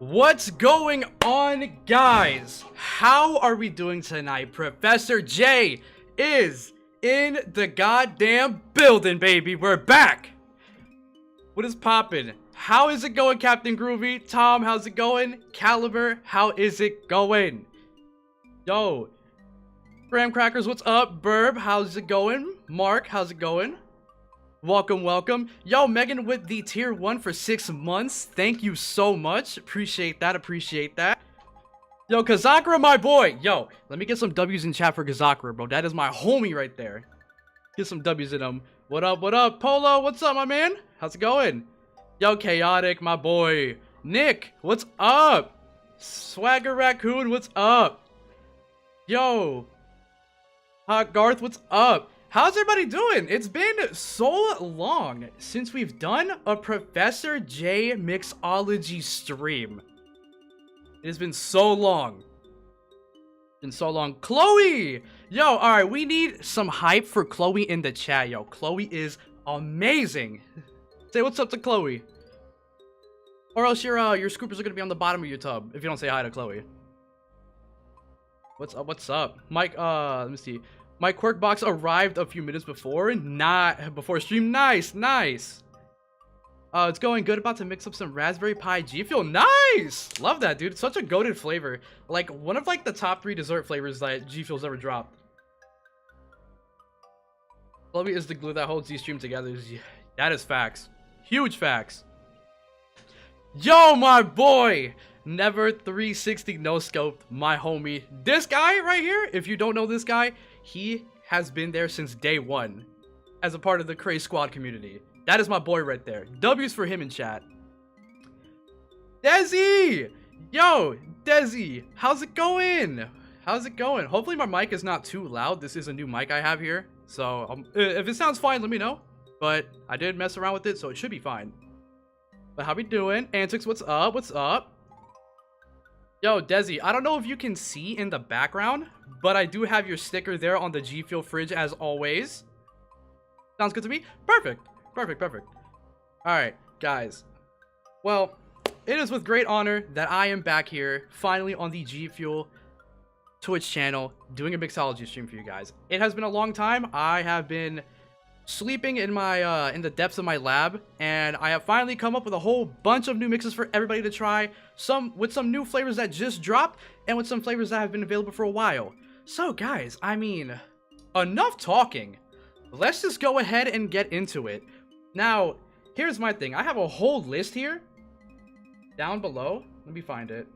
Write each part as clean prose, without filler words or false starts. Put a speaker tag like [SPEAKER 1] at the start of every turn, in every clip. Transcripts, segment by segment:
[SPEAKER 1] What's going on, guys? How are we doing tonight? Professor J is in the goddamn building, baby. We're back. What is poppin'? How is it going, Captain Groovy? Tom, how's it going? Caliber, how is it going? Yo, Graham Crackers, what's up? Burb, how's it going? Mark, how's it going? Welcome, welcome. Yo, Megan with the tier 1 for 6 months. Thank you so much. Appreciate that, appreciate that. Yo, Kazakura, my boy. Yo, let me get some W's in chat for Kazakura, bro. That is my homie right there. Get some W's in him. What up, what up? Polo, what's up, my man? How's it going? Yo, Chaotic, my boy. Nick, what's up? Swagger Raccoon, what's up? Yo, Hot Garth, what's up? How's everybody doing? It's been so long since we've done a Professor J Mixology stream. It has been so long. Chloe! Yo, alright, we need some hype for Chloe in the chat, yo. Chloe is amazing. Say what's up to Chloe. Or else your scoopers are gonna be on the bottom of your tub if you don't say hi to Chloe. What's up, what's up? Mike, let me see. My quirk box arrived a few minutes before, not before stream. Nice, nice. It's going good. About to mix up some raspberry pie G Fuel. Nice! Love that, dude. It's such a goated flavor. Like, one of, like, the top 3 dessert flavors that G Fuel's ever dropped. Chloe is the glue that holds these streams together. That is facts. Huge facts. Yo, my boy! Never 360 no scoped, my homie. This guy right here, if you don't know this guy, he has been there since day 1 as a part of the Craze Squad community. That is my boy right there. W's for him in chat. Desi! Yo, Desi, how's it going? How's it going? Hopefully my mic is not too loud. This is a new mic I have here. So if it sounds fine, let me know. But I did mess around with it, so it should be fine. But how we doing? Antics, what's up? What's up? Yo, Desi, I don't know if you can see in the background, but I do have your sticker there on the G Fuel fridge as always. Sounds good to me? Perfect. Perfect, perfect. Alright, guys. Well, it is with great honor that I am back here, finally on the G Fuel Twitch channel, doing a mixology stream for you guys. It has been a long time. I have been sleeping in my in the depths of my lab, and I have finally come up with a whole bunch of new mixes for everybody to try, some with some new flavors that just dropped and with some flavors that have been available for a while. So guys, I mean, enough talking. Let's just go ahead and get into it. Now, here's my thing. I have a whole list here down below. Let me find it,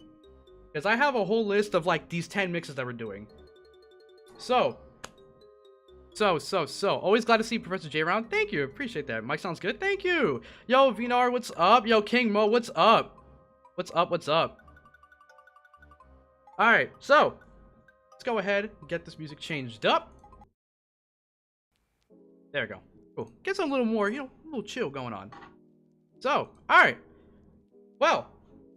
[SPEAKER 1] because I have a whole list of like these 10 mixes that we're doing. So always glad to see Professor J around. Thank you, appreciate that. Mike sounds good. Thank you. Yo, Vinar, what's up? Yo, King Mo, what's up? What's up? What's up? All right, so let's go ahead and get this music changed up. There we go. Cool. Get some little more, you know, a little chill going on. So, all right. Well,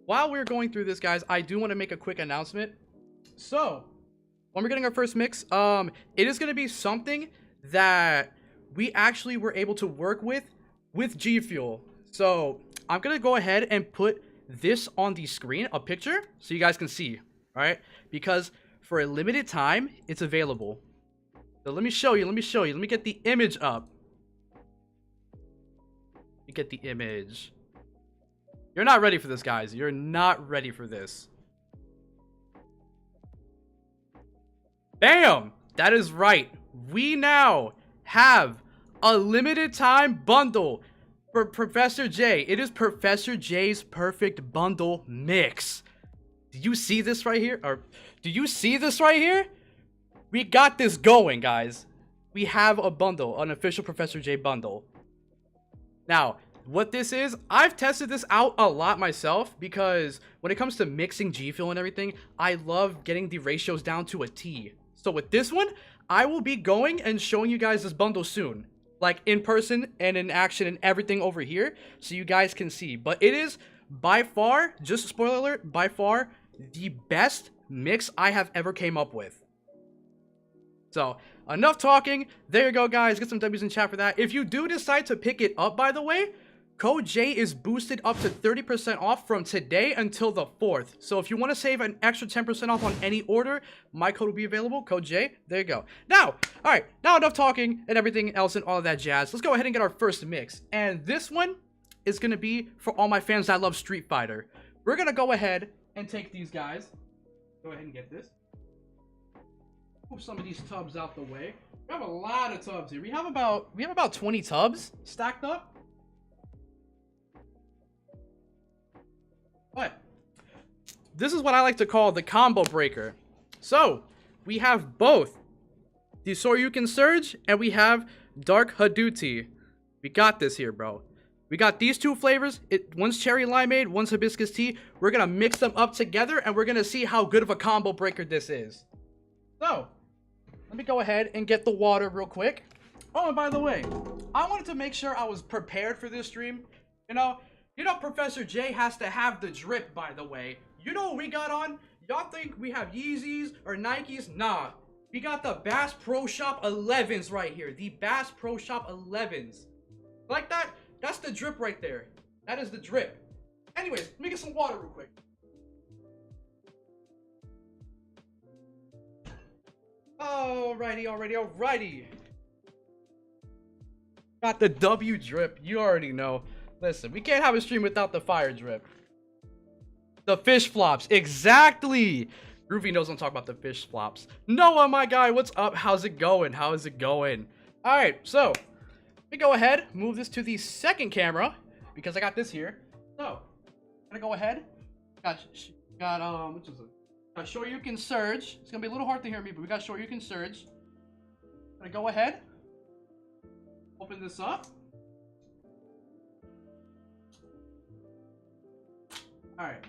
[SPEAKER 1] while we're going through this, guys, I do want to make a quick announcement. So, when we're getting our first mix, it is going to be something that we actually were able to work with G Fuel. So I'm going to go ahead and put this on the screen, a picture, so you guys can see, all right? Because for a limited time, it's available. So let me show you, let me get the image up. You get the image. You're not ready for this, guys. You're not ready for this. Bam! That is right. We now have a limited time bundle for Professor J. It is Professor J's Perfect Bundle Mix. Do you see this right here? Or do you see this right here? We got this going, guys. We have a bundle, an official Professor J bundle. Now, what this is, I've tested this out a lot myself, because when it comes to mixing G Fuel and everything, I love getting the ratios down to a T. So with this one, I will be going and showing you guys this bundle soon. Like in person and in action and everything over here, so you guys can see. But it is by far, just a spoiler alert, by far the best mix I have ever came up with. So, enough talking. There you go, guys. Get some W's in chat for that. If you do decide to pick it up, by the way, Code J is boosted up to 30% off from today until the 4th. So if you want to save an extra 10% off on any order, my code will be available. Code J. There you go. Now, all right. Now enough talking and everything else and all of that jazz. Let's go ahead and get our first mix. And this one is going to be for all my fans that love Street Fighter. We're going to go ahead and take these guys. Go ahead and get this. Move some of these tubs out the way. We have a lot of tubs here. We have about 20 tubs stacked up. But this is what I like to call the combo breaker. So we have both the Soryuken Surge and we have Dark Haduti. We got this here, bro. We got these two flavors. One's cherry limeade, one's hibiscus tea. We're gonna mix them up together and we're gonna see how good of a combo breaker this is. So let me go ahead and get the water real quick. Oh, and by the way, I wanted to make sure I was prepared for this stream. You know, Professor J has to have the drip, by the way. You know what we got on? Y'all think we have Yeezys or Nikes? Nah. We got the Bass Pro Shop 11s right here. The Bass Pro Shop 11s. Like that? That's the drip right there. That is the drip. Anyways, let me get some water real quick. Alrighty. Got the W drip. You already know. Listen, we can't have a stream without the fire drip. The fish flops. Exactly. Groovy knows I'm talking about the fish flops. Noah, my guy, what's up? How's it going? Alright, so let me go ahead, move this to the second camera because I got this here. So, I'm gonna go ahead. Got which is it? Got Shoryuken Surge. It's gonna be a little hard to hear me, but we got Shoryuken Surge. I'm gonna go ahead. Open this up. Alright,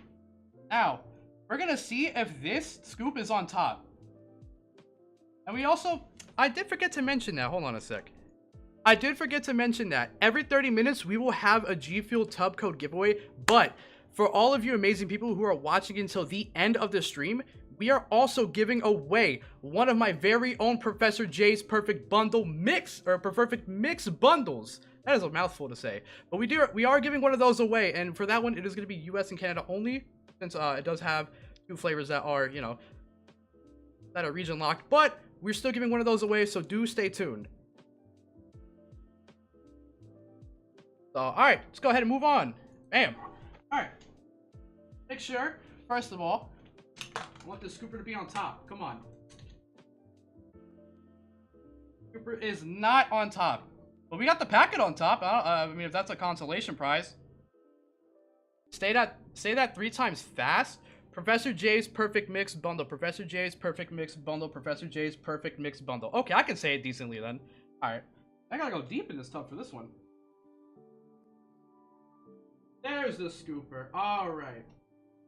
[SPEAKER 1] now, we're gonna see if this scoop is on top. And we also, I did forget to mention that, hold on a sec. I did forget to mention that every 30 minutes we will have a G Fuel tub code giveaway, but for all of you amazing people who are watching until the end of the stream, we are also giving away one of my very own Professor J's Perfect Bundle Mix, or Perfect Mix bundles. That is a mouthful to say. But we are giving one of those away, and for that one, it is going to be US and Canada only, since it does have two flavors that are, that are region locked. But we're still giving one of those away, so do stay tuned. So, alright, let's go ahead and move on. Bam. Alright. Make sure, first of all, I want the scooper to be on top. Come on. Scooper is not on top. But we got the packet on top. I mean, if that's a consolation prize. Say that 3 times fast. Professor J's Perfect Mix Bundle. Professor J's Perfect Mix Bundle. Professor J's Perfect Mix Bundle. Okay, I can say it decently then. Alright. I gotta go deep in this tub for this one. There's the scooper. Alright.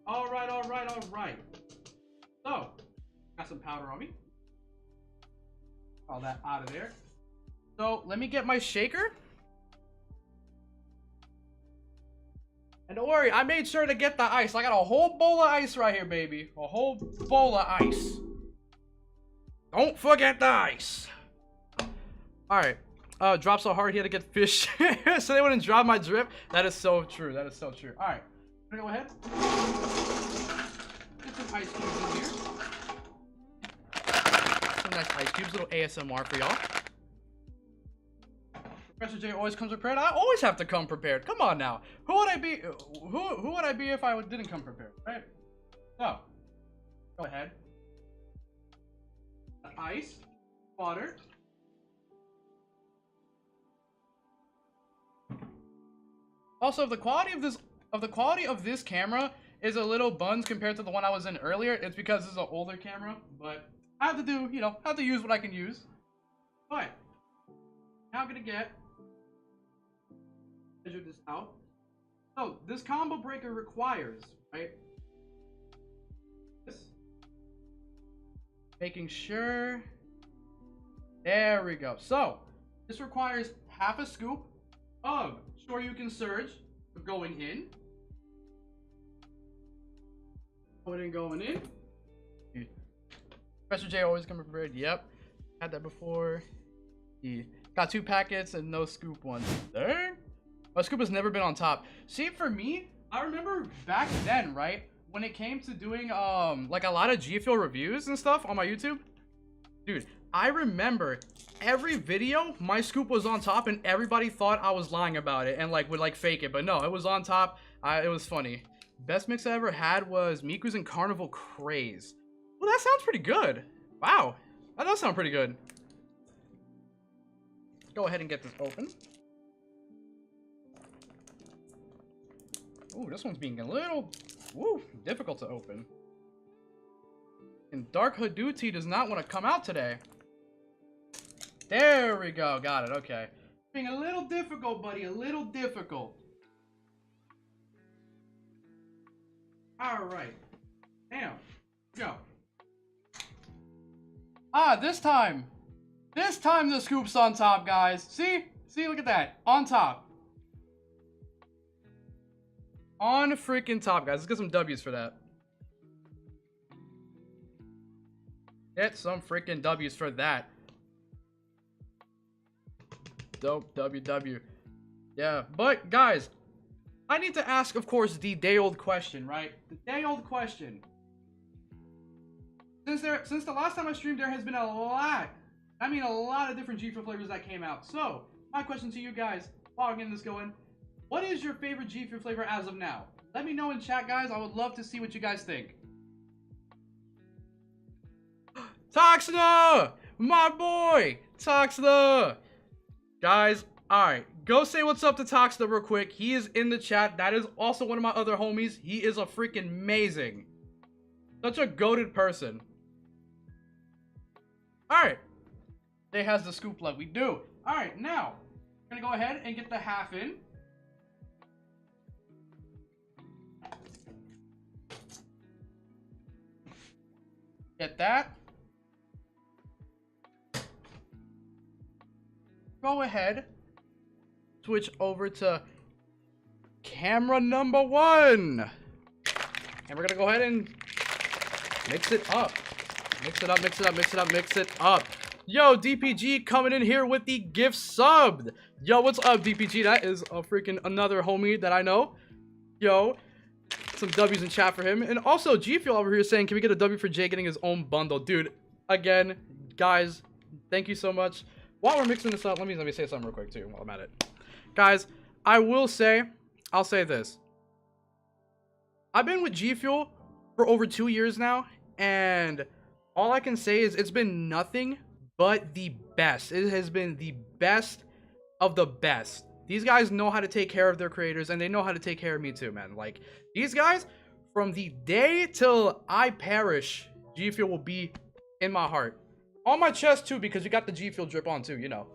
[SPEAKER 1] Alright. So, got some powder on me. All that out of there. So, let me get my shaker. And don't worry, I made sure to get the ice. I got a whole bowl of ice right here, baby. A whole bowl of ice. Don't forget the ice. Alright. Drop so hard he had to get fish. So they wouldn't drop my drip. That is so true. Alright. I'm gonna go ahead. Get some ice cubes in here. Some nice ice cubes. Little ASMR for y'all. Professor J always comes prepared. I always have to come prepared. Come on now. Who would I be? Who would I be if I didn't come prepared? Right? So, go ahead. Ice, water. Also, the quality of this camera is a little buns compared to the one I was in earlier. It's because this is an older camera, but I have to do, have to use what I can use. But now I'm gonna measure this out. So this combo breaker requires, right? This. Making sure. There we go. So this requires half a scoop of Shoryuken Surge going in. Going in. Professor J always come prepared. Yep. Had that before. Got 2 packets and no scoop ones. There. My scoop has never been on top. See, for me, I remember back then, right? When it came to doing, like a lot of G Fuel reviews and stuff on my YouTube. Dude, I remember every video, my scoop was on top and everybody thought I was lying about it and like would like fake it. But no, it was on top. It was funny. Best mix I ever had was Miku's and Carnival Craze. Well, that sounds pretty good. Wow, that does sound pretty good. Go ahead and get this open. Ooh, this one's being a little, difficult to open. And Dark Haduti does not want to come out today. There we go, got it, okay. Being a little difficult, buddy, a little difficult. Alright. Damn. Go. This time the scoop's on top, guys. See, look at that, on top. On freaking top, guys. Let's get some W's for that. Get some freaking W's for that. Dope, WW. Yeah, but guys, I need to ask, of course, the day-old question, right? The day-old question. Since the last time I streamed, there has been a lot of different G Fuel flavors that came out. So, my question to you guys, while I'm getting this going, what is your favorite G Fuel flavor as of now? Let me know in chat, guys. I would love to see what you guys think. Toxina! My boy! Toxina! Guys, alright. Go say what's up to Toxina real quick. He is in the chat. That is also one of my other homies. He is a freaking amazing. Such a goated person. Alright. They has the scoop love. We do. Alright, now, we're gonna go ahead and get the half in. Get that. Go ahead. Switch over to camera number 1. And we're gonna go ahead and mix it up. Mix it up, mix it up, mix it up, mix it up. Yo, DPG coming in here with the gift subbed. Yo, what's up, DPG? That is a freaking another homie that I know. Yo, some W's in chat for him. And also, G Fuel over here saying, can we get a W for Jay getting his own bundle? Dude, again, guys, thank you so much. While we're mixing this up, let me say something real quick too while I'm at it. Guys, I'll say this. I've been with G Fuel for over 2 years now, and all I can say is it's been nothing but the best. It has been the best of the best. These guys know how to take care of their creators, and they know how to take care of me too, man. Like, these guys, from the day till I perish, G Fuel will be in my heart. On my chest too, because you got the G Fuel drip on too, you know.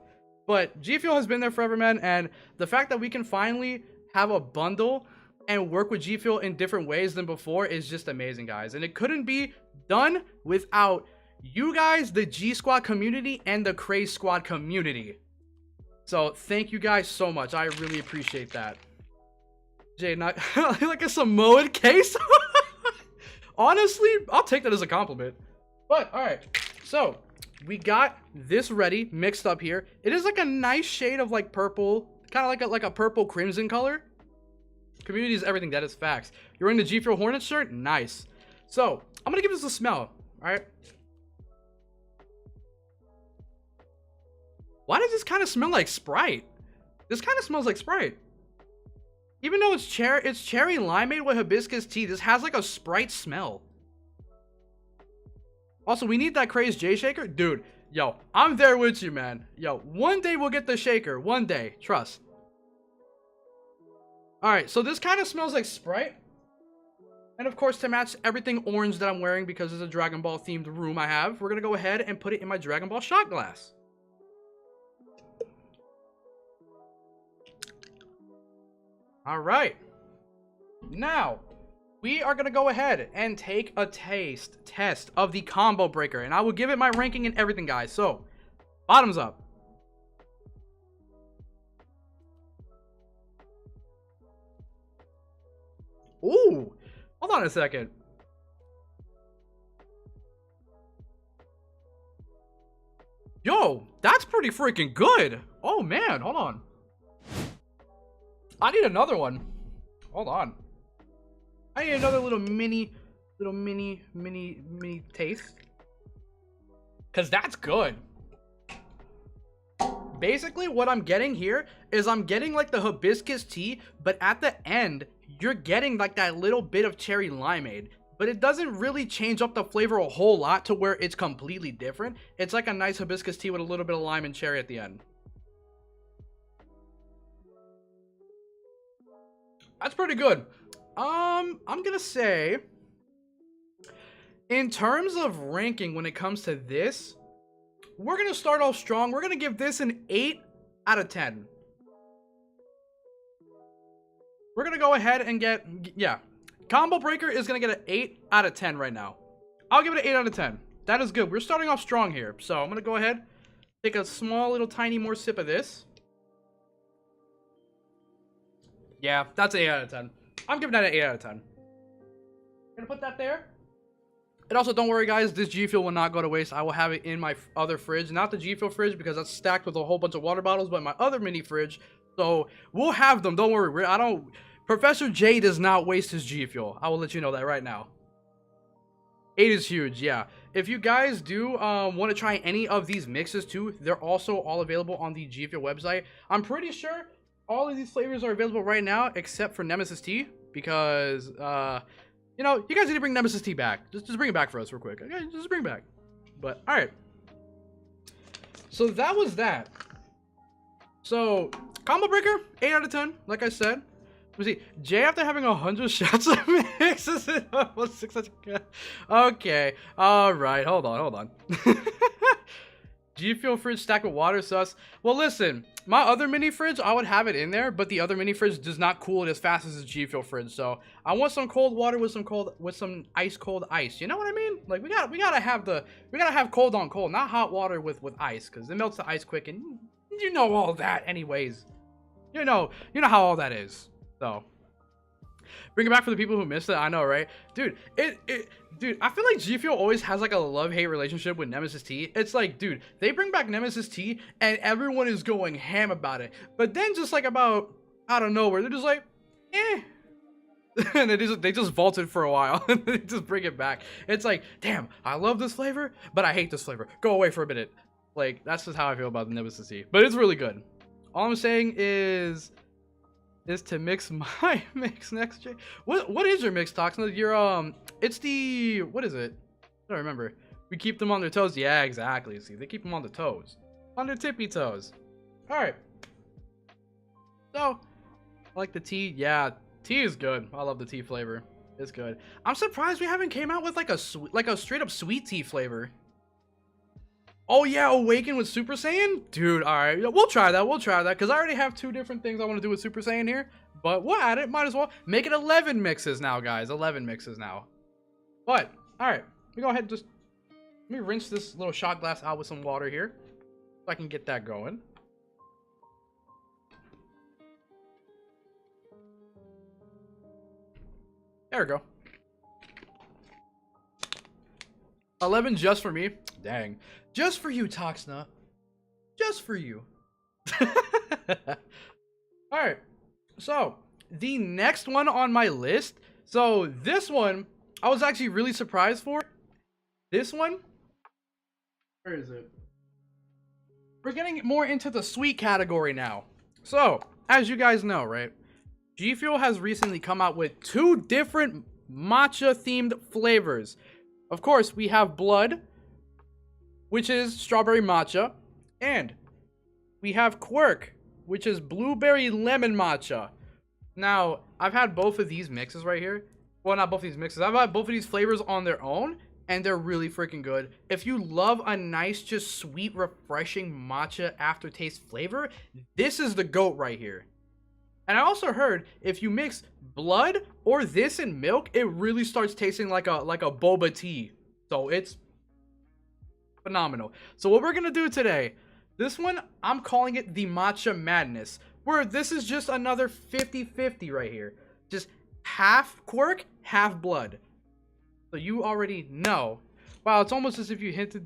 [SPEAKER 1] But G Fuel has been there forever, man, and the fact that we can finally have a bundle and work with G Fuel in different ways than before is just amazing, guys. And it couldn't be done without you guys, the G Squad community, and the Craze Squad community. So thank you guys so much. I really appreciate that. Jay, not like a Samoan case. Honestly, I'll take that as a compliment. But all right, so we got this ready, mixed up here. It is like a nice shade of like purple, kind of like a purple crimson color. Community is everything. That is facts. You're wearing the G Fuel Hornet shirt? Nice. So I'm gonna give this a smell. All right. Why does this kind of smell like Sprite? This kind of smells like Sprite. Even though it's cherry limeade with hibiscus tea, this has like a Sprite smell. Also, we need that TheCrazedJay shaker. Dude, yo, I'm there with you, man. Yo, one day we'll get the shaker. One day. Trust. Alright, so this kind of smells like Sprite. And of course, to match everything orange that I'm wearing, because it's a Dragon Ball themed room I have, we're going to go ahead and put it in my Dragon Ball shot glass. Alright. Now, we are going to go ahead and take a test of the combo breaker. And I will give it my ranking and everything, guys. So, bottoms up. Ooh, hold on a second. Yo, that's pretty freaking good. Oh, man, hold on. I need another one. Hold on. I need another little mini taste. Because that's good. Basically, what I'm getting here is I'm getting like the hibiscus tea, but at the end, you're getting like that little bit of cherry limeade. But it doesn't really change up the flavor a whole lot to where it's completely different. It's like a nice hibiscus tea with a little bit of lime and cherry at the end. That's pretty good. I'm gonna say, in terms of ranking when it comes to this, we're gonna start off strong. We're gonna give this an 8 out of 10. We're gonna go ahead and get, yeah. Combo Breaker is gonna get an 8 out of 10 right now. I'll give it an 8 out of 10. That is good. We're starting off strong here. So I'm gonna go ahead, take a small little tiny more sip of this. Yeah, that's an 8 out of 10. I'm giving that an 8 out of 10. Gonna put that there. And also, don't worry, guys. This G Fuel will not go to waste. I will have it in my other fridge. Not the G Fuel fridge, because that's stacked with a whole bunch of water bottles, but my other mini fridge. So, we'll have them. Don't worry. Professor J does not waste his G Fuel. I will let you know that right now. 8 is huge, yeah. If you guys do want to try any of these mixes, too, they're also all available on the G Fuel website. I'm pretty sure all of these flavors are available right now, except for Nemesis Tea, because, you know, you guys need to bring Nemesis Tea back. Just bring it back for us real quick. Okay, just bring it back. But, alright. So, that was that. So, Combo Breaker, 8 out of 10, like I said. Let me see. Jay, after having 100 shots of mixes, almost 600. Okay. Alright, hold on. G Fuel fridge stacked with water sauce. Well, listen, my other mini fridge, I would have it in there, but the other mini fridge does not cool it as fast as the G Fuel fridge. So I want some cold water with some ice cold ice. You know what I mean? Like we gotta have cold on cold, not hot water with ice, because it melts the ice quick, and you know all that anyways. You know how all that is. So bring it back for the people who missed it. I know, right? Dude, dude, I feel like G Fuel always has like a love-hate relationship with Nemesis Tea. It's like, dude, they bring back Nemesis Tea and everyone is going ham about it. But then just like about out of nowhere, they're just like, eh. And they just vaulted for a while and they just bring it back. It's like, damn, I love this flavor, but I hate this flavor. Go away for a minute. Like, that's just how I feel about the Nemesis Tea. But it's really good. All I'm saying is to mix my mix next, Jay. What is your mix, Toxin? Your it's the, what is it? I don't remember. We keep them on their toes. Yeah, exactly. See, they keep them on their toes, on their tippy toes. All right. So, I like the tea. Yeah, tea is good. I love the tea flavor. It's good. I'm surprised we haven't came out with like a straight up sweet tea flavor. Oh yeah, Awaken with Super Saiyan? Dude, alright. We'll try that. Because I already have 2 different things I want to do with Super Saiyan here. But we'll add it. Might as well. Make it 11 mixes now, guys. 11 mixes now. But, alright. Let me go ahead and just... Let me rinse this little shot glass out with some water here. So I can get that going. There we go. 11 just for me. Dang. Just for you, Toxna. Just for you. Alright. So, the next one on my list. So, this one, I was actually really surprised for. This one. Where is it? We're getting more into the sweet category now. So, as you guys know, right? G Fuel has recently come out with 2 different matcha-themed flavors. Of course, we have Blood, which is strawberry matcha, and we have Quirk, which is blueberry lemon matcha. Now, I've had both of these mixes right here. Well, not both of these mixes. I've had both of these flavors on their own, and they're really freaking good. If you love a nice, just sweet, refreshing matcha aftertaste flavor, this is the GOAT right here. And I also heard if you mix Blood or this in milk, it really starts tasting like a boba tea. So it's phenomenal. So what we're gonna do today, this one, I'm calling it the Matcha Madness, where this is just another 50-50 right here. Just half Quirk, half Blood. So you already know Wow, it's almost as if you hinted.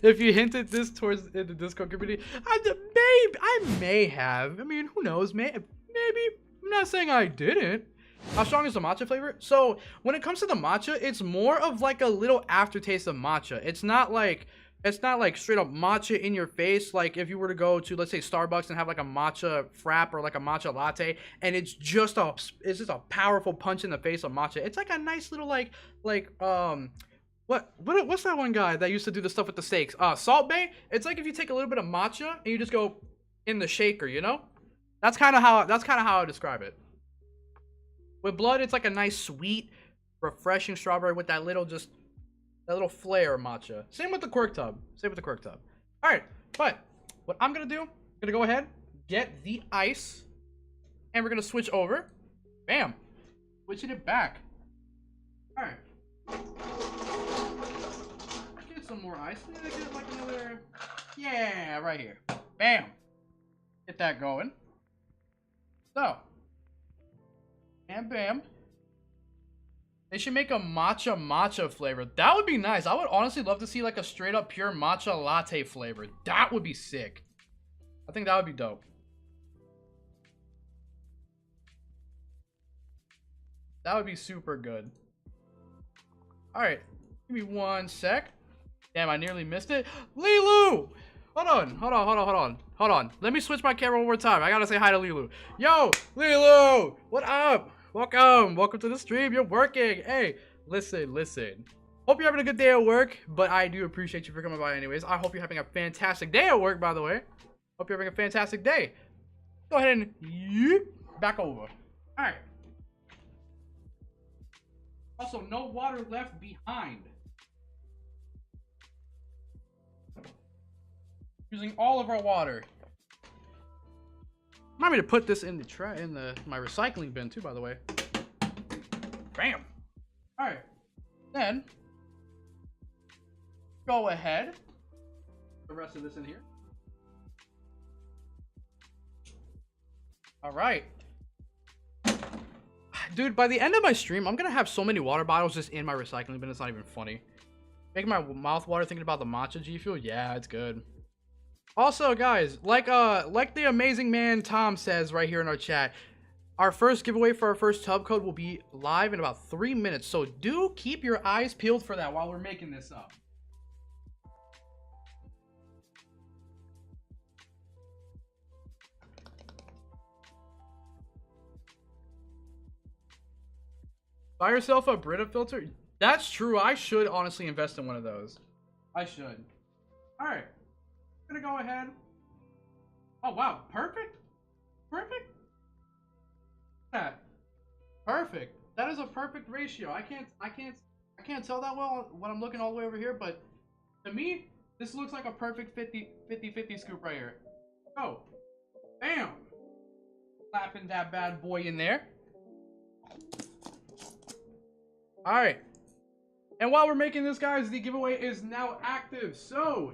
[SPEAKER 1] If you hinted this towards in the Discord community, I may have. I mean, who knows? Maybe. I'm not saying I didn't. How strong is the matcha flavor? So when it comes to the matcha, it's more of like a little aftertaste of matcha. It's not like straight up matcha in your face. Like if you were to go to, let's say, Starbucks and have like a matcha frap or like a matcha latte, and it's just a powerful punch in the face of matcha. It's like a nice little what's that one guy that used to do the stuff with the steaks? Salt Bae. It's like if you take a little bit of matcha and you just go in the shaker, you know? That's kind of how I describe it. With blood, it's like a nice sweet, refreshing strawberry with that little flair of matcha. Same with the quirk tub. All right, but what I'm gonna do, I'm gonna go ahead, get the ice, and we're gonna switch over. Bam, switching it back. All right, get some more ice. Get like another, yeah, right here. Bam, get that going. So, and bam. They should make a matcha flavor. That would be nice. I would honestly love to see like a straight up pure matcha latte flavor. That would be sick. I think that would be dope. That would be super good. All right, give me 1 sec. Damn, I nearly missed it. Lilu! Hold on. Let me switch my camera one more time. I gotta say hi to Lilu. Yo, Lilu! What up? Welcome to the stream. You're working. Hey, listen. Hope you're having a good day at work, but I do appreciate you for coming by anyways. I hope you're having a fantastic day at work, by the way. Hope you're having a fantastic day. Go ahead and back over. All right. Also, no water left behind. Using all of our water. Remind me to put this in my recycling bin too, by the way. Bam. All right. Then go ahead. The rest of this in here. All right. Dude, by the end of my stream, I'm gonna have so many water bottles just in my recycling bin. It's not even funny. Making my mouth water thinking about the matcha G Fuel. Yeah, it's good. Also, guys, like the amazing man Tom says right here in our chat, our first giveaway for our first tub code will be live in about 3 minutes. So do keep your eyes peeled for that while we're making this up. Buy yourself a Brita filter. That's true. I should honestly invest in one of those. I should. All right. I'm gonna go ahead. Oh wow, perfect. That perfect. That is a perfect ratio. I can't tell that well when I'm looking all the way over here, but to me, this looks like a perfect 50 scoop right here. Oh, bam! Slapping that bad boy in there. All right. And while we're making this, guys, the giveaway is now active. So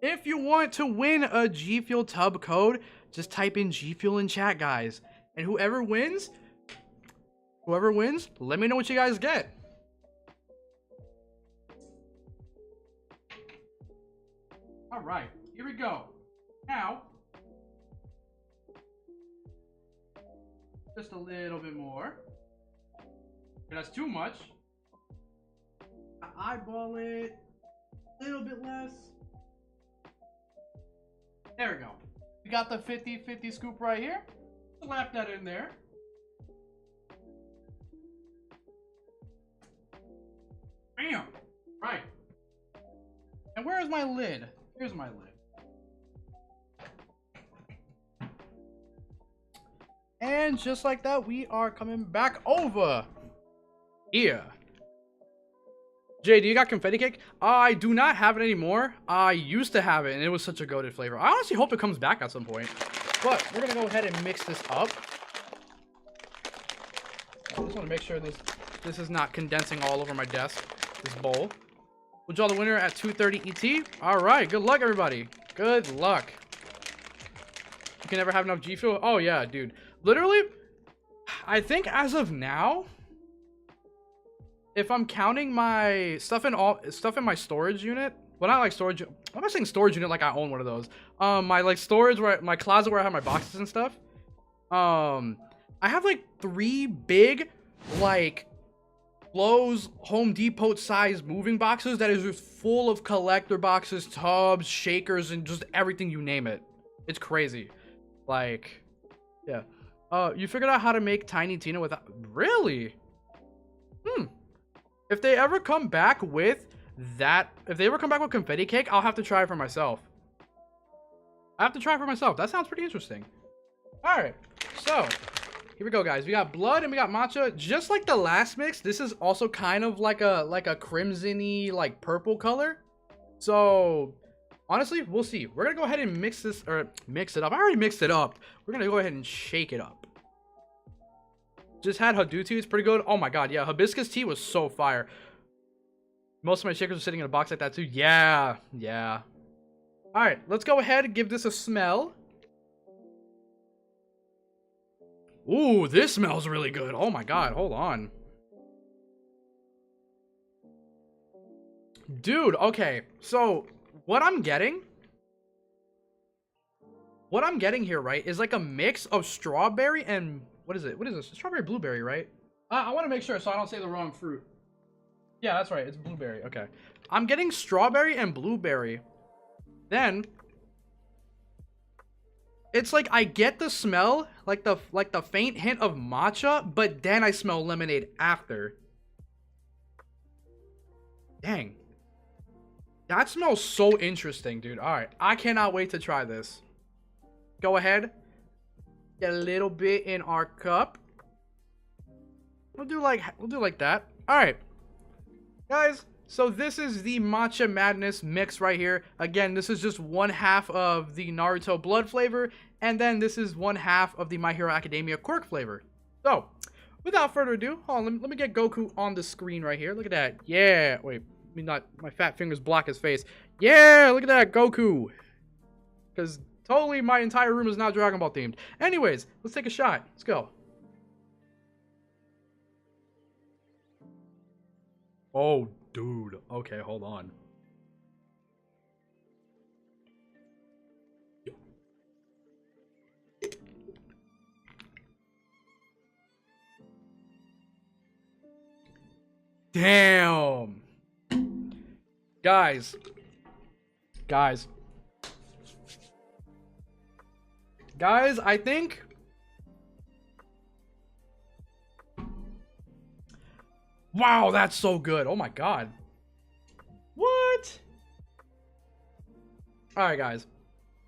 [SPEAKER 1] if you want to win a G Fuel tub code, just type in G Fuel in chat, guys. And whoever wins, let me know what you guys get. All right, here we go. Now, just a little bit more. If that's too much, I eyeball it a little bit less. There we go. We got the 50-50 scoop right here. Slap that in there. Bam! Right. And where is my lid? Here's my lid. And just like that, we are coming back over here. Jay, do you got confetti cake? I do not have it anymore. I used to have it, and it was such a goated flavor. I honestly hope it comes back at some point. But we're gonna go ahead and mix this up. I just want to make sure this is not condensing all over my desk. This bowl. We'll draw the winner at 2:30 ET. All right. Good luck, everybody. Good luck. You can never have enough G Fuel. Oh yeah, dude. Literally, I think as of now, if I'm counting my stuff in my storage unit, well, not like storage. I'm not saying storage unit like I own one of those. My like storage my closet where I have my boxes and stuff. I have like 3 big, like, Lowe's, Home Depot size moving boxes that is just full of collector boxes, tubs, shakers, and just everything you name it. It's crazy. Like, yeah. You figured out how to make Tiny Tina without... Really? If they ever come back with that... If they ever come back with confetti cake, I'll have to try it for myself. I have to try it for myself. That sounds pretty interesting. Alright, so... Here we go, guys. We got blood and we got matcha. Just like the last mix, this is also kind of like a crimson-y, like, purple color. So, honestly, we'll see. We're gonna go ahead and mix this, or mix it up. I already mixed it up. We're gonna go ahead and shake it up. Just had Hadoop tea. It's pretty good. Oh my god, yeah. Hibiscus tea was so fire. Most of my shakers are sitting in a box like that too. Yeah, yeah. All right, let's go ahead and give this a smell. Ooh, this smells really good. Oh my god, hold on. Dude, okay. So, what I'm getting here, right, is like a mix of strawberry and... What is it? What is this? Strawberry blueberry, right? I want to make sure so I don't say the wrong fruit. Yeah, that's right. It's blueberry. Okay. I'm getting strawberry and blueberry. Then... It's like I get the smell, like the faint hint of matcha, but then I smell lemonade after. Dang. That smells so interesting, dude. All right, I cannot wait to try this. Go ahead. Get a little bit in our cup. We'll do like that. All right. Guys, so this is the Matcha Madness mix right here. Again, this is just 1/2 of the Naruto blood flavor, and then this is 1/2 of the My Hero Academia quirk flavor. So, without further ado, hold on, let me get Goku on the screen right here. Look at that. Yeah. Wait, let me not, my fat fingers block his face. Yeah, look at that, Goku. Because totally my entire room is now Dragon Ball themed. Anyways, let's take a shot. Let's go. Oh, dude. Okay, hold on. Damn. Guys, I think wow, that's so good. Oh my god. What? All right, guys.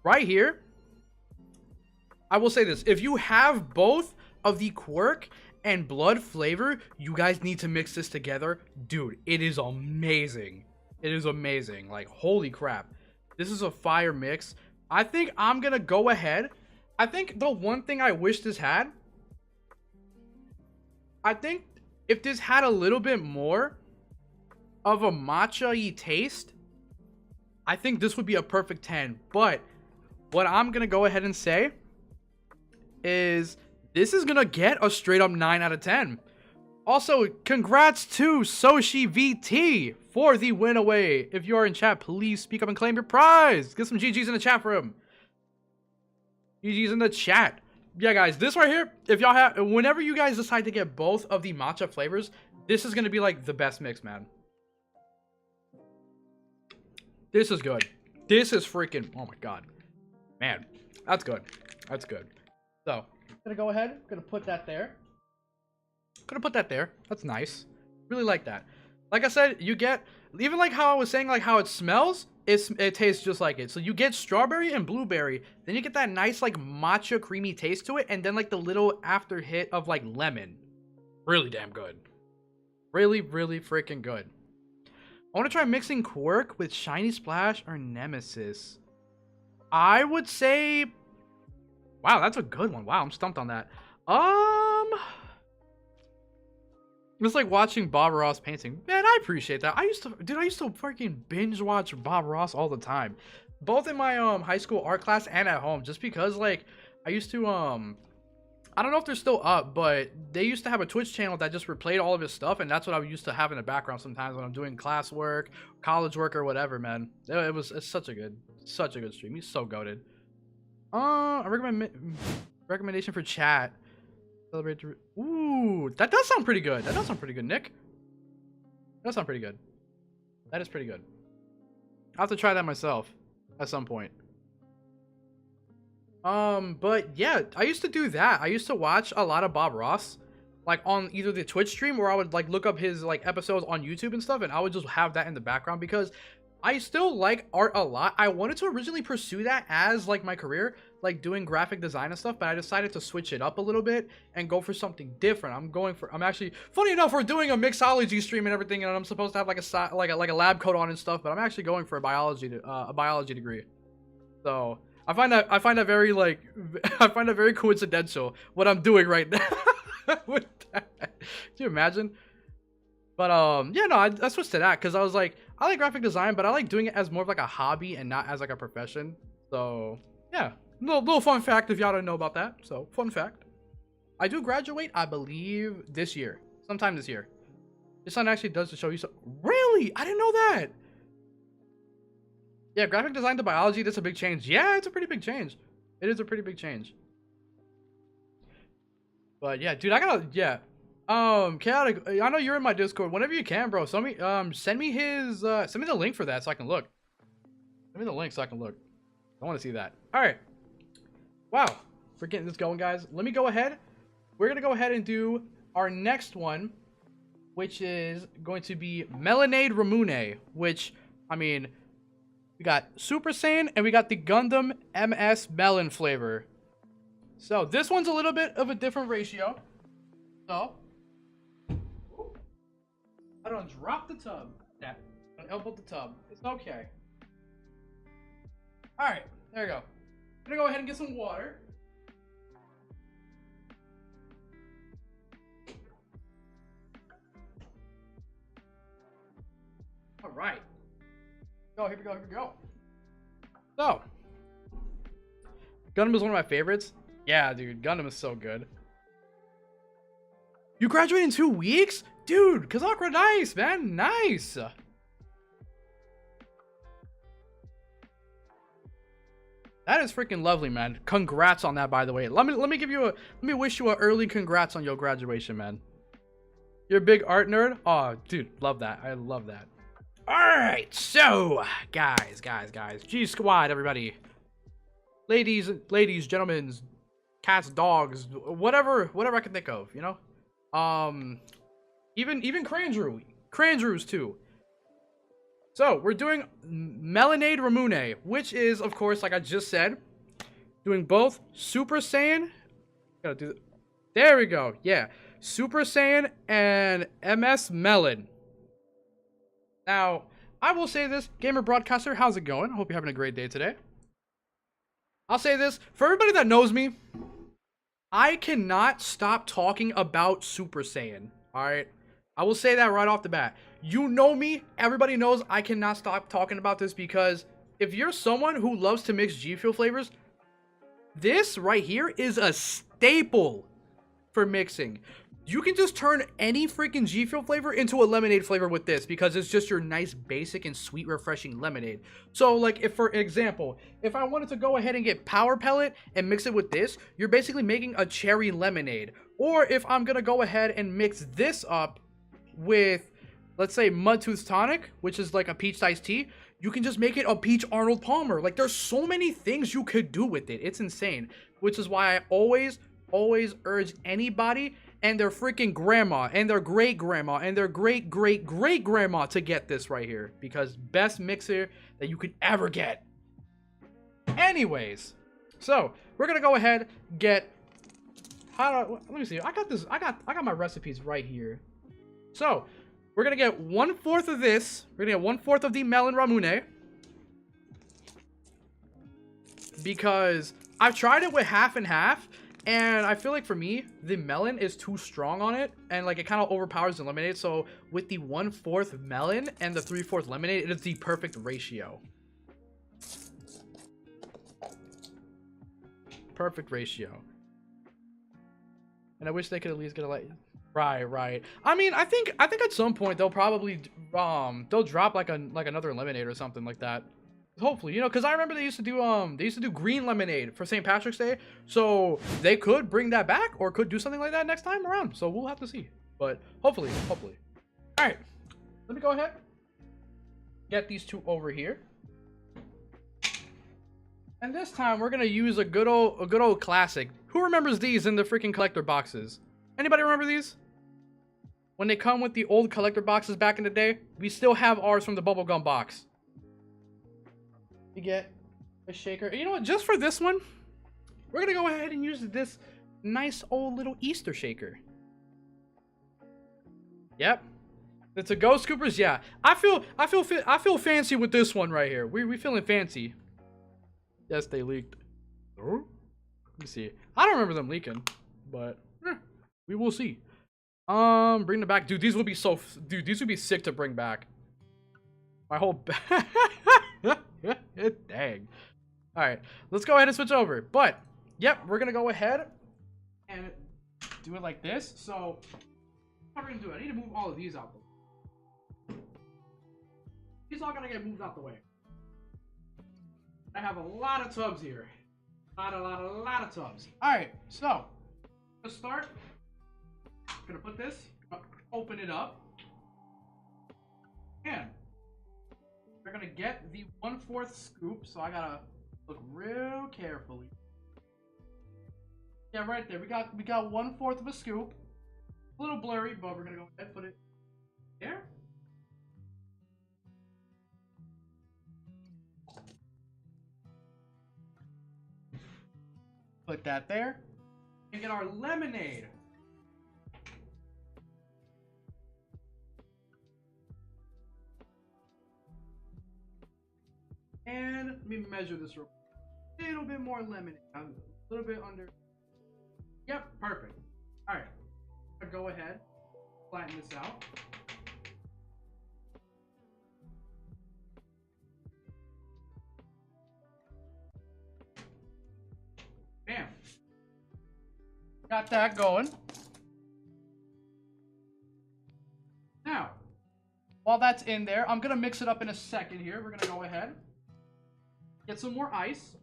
[SPEAKER 1] Right here, I will say this. If you have both of the quirk and blood flavor, you guys need to mix this together. Dude, it is amazing. It is amazing. Like, holy crap. This is a fire mix. I think I'm going to go ahead. I think the one thing I wish this had, I think if this had a little bit more of a matcha-y taste, I think this would be a perfect 10. But what I'm going to go ahead and say is this is going to get a straight up 9 out of 10. Also, congrats to Soshi VT for the win away. If you are in chat, please speak up and claim your prize. Get some GGs in the chat for him. GGs in the chat. Yeah, guys, this right here, if y'all have, whenever you guys decide to get both of the matcha flavors, this is going to be like the best mix, man. This is good. This is freaking, oh my god. Man, that's good. That's good. So, I'm going to go ahead, going to put that there. Gonna put that there. That's nice. Really like that. Like I said, you get, even like how I was saying, like how it smells, it tastes just like it. So you get strawberry and blueberry, then you get that nice like matcha creamy taste to it, and then like the little after hit of like lemon. Really damn good. Really, really freaking good. I want to try mixing quirk with shiny splash or nemesis. I would say, wow, that's a good one. Wow, I'm stumped on that. It's like watching Bob Ross painting. Man, I appreciate that. I used to freaking binge watch Bob Ross all the time. Both in my high school art class and at home. Just because like I used to I don't know if they're still up, but they used to have a Twitch channel that just replayed all of his stuff, and that's what I used to have in the background sometimes when I'm doing classwork, college work, or whatever, man. It's such a good stream. He's so goated. A recommendation for chat. Celebrate. Ooh, that does sound pretty good. That does sound pretty good, Nick. That does sound pretty good. That is pretty good. I'll have to try that myself at some point. But yeah, I used to do that. I used to watch a lot of Bob Ross, like on either the Twitch stream, or I would like look up his like episodes on YouTube and stuff, and I would just have that in the background because I still like art a lot. I wanted to originally pursue that as like my career, like doing graphic design and stuff, but I decided to switch it up a little bit and go for something different. I'm actually, funny enough, we're doing a mixology stream and everything, and I'm supposed to have like a lab coat on and stuff, but I'm actually going for a biology degree. So I find that very like I find that very coincidental what I'm doing right now with that. Can you imagine? But yeah, no, I switched to that because I was like, I like graphic design, but I like doing it as more of like a hobby and not as like a profession. So yeah, little fun fact if y'all don't know about that. So fun fact, I do graduate, I believe this year, sometime this year. This one actually does show you so. Really, I didn't know that. Yeah, graphic design to biology, that's a big change. Yeah, it's a pretty big change. It is a pretty big change. But yeah, dude, I gotta, yeah. Chaotic, I know you're in my Discord. Whenever you can, bro, send me the link for that so I can look. Send me the link so I can look. I want to see that. All right. Wow, we're getting this going, guys. Let me go ahead. We're gonna go ahead and do our next one, which is going to be Melanade Ramune, which, I mean, we got Super Saiyan and we got the Gundam MS Melon flavor. So this one's a little bit of a different ratio. So I don't drop the tub. Yeah, I elbowed the tub. It's okay. All right, there you go. I'm gonna go ahead and get some water. All right. Oh, here we go, here we go. So, Gundam is one of my favorites. Yeah, dude, Gundam is so good. You graduate in 2 weeks? Dude, Kazakra, nice, man, nice. That is freaking lovely, man. Congrats on that, by the way. Let me wish you an early congrats on your graduation, man. You're a big art nerd? Oh, dude, love that. I love that. Alright, so, guys, G Squad, everybody. Ladies, gentlemen, cats, dogs, whatever I can think of, you know? Even Crandrews too. So, we're doing Melanade Ramune, which is, of course, like I just said, doing both Super Saiyan. Gotta do there we go, yeah. Super Saiyan and MS Melon. Now, I will say this, gamer broadcaster, how's it going? I hope you're having a great day today. I'll say this, for everybody that knows me, I cannot stop talking about Super Saiyan, alright? I will say that right off the bat. You know me, everybody knows I cannot stop talking about this because if you're someone who loves to mix G Fuel flavors, this right here is a staple for mixing. You can just turn any freaking G Fuel flavor into a lemonade flavor with this because it's just your nice, basic, and sweet, refreshing lemonade. So, like, if for example, if I wanted to go ahead and get Power Pellet and mix it with this, you're basically making a cherry lemonade. Or if I'm gonna go ahead and mix this up with, let's say, Mudtooth Tonic, which is like a peach iced tea, you can just make it a peach Arnold Palmer. Like, there's so many things you could do with it. It's insane. Which is why I always urge anybody and their freaking grandma and their great grandma and their great grandma to get this right here, because best mixer that you could ever get. Anyways, so we're gonna go ahead get let me see. I got my recipes right here. So we're gonna get 1/4 of this. We're gonna get 1/4 of the melon ramune because I've tried it with half and half. And I feel like for me, the melon is too strong on it, and like it kind of overpowers the lemonade. So with the 1/4 melon and the 3/4 lemonade, it is the perfect ratio. Perfect ratio. And I wish they could at least get a like. Right. I mean, I think at some point they'll probably they'll drop like another lemonade or something like that. Hopefully, you know, because I remember they used to do green lemonade for St. Patrick's Day, so they could bring that back or could do something like that next time around. So we'll have to see, but hopefully. All right, let me go ahead, get these two over here, and this time we're gonna use a good old classic. Who remembers these in the freaking collector boxes? Anybody remember these? When they come with the old collector boxes back in the day, we still have ours from the bubblegum box. You get a shaker. You know what? Just for this one, we're gonna go ahead and use this nice old little Easter shaker. Yep, the to-go scoopers. Yeah, I feel fancy with this one right here. We feeling fancy. Yes, they leaked. Oh, let me see. I don't remember them leaking, but we will see. Bring them back, dude. These would be these would be sick to bring back. My whole dang. All right, let's go ahead and switch over. But yep, we're gonna go ahead and do it like this. So how are we gonna do it? I need to move all of these out. These all gonna get moved out the way. I have a lot of tubs here. A lot of tubs. All right, so let's start. I'm gonna put this, open it up, and we're gonna get the 1/4 scoop. So I gotta look real carefully. Yeah, right there. We got 1/4 of a scoop. A little blurry, but we're gonna go ahead and put it there. Put that there. And get our lemonade. And let me measure this real quick. A little bit more lemonade. A little bit under. Yep, perfect. All right. I'll go ahead, flatten this out. Bam. Got that going. Now, while that's in there, I'm gonna mix it up in a second here. We're gonna go ahead, get some more ice.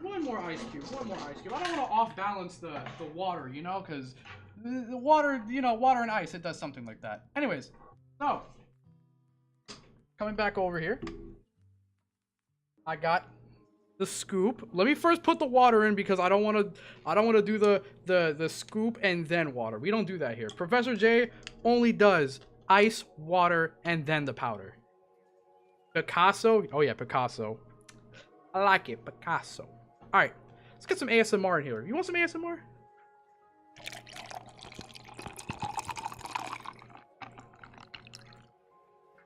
[SPEAKER 1] One more ice cube. I don't want to off balance the water, you know, because the water, you know, water and ice, it does something like that. Anyways, so coming back over here, I got the scoop. Let me first put the water in because I don't want to do the scoop and then water. We don't do that here. Professor J only does ice, water, and then the powder. Picasso. Oh yeah, Picasso. I like it, Picasso. All right, let's get some ASMR in here. You want some ASMR?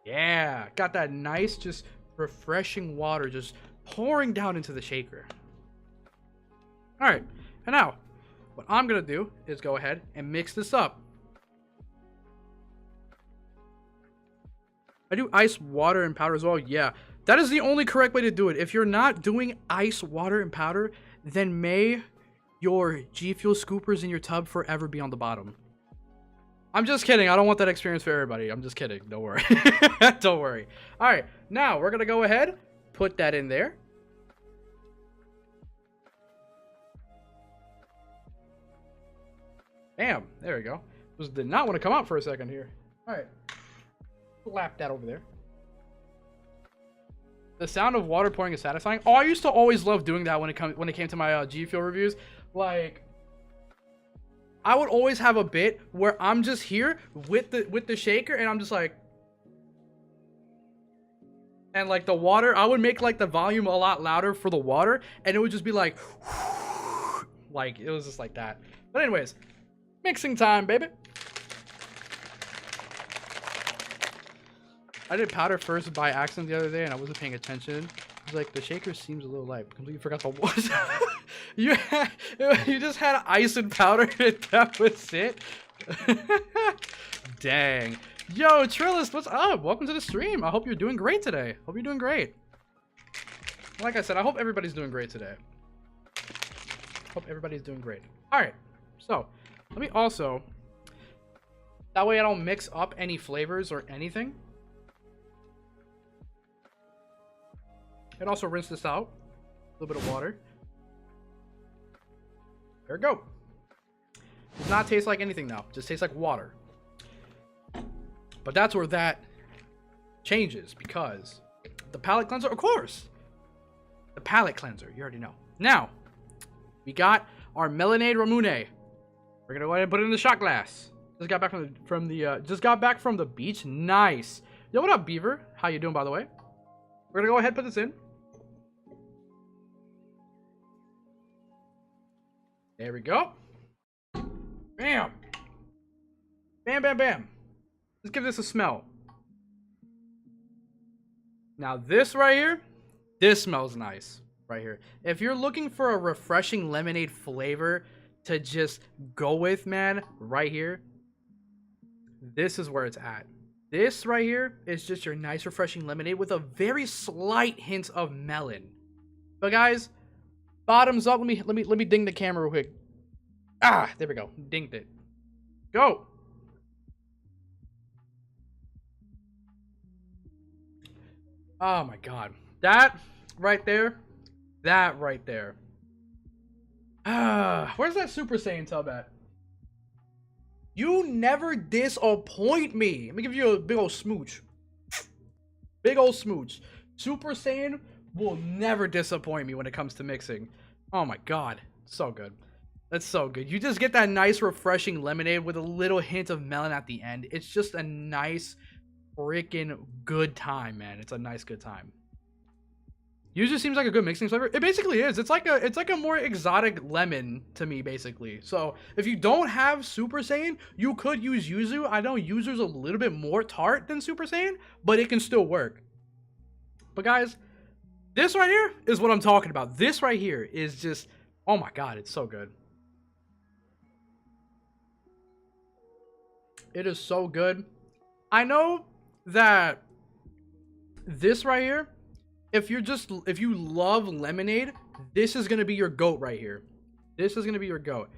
[SPEAKER 1] Yeah, got that nice, just refreshing water just pouring down into the shaker. All right, and now what I'm gonna do is go ahead and mix this up. I do ice, water, and powder as well. Yeah, that is the only correct way to do it. If you're not doing ice, water, and powder, then may your G Fuel scoopers in your tub forever be on the bottom. I'm just kidding. I don't want that experience for everybody. I'm just kidding. Don't worry. Don't worry. All right, now we're gonna go ahead, put that in there. Bam. There we go. This did not want to come out for a second here. All right. Slap that over there. The sound of water pouring is satisfying. Oh, I used to always love doing that when it came to my G Fuel reviews. Like, I would always have a bit where I'm just here with the shaker and I'm just like, and like the water, I would make like the volume a lot louder for the water, and it would just be like it was just like that. But anyways, mixing time, baby. I did powder first by accident the other day, and I wasn't paying attention. I was like, the shaker seems a little light. Completely forgot the water. you just had ice and powder, and that was it. Dang. Yo, Trillis, what's up? Welcome to the stream. I hope you're doing great today. Like I said, I hope everybody's doing great today. Hope everybody's doing great. All right, so let me also, that way I don't mix up any flavors or anything. And also rinse this out. A little bit of water. There we go. Does not taste like anything now. Just tastes like water. But that's where that changes, because the palate cleanser, of course. The palate cleanser, you already know. Now, we got our Melonade Ramune. We're gonna go ahead and put it in the shot glass. Just got back from the beach. Nice. Yo, what up, Beaver? How you doing, by the way? We're gonna go ahead and put this in. There we go. Bam. Bam, bam, bam. Let's give this a smell. Now this right here, this smells nice right here. If you're looking for a refreshing lemonade flavor to just go with, man, right here, this is where it's at. This right here is just your nice refreshing lemonade with a very slight hint of melon. But guys, bottoms up. Let me ding the camera real quick. Ah, there we go. Dinged it. Go. Oh my god. That right there. That right there. Ah, where's that Super Saiyan tub at? You never disappoint me. Let me give you a big old smooch. Big old smooch. Super Saiyan will never disappoint me when it comes to mixing. Oh my god. So good. That's so good. You just get that nice refreshing lemonade with a little hint of melon at the end. It's just a nice freaking good time, man. It's a nice good time. Usually seems like a good mixing flavor. It basically is. It's like a more exotic lemon to me, basically. So if you don't have Super Saiyan, you could use Yuzu. I know Yuzu's a little bit more tart than Super Saiyan, but it can still work. But guys, this right here is what I'm talking about. This right here is just, oh my god, it's so good. It is so good. I know that this right here, if you love lemonade, this is gonna be your goat right here. This is gonna be your goat.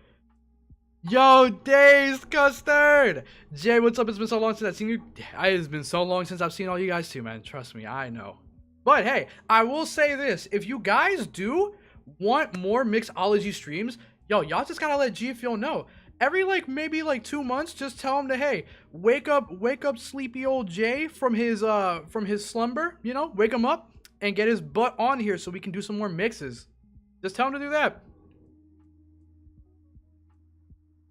[SPEAKER 1] Yo, Days Custard! Jay, what's up? It's been so long since I've seen you. It's been so long since I've seen all you guys too, man. Trust me, I know. But hey, I will say this. If you guys do want more Mixology streams, yo, y'all just gotta let G Fuel know. Every maybe 2 months, just tell him to, hey, wake up sleepy old Jay from his slumber, you know, wake him up and get his butt on here so we can do some more mixes. Just tell him to do that.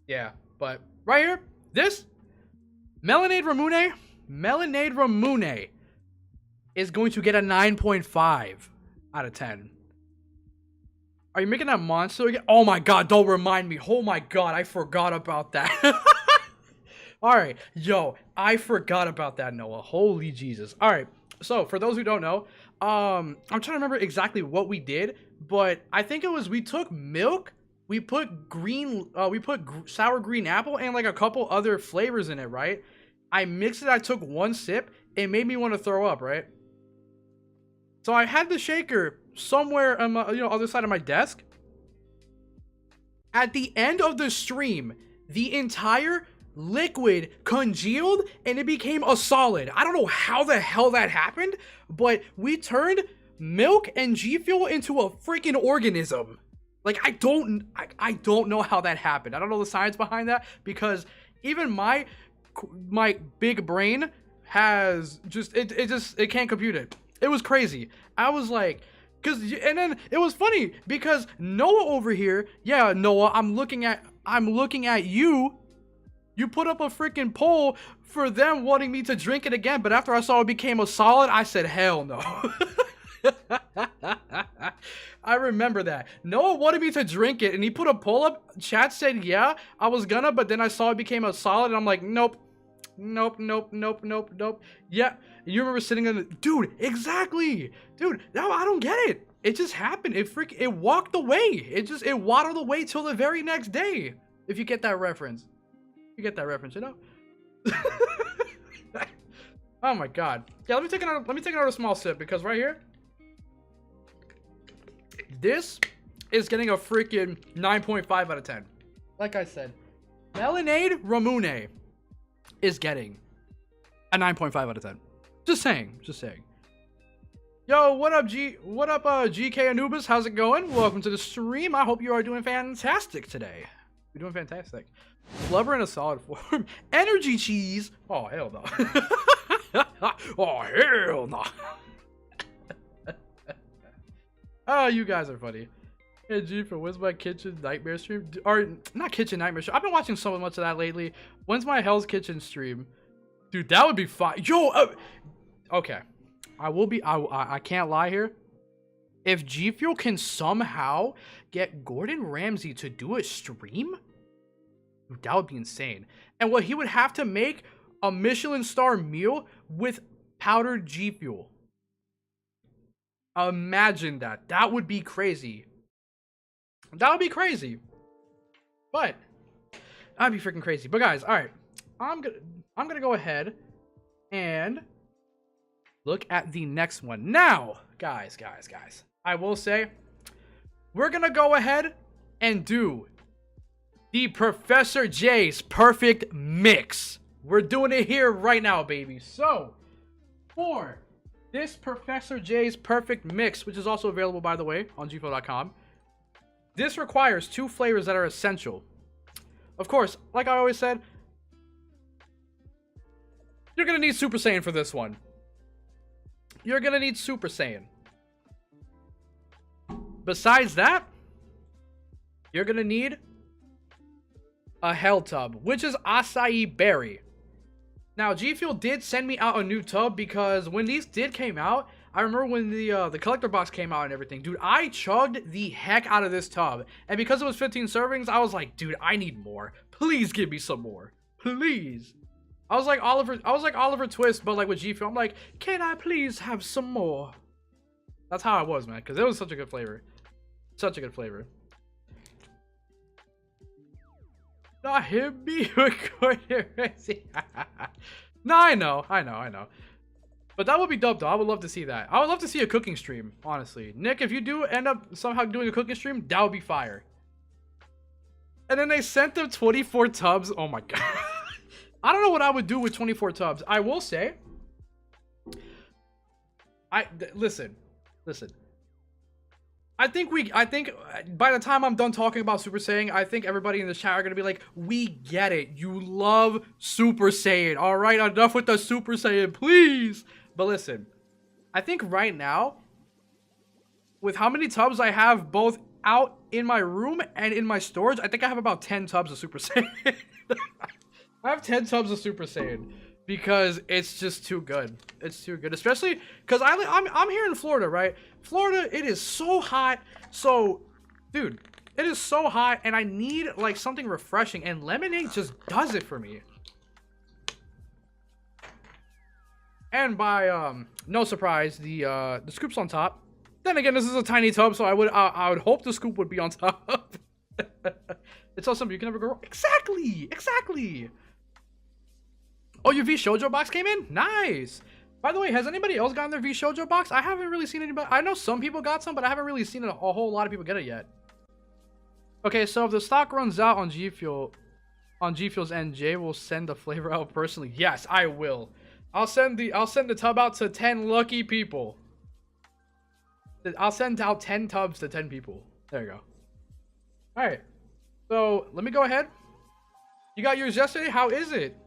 [SPEAKER 1] Yeah, but right here, this Melonade Ramune is going to get a 9.5 out of 10. Are you making that monster again? Oh my god, don't remind me. Oh my god, I forgot about that. Alright, yo, I forgot about that, Noah. Holy Jesus. Alright, so for those who don't know, I'm trying to remember exactly what we did, but I think it was we took milk, we put sour green apple and a couple other flavors in it, right? I mixed it, I took one sip, it made me want to throw up, right? So I had the shaker somewhere on my, other side of my desk. At the end of the stream, the entire liquid congealed and it became a solid. I don't know how the hell that happened, but we turned milk and G Fuel into a freaking organism. I don't know how that happened. I don't know the science behind that, because even my big brain has it can't compute it. It was crazy. I was like, and then it was funny because Noah over here, yeah, Noah, I'm looking at you. You put up a freaking poll for them wanting me to drink it again, but after I saw it became a solid, I said, hell no. I remember that. Noah wanted me to drink it, and he put a poll up. Chat said, yeah, I was gonna, but then I saw it became a solid, and I'm like, nope. Yeah, you remember sitting in the... Dude, exactly. Dude, no, I don't get it. It just happened. It walked away. It waddled away till the very next day. If you get that reference. You get that reference, you know? Oh my god. Yeah, let me take another small sip, because right here, this is getting a freaking 9.5 out of 10. Like I said, Lemonade Ramune is getting a 9.5 out of 10. Just saying. Yo, what up, GK Anubis? How's it going? Welcome to the stream. I hope you are doing fantastic today. You're doing fantastic. Blubber in a solid form. Energy cheese. Oh, hell no. Oh, hell no. Oh, you guys are funny. Hey, G, for when's my kitchen nightmare stream? Or, not kitchen nightmare stream. I've been watching so much of that lately. When's my Hell's Kitchen stream? Dude, that would be fun. Yo, okay. I can't lie here. If G Fuel can somehow get Gordon Ramsay to do a stream, dude, that would be insane. And what he would have to make a Michelin star meal with powdered G Fuel. Imagine that. That would be crazy. That would be crazy. But that'd be freaking crazy. But guys, all right. I'm gonna go ahead and look at the next one. Now, guys. I will say we're gonna go ahead and do the Professor Jay's perfect mix. We're doing it here right now, baby. So, for this Professor Jay's perfect mix, which is also available, by the way, on gfo.com, this requires 2 flavors that are essential. Of course, like I always said, you're gonna need Super Saiyan for this one. You're gonna need Super Saiyan. Besides that, you're gonna need a Hell Tub, which is acai berry. Now, G Fuel did send me out a new tub because when these came out, I remember when the collector box came out and everything. Dude, I chugged the heck out of this tub. And because it was 15 servings, I was like, dude, I need more. Please give me some more. Please. I was like Oliver Twist, but like with G Fuel. I'm like, can I please have some more? That's how I was, man, because it was such a good flavor. Such a good flavor. Not him be recording. No, I know. But that would be dope, though. I would love to see that. I would love to see a cooking stream, honestly. Nick, if you do end up somehow doing a cooking stream, that would be fire. And then they sent them 24 tubs. Oh my god. I don't know what I would do with 24 tubs. I will say, listen. I think by the time I'm done talking about Super Saiyan, I think everybody in the chat are gonna be like, we get it. You love Super Saiyan. All right, enough with the Super Saiyan, please. But listen, I think right now, with how many tubs I have both out in my room and in my storage, I think I have about 10 tubs of Super Saiyan. I have 10 tubs of Super Saiyan because it's just too good. It's too good, especially because I'm here in Florida, right? Florida, it is so hot. So, dude, it is so hot, and I need like something refreshing, and lemonade just does it for me. And by no surprise, the scoop's on top. Then again, this is a tiny tub, so I would hope the scoop would be on top. It's so simple. You can never go wrong. Exactly. Oh, your V Shoujo box came in? Nice. By the way, has anybody else gotten their V Shoujo box? I haven't really seen anybody. I know some people got some, but I haven't really seen a whole lot of people get it yet. Okay, so if the stock runs out on G Fuel's end, Jay will send the flavor out personally. Yes, I will. I'll send the tub out to 10 lucky people. I'll send out 10 tubs to 10 people. There you go. All right. So let me go ahead. You got yours yesterday? How is it?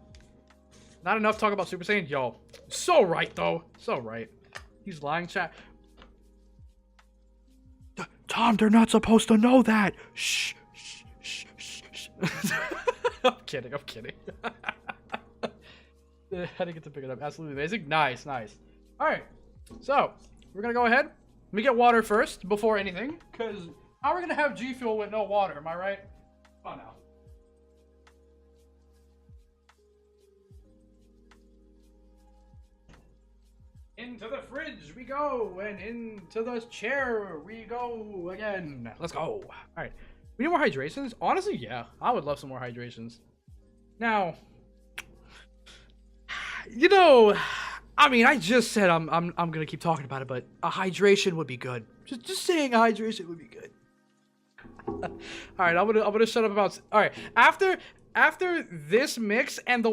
[SPEAKER 1] Not enough talk about Super Saiyan? Yo, so right, though. So right. He's lying, chat. Tom, they're not supposed to know that. Shh. I'm kidding. How to get to pick it up? Absolutely amazing. Nice. All right. So, we're going to go ahead. Let me get water first before anything. Because how are we going to have G Fuel with no water? Am I right? Oh, no. Into the fridge we go, and into the chair we go again. Let's go. All right. We need more hydrations? Honestly, yeah. I would love some more hydrations. Now, you know, I mean, I just said I'm gonna keep talking about it, but a hydration would be good. Just saying a hydration would be good. All right, I'm gonna shut up about. All right, after this mix and the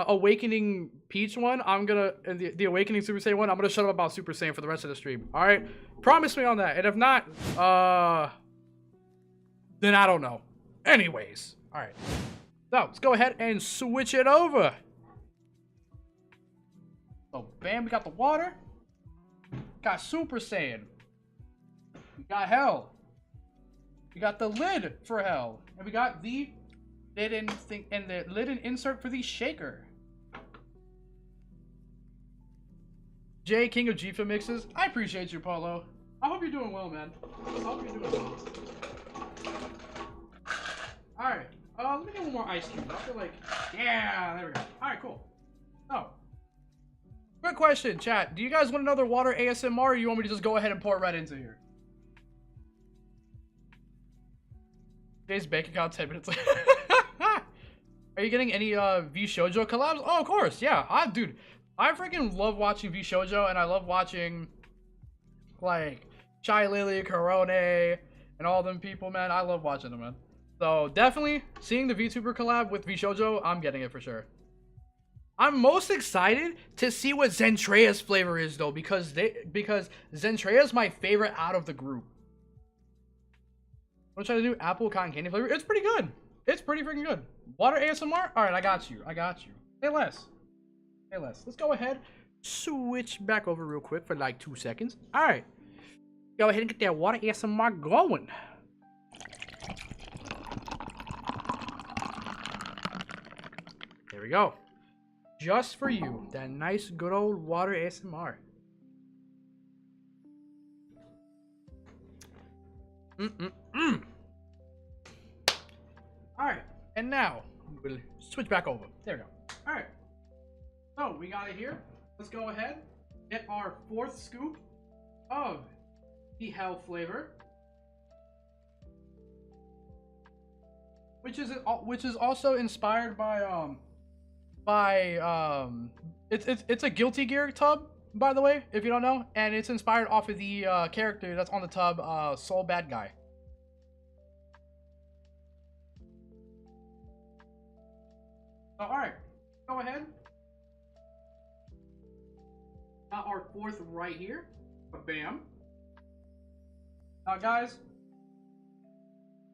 [SPEAKER 1] Awakening Peach one, I'm gonna and the Awakening Super Saiyan one, I'm gonna shut up about Super Saiyan for the rest of the stream. All right, promise me on that. And if not, then I don't know. Anyways, all right. So let's go ahead and switch it over. So bam, we got the water. Got Super Saiyan. We got Hell. We got the lid for Hell, and we got the lid and the lid and insert for the shaker. Jay, king of G-Fuel mixes. I appreciate you, Paulo. I hope you're doing well, man. I hope you're doing well. All right. Let me get one more ice cube. I feel like, yeah, there we go. All right, cool. Oh, quick question, chat. Do you guys want another water ASMR, or you want me to just go ahead and pour it right into here? Jay's bank account 10 minutes later. Are you getting any V Shoujo collabs? Oh, of course, yeah. Dude, I freaking love watching V Shoujo, and I love watching like Chai Lily, Korone, and all them people, man. I love watching them, man. So definitely seeing the VTuber collab with V Shoujo, I'm getting it for sure. I'm most excited to see what Zentrea's flavor is though, because Zentrea's my favorite out of the group. I'm trying to do apple cotton candy flavor. It's pretty good. It's pretty freaking good. Water ASMR? Alright, I got you. I got you. Say less. Say less. Let's go ahead. Switch back over real quick for like 2 seconds. Alright. Go ahead and get that water ASMR going. There we go. Just for you. That nice good old water ASMR. Alright, and now we'll switch back over. There we go. Alright. So we got it here. Let's go ahead. Get our 4th scoop of the Hell flavor. Which is also inspired by it's a Guilty Gear tub, by the way, if you don't know, and it's inspired off of the character that's on the tub, Soul Bad Guy. So, alright, go ahead. Got our 4th right here. Bam. Now, guys,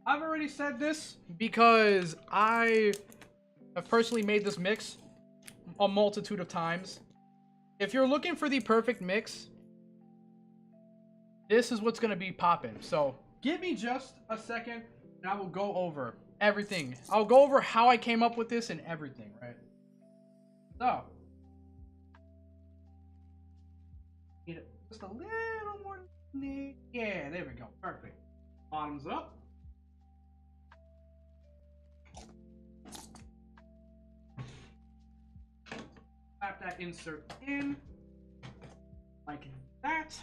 [SPEAKER 1] I've already said this because I have personally made this mix a multitude of times. If you're looking for the perfect mix, this is what's going to be popping. So give me just a second and I will go over everything. I'll go over how I came up with this and everything, right? So, need it just a little more. Yeah, there we go. Perfect. Bottoms up. Slap that insert in like that.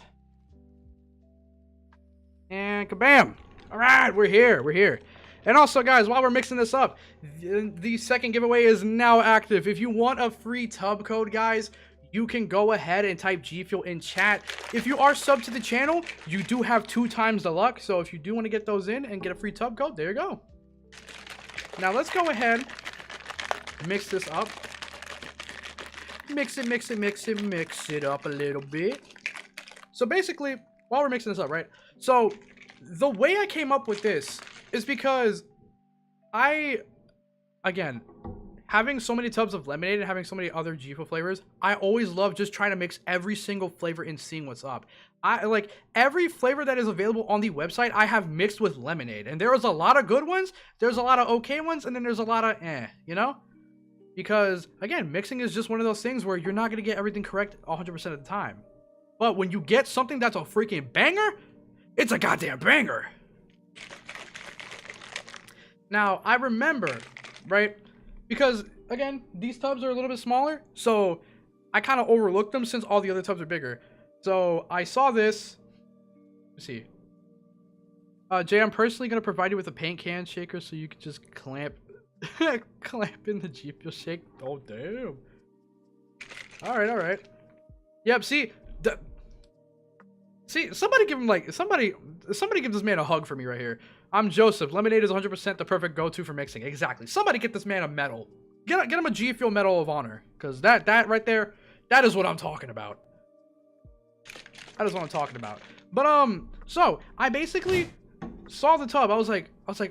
[SPEAKER 1] And kabam! All right, we're here. We're here. And also, guys, while we're mixing this up, the second giveaway is now active. If you want a free tub code, guys, you can go ahead and type G Fuel in chat. If you are subbed to the channel, you do have 2 times the luck. So if you do want to get those in and get a free tub code, there you go. Now let's go ahead, mix this up. Mix it up a little bit. So basically, while we're mixing this up, right? So the way I came up with this is because again, having so many tubs of lemonade and having so many other G Fuel flavors, I always love just trying to mix every single flavor and seeing what's up. I like every flavor that is available on the website, I have mixed with lemonade. And there is a lot of good ones, there's a lot of okay ones, and then there's a lot of you know? Because, again, mixing is just one of those things where you're not going to get everything correct 100% of the time. But when you get something that's a freaking banger, it's a goddamn banger. Now, I remember, right? Because, again, these tubs are a little bit smaller, so I kind of overlooked them since all the other tubs are bigger. So I saw this. Let's see. Jay, I'm personally going to provide you with a paint can shaker so you can just clamp in the G Fuel shake. Oh, damn. All right. Yep, see, See, somebody give him like somebody give this man a hug for me right here. I'm Joseph. Lemonade is 100% the perfect go-to for mixing. Exactly. Somebody get this man a medal. Get him a G Fuel Medal of Honor, because that right there, that is what I'm talking about. That is what I'm talking about. But so I basically saw the tub. I was like,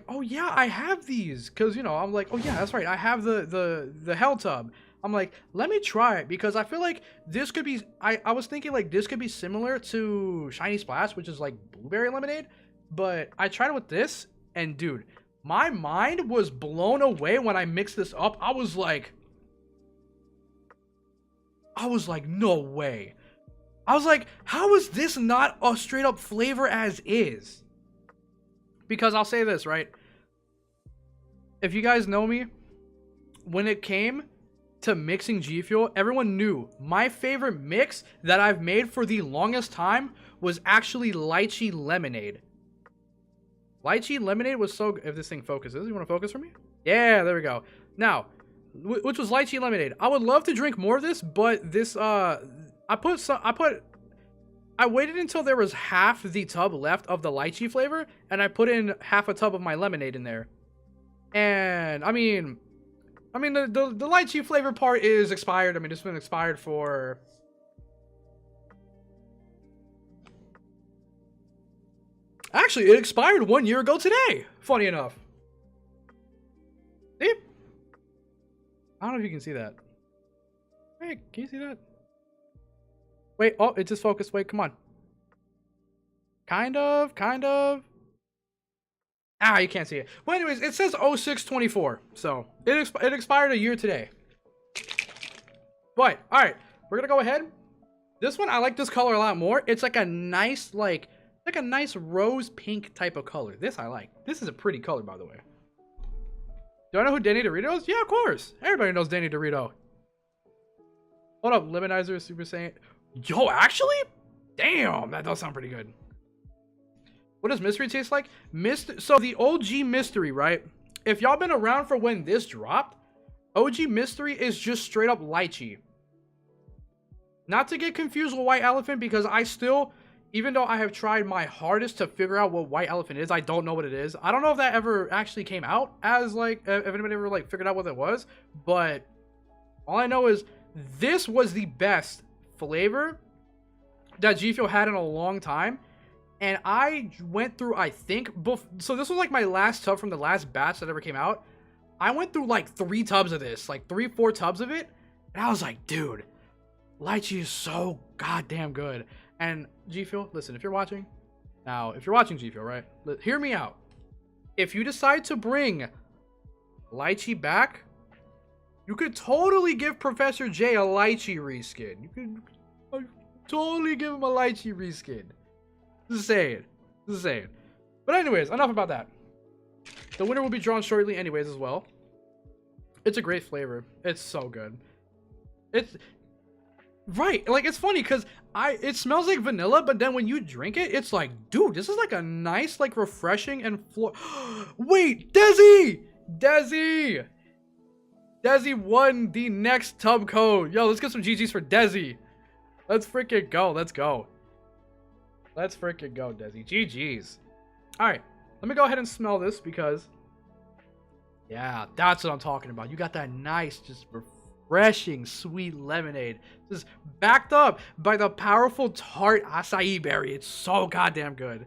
[SPEAKER 1] oh yeah, I have these, because you know, I'm like, oh yeah, that's right, I have the hell tub. I'm like, let me try it, because I feel like this could be, I was thinking like this could be similar to Shiny Splash, which is like blueberry lemonade, but I tried it with this, and dude, my mind was blown away when I mixed this up. I was like, no way. I was like, how is this not a straight up flavor as is? Because I'll say this, right? If you guys know me, when it came to mixing G Fuel, everyone knew my favorite mix that I've made for the longest time was actually lychee lemonade. Lychee lemonade was so good. If this thing focuses, you want to focus for me? Yeah, there we go. Now, which was lychee lemonade. I would love to drink more of this, but this I waited until there was half the tub left of the lychee flavor, and I put in half a tub of my lemonade in there. And I mean the lychee flavor part is expired. I mean, it's been expired for actually, it expired 1 year ago today. Funny enough. See? I don't know if you can see that. Hey, can you see that? Wait, oh, it just focused. Wait, come on. Kind of. Ah, you can't see it. Well, anyways, it says 0624. So, it expired a year today. But, alright. We're gonna go ahead. This one, I like this color a lot more. It's like a nice, like a nice rose pink type of color. This I like. This is a pretty color, by the way. Do I know who Danny Dorito is? Yeah, of course. Everybody knows Danny Dorito. Hold up, Lemonizer, Super Saiyan. Yo, actually? Damn, that does sound pretty good. What does Mystery taste like? So the OG Mystery, right? If y'all been around for when this dropped, OG Mystery is just straight up lychee. Not to get confused with White Elephant, because I still, even though I have tried my hardest to figure out what White Elephant is, I don't know what it is. I don't know if that ever actually came out as like, if anybody ever like figured out what it was, but all I know is this was the best flavor that G Fuel had in a long time. And I went through, I think, so this was like my last tub from the last batch that ever came out. I went through like 3 tubs of this, like 3-4 tubs of it. And I was like, dude, lychee is so goddamn good. And G Fuel, listen, if you're watching, G Fuel, right? Hear me out. If you decide to bring lychee back, you could totally give Professor J a lychee reskin. You could totally give him a lychee reskin. Just saying. But anyways, enough about that. The winner will be drawn shortly anyways as well. It's a great flavor. It's so good. It's right. Like, it's funny because it smells like vanilla, but then when you drink it, it's like, dude, this is like a nice, like, refreshing and Wait, Desi won the next tub code. Yo, let's get some GGs for Desi. Let's freaking go. Let's freaking go, Desi. GG's. Alright, let me go ahead and smell this because, yeah, that's what I'm talking about. You got that nice, just refreshing, sweet lemonade. Just backed up by the powerful tart acai berry. It's so goddamn good.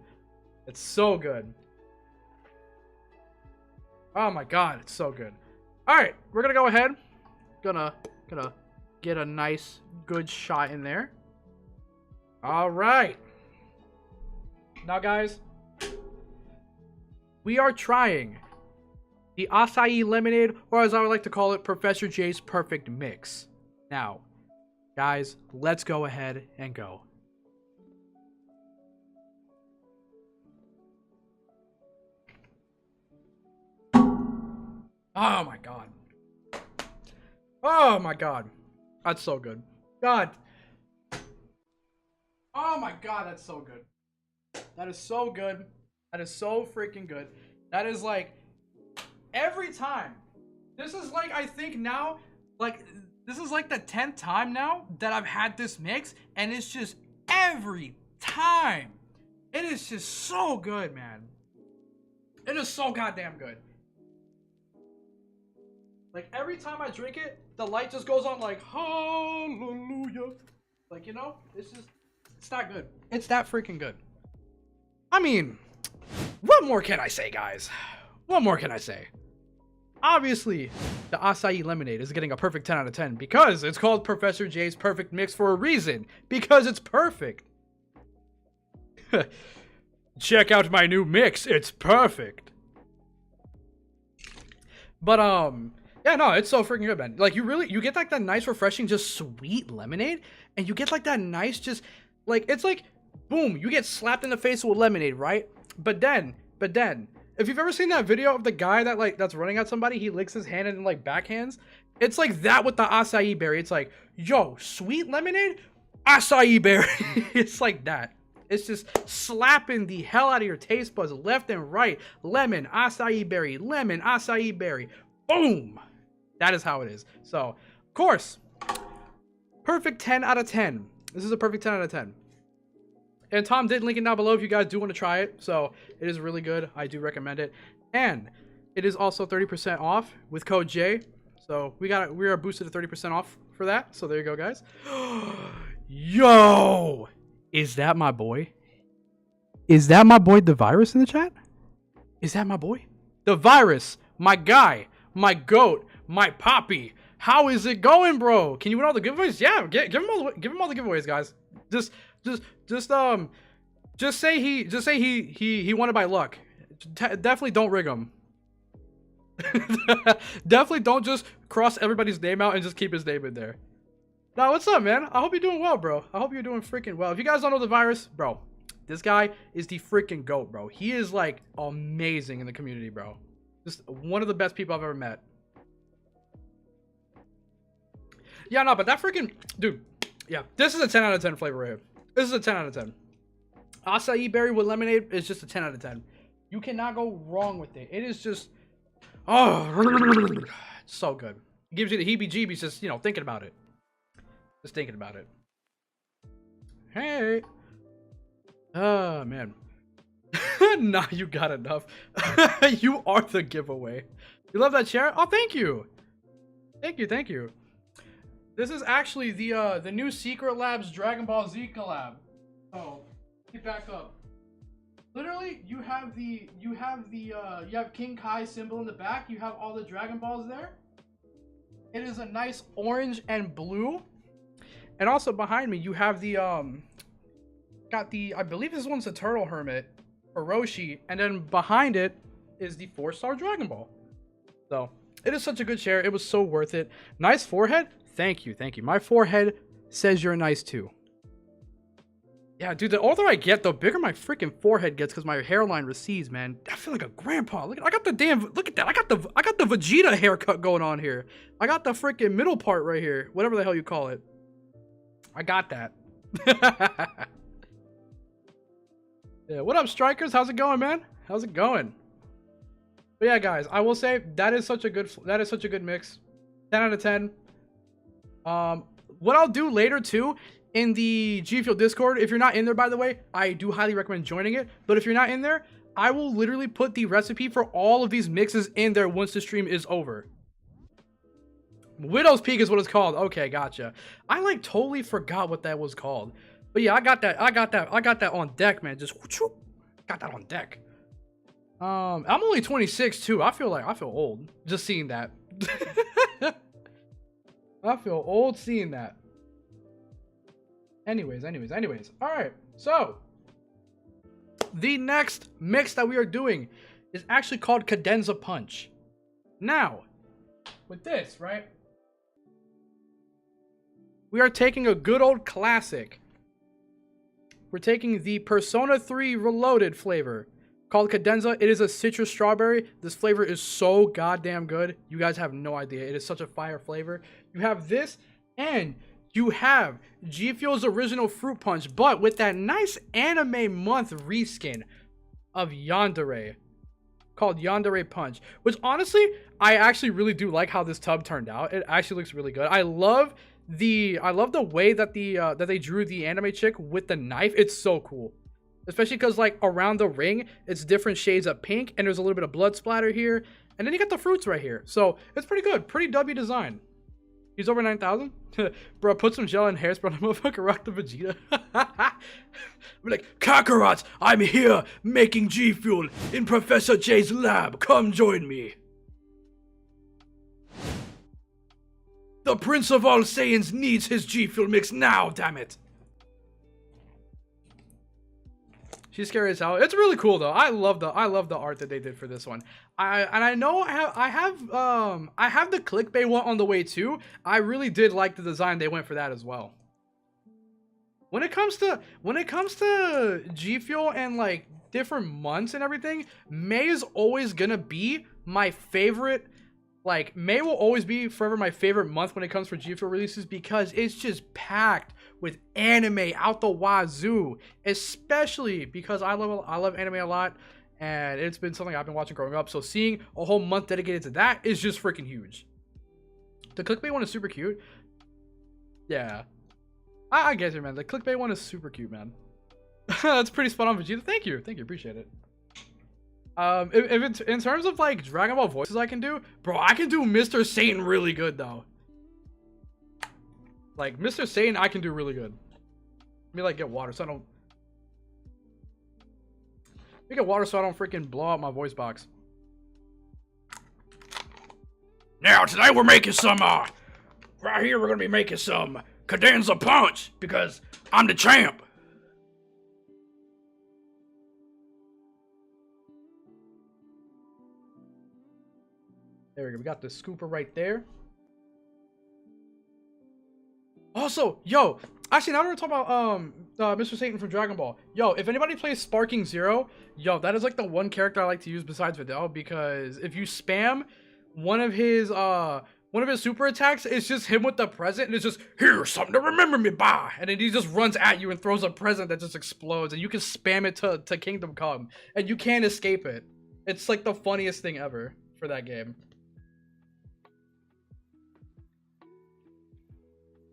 [SPEAKER 1] It's so good. Oh my god, it's so good. Alright, we're gonna go ahead. Gonna get a nice, good shot in there. Alright. Now, guys, we are trying the acai lemonade, or as I would like to call it, Professor J's perfect mix. Now, guys, let's go ahead and go. Oh my god. Oh my god. That's so good. God. Oh my god, that's so good. That is so good. That is so freaking good. That is like, every time. This is like, I think now, like, this is like the 10th time now that I've had this mix, and it's just every time. It is just so good, man. It is so goddamn good. Like, every time I drink it, the light just goes on like, hallelujah. Like, you know, it's that good. It's that freaking good. I mean, what more can I say, guys? What more can I say? Obviously, the acai lemonade is getting a perfect 10 out of 10 because it's called Professor Jay's Perfect Mix for a reason. Because it's perfect. Check out my new mix. It's perfect. But, yeah, no, it's so freaking good, man. Like, you get like that nice, refreshing, just sweet lemonade. And you get like that nice, just, like, it's like, boom, you get slapped in the face with lemonade, right? But then, if you've ever seen that video of the guy that, like, that's running at somebody, he licks his hand and, like, backhands. It's like that with the acai berry. It's like, yo, sweet lemonade, acai berry. It's like that. It's just slapping the hell out of your taste buds left and right. Lemon, acai berry, lemon, acai berry. Boom. That is how it is. So, of course, perfect 10 out of 10. This is a perfect 10 out of 10. And Tom did link it down below if you guys do want to try it. So, it is really good. I do recommend it. And it is also 30% off with code J. So, we are boosted to 30% off for that. So, there you go, guys. Yo! Is that my boy? Is that my boy, The Virus, in the chat? Is that my boy? The Virus, my guy, my goat, my poppy. How is it going, bro? Can you win all the giveaways? Yeah, give him all the giveaways, guys. Just say he won it by luck. Definitely don't rig him. Definitely don't just cross everybody's name out and just keep his name in there. Now, what's up, man? I hope you're doing well, bro. I hope you're doing freaking well. If you guys don't know The Virus, bro, this guy is the freaking GOAT, bro. He is, like, amazing in the community, bro. Just one of the best people I've ever met. Yeah, no, but that freaking... Dude, yeah. This is a 10 out of 10 flavor right here. This is a 10 out of 10. Acai berry with lemonade is just a 10 out of 10. You cannot go wrong with it. It is just... Oh, so good. It gives you the heebie-jeebies just, you know, thinking about it. Just thinking about it. Hey. Oh, man. Nah, you got enough. You are the giveaway. You love that chair? Oh, thank you. Thank you, thank you. This is actually the new Secret Labs Dragon Ball Z collab. Oh, get back up. Literally, you have King Kai symbol in the back. You have all the Dragon Balls there. It is a nice orange and blue. And also behind me, you have the, I believe this one's the Turtle Hermit, Orochi, and then behind it is the 4-star Dragon Ball. So, it is such a good chair. It was so worth it. Nice forehead? Thank you, thank you. My forehead says you're nice too. Yeah, dude, the older I get, the bigger my freaking forehead gets because my hairline recedes, man. I feel like a grandpa. Look at that. I got the Vegeta haircut going on here. I got the freaking middle part right here. Whatever the hell you call it. I got that. Yeah, what up, Strikers? How's it going, man? How's it going? But yeah, guys, I will say that is such a good mix. 10 out of 10. What I'll do later too in the G Fuel Discord, if you're not in there, by the way, I do highly recommend joining it. But if you're not in there, I will literally put the recipe for all of these mixes in there once the stream is over. Widow's Peak is what it's called. Okay, gotcha. I like totally forgot what that was called. But yeah, I got that on deck, man. Just whoop, got that on deck. I'm only 26 too. I feel old just seeing that. I feel old seeing that. Anyways. All right. So, the next mix that we are doing is actually called Cadenza Punch. Now, with this, right? We are taking a good old classic. We're taking the Persona 3 Reloaded flavor called Cadenza. It is a citrus strawberry. This flavor is so goddamn good. You guys have no idea. It is such a fire flavor. You have this, and you have G Fuel's original Fruit Punch, but with that nice anime month reskin of Yandere, called Yandere Punch, which honestly, I actually really do like how this tub turned out. It actually looks really good. I love I love the way that that they drew the anime chick with the knife. It's so cool. Especially because, like, around the ring, it's different shades of pink, and there's a little bit of blood splatter here. And then you got the fruits right here. So, it's pretty good. Pretty W design. He's over 9,000? Bro, put some gel in hairspray on the motherfucker, rock the Vegeta. We're like, Kakarot, I'm here, making G Fuel in Professor Jay's lab. Come join me. The Prince of All Saiyans needs his G Fuel mix now, damn it. She's scary as hell. It's really cool though. I love the art that they did for this one. I know I have the clickbait one on the way too. I really did like the design they went for that as well. When it comes to G Fuel and like different months and everything, May is always gonna be my favorite. Like, May will always be forever my favorite month when it comes for G Fuel releases because it's just packed with anime out the wazoo. Especially because I love anime a lot, and it's been something I've been watching growing up. So seeing a whole month dedicated to that is just freaking huge. The clickbait one is super cute. Yeah, I get it, man. The clickbait one is super cute, man. That's pretty spot on, Vegeta. Thank you, appreciate it. If it's in terms of like Dragon Ball voices I can do, bro, I can do Mr. Satan really good though. Like Mr. Satan I can do really good. Let me like get water so I don't freaking blow out my voice box. Now today we're making some right here we're gonna be making some Cadenza Punch because I'm the champ. There we go. We got the scooper right there. Also, yo, actually, now we're talking about Mr. Satan from Dragon Ball. Yo, if anybody plays Sparking Zero, yo, that is like the one character I like to use besides Videl because if you spam one of his super attacks, it's just him with the present, and it's just here's something to remember me by, and then he just runs at you and throws a present that just explodes, and you can spam it to Kingdom Come, and you can't escape it. It's like the funniest thing ever for that game.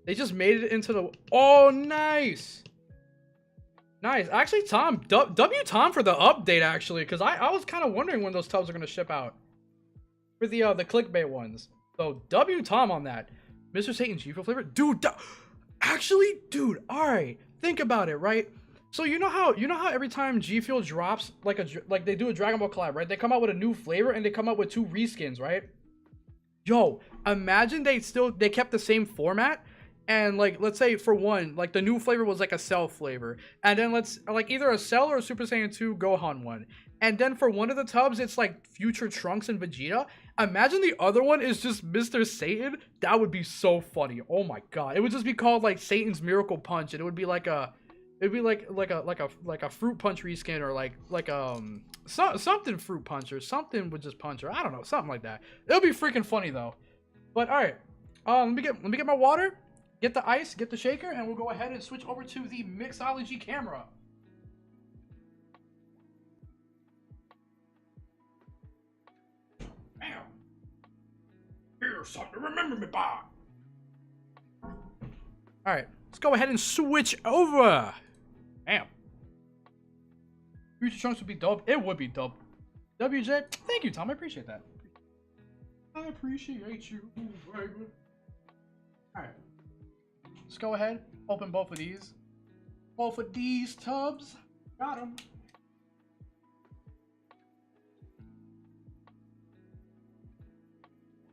[SPEAKER 1] They just made it into the... Oh, nice! Nice. Actually, Tom, W Tom for the update, actually, because I was kind of wondering when those tubs are going to ship out. For the clickbait ones. So, W Tom on that. Mr. Satan G Fuel flavor? Dude, actually, dude, alright. Think about it, right? So, you know how every time G Fuel drops, like they do a Dragon Ball collab, right? They come out with a new flavor, and they come out with 2 reskins, right? Yo, imagine they kept the same format, and like let's say for one, like the new flavor was like a Cell flavor, and then let's like either a Cell or a Super Saiyan 2 Gohan one, and then for one of the tubs it's like future Trunks and Vegeta. Imagine the other one is just Mr. Satan. That would be so funny. Oh my god, it would just be called like Satan's Miracle Punch, and it would be like a fruit punch reskin, or like something fruit punch or something with just punch, or I don't know, something like that. It'll be freaking funny though. But all right, let me get my water, get the ice, get the shaker, and we'll go ahead and switch over to the Mixology camera. Bam. Here's something to remember me by. All right, let's go ahead and switch over. Damn. Future Trunks would be dope. It would be dope. WJ, thank you, Tom. I appreciate that. I appreciate you, baby. Alright. Let's go ahead. Open both of these. Both of these tubs. Got them.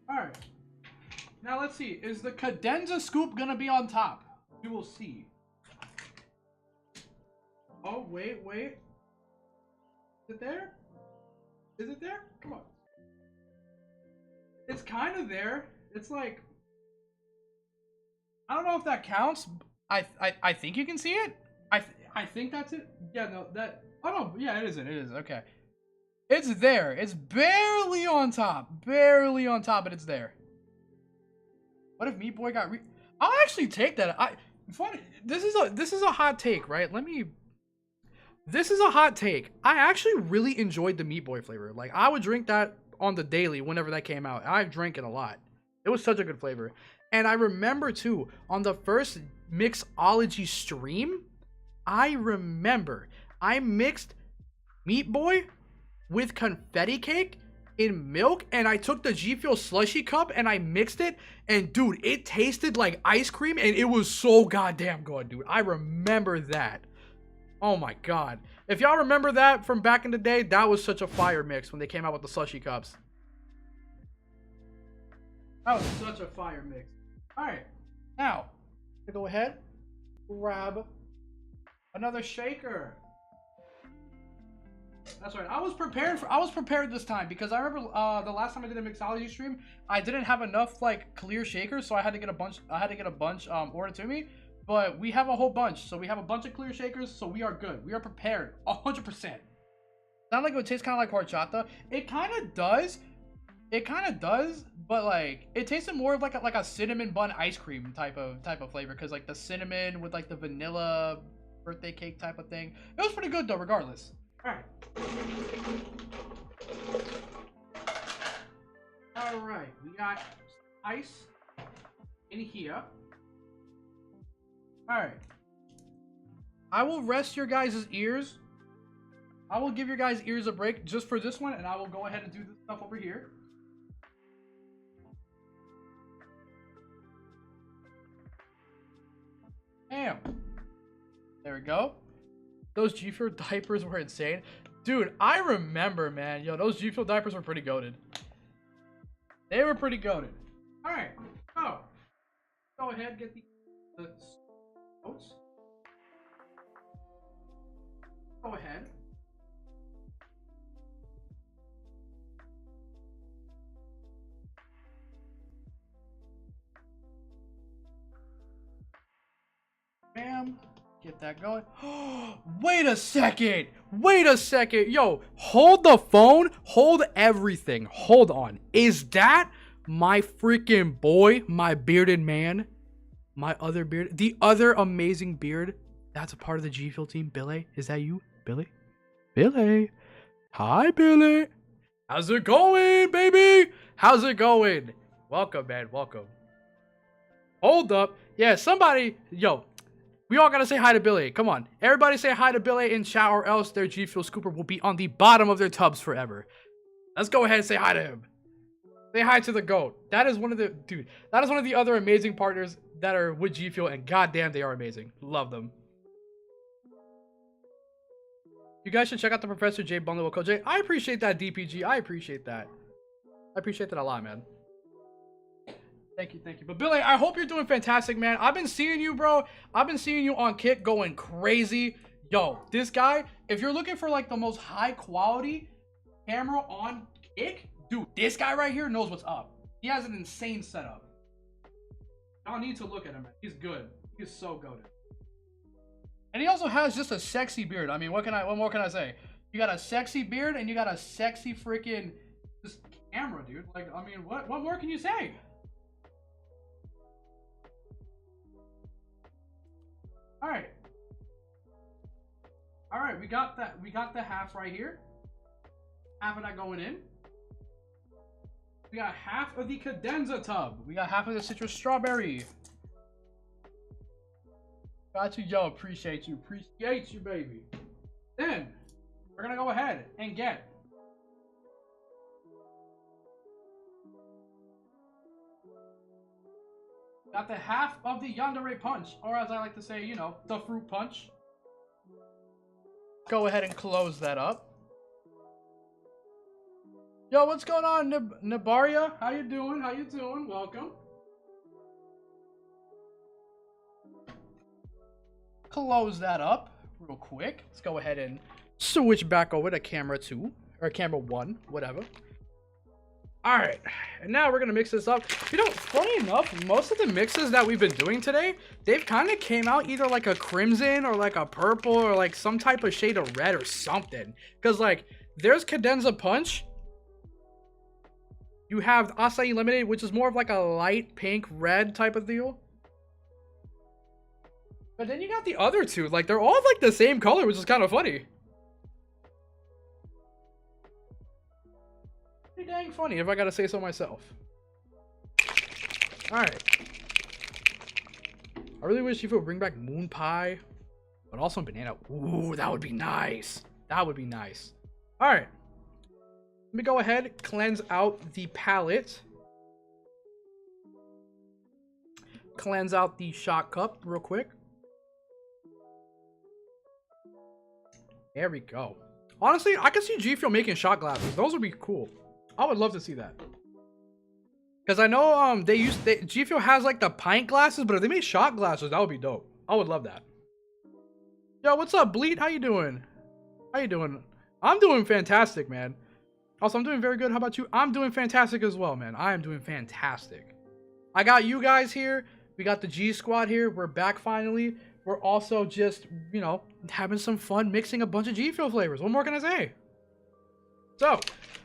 [SPEAKER 1] Alright. Now let's see. Is the Cadenza scoop gonna be on top? We will see. Oh, wait. Is it there? Is it there? Come on. It's kind of there. It's like... I don't know if that counts. I think you can see it. I think that's it. Yeah, no, that... Oh, no. Yeah, it is. It is. Okay. It's there. It's barely on top. Barely on top, but it's there. What if Meat Boy got I'll actually take that. Funny. This is a hot take, right? This is a hot take. I actually really enjoyed the Meat Boy flavor. Like, I would drink that on the daily whenever that came out. I drank it a lot. It was such a good flavor. And I remember too, on the first Mixology stream, I remember I mixed Meat Boy with confetti cake in milk, and I took the G Fuel slushy cup and I mixed it, and dude, it tasted like ice cream, and it was so goddamn good, dude. I remember that. Oh my god. If y'all remember that from back in the day, that was such a fire mix when they came out with the slushy cups. That was such a fire mix. Alright, now, to go ahead, grab another shaker. That's right. I was prepared this time because I remember the last time I did a mixology stream, I didn't have enough like clear shakers, so I had to get a bunch ordered to me. But we have a whole bunch, so we have a bunch of clear shakers, so we are good. We are prepared 100%. Not like it would taste kind of like horchata. It kind of does. It kind of does, but like it tasted more of like a cinnamon bun ice cream type of flavor, because like the cinnamon with like the vanilla birthday cake type of thing. It was pretty good though, regardless. Alright. Alright, we got ice in here. Alright. I will rest your guys' ears. I will give your guys' ears a break just for this one, and I will go ahead and do this stuff over here. Bam. There we go. Those G Fuel diapers were insane. Dude, I remember, man. Yo, those G Fuel diapers were pretty goated. They were pretty goated. Alright, so go ahead and get the notes. Go ahead. Bam. Get that going. Wait a second. Wait a second. Yo, hold the phone. Hold everything. Hold on. Is that my freaking boy, my bearded man? My other beard? The other amazing beard that's a part of the G Fuel team? Billy? Is that you? Billy? Billy? Hi, Billy. How's it going, baby? How's it going? Welcome, man. Welcome. Hold up. Yeah, somebody. Yo. We all gotta say hi to Billy. Come on. Everybody say hi to Billy in chat, or else their G Fuel scooper will be on the bottom of their tubs forever. Let's go ahead and say hi to him. Say hi to the GOAT. That is one of the... Dude, that is one of the other amazing partners that are with G Fuel, and goddamn, they are amazing. Love them. You guys should check out the Professor J bundle with Code J. I appreciate that, DPG. I appreciate that. I appreciate that a lot, man. Thank you, thank you. But Billy, I hope you're doing fantastic, man. I've been seeing you, bro. I've been seeing you on Kick going crazy. Yo, this guy, if you're looking for like the most high quality camera on Kick, dude, this guy right here knows what's up. He has an insane setup. Y'all need to look at him, man. He's good. He's so good. And he also has just a sexy beard. I mean, what more can I say? You got a sexy beard and you got a sexy freaking just camera, dude. Like, I mean, what more can you say? All right, we got that. We got the half right here. Half of that going in. We got half of the cadenza tub. We got half of the citrus strawberry. Got you, yo. Appreciate you, baby. Then we're gonna go ahead and get got the half of the yandere punch, or as I like to say, you know, the fruit punch. Go ahead and close that up. Yo, what's going on, Nabaria? How you doing? How you doing? Welcome. Close that up real quick. Let's go ahead and switch back over to camera 2 or camera 1, whatever. All right, and now we're gonna mix this up. You know, funny enough, most of the mixes that we've been doing today, they've kind of came out either like a crimson or like a purple or like some type of shade of red or something. Because like, there's cadenza punch. You have acai lemonade, which is more of like a light pink red type of deal. But then you got the other two, like they're all like the same color, which is kind of funny. Pretty dang funny, if I gotta say so myself. All right, I really wish you would bring back moon pie, but also banana. Ooh, that would be nice. That would be nice. All right. Let me go ahead, cleanse out the palette. Cleanse out the shot cup real quick. There we go. Honestly, I could see G Fuel making shot glasses. Those would be cool. I would love to see that. Because I know G Fuel has like the pint glasses, but if they made shot glasses, that would be dope. I would love that. Yo, what's up, Bleed? How you doing? How you doing? I'm doing fantastic, man. Also, I'm doing very good. How about you? I'm doing fantastic as well, man. I am doing fantastic. I got you guys here. We got the G Squad here. We're back finally. We're also just, you know, having some fun mixing a bunch of G Fuel flavors. What more can I say? So,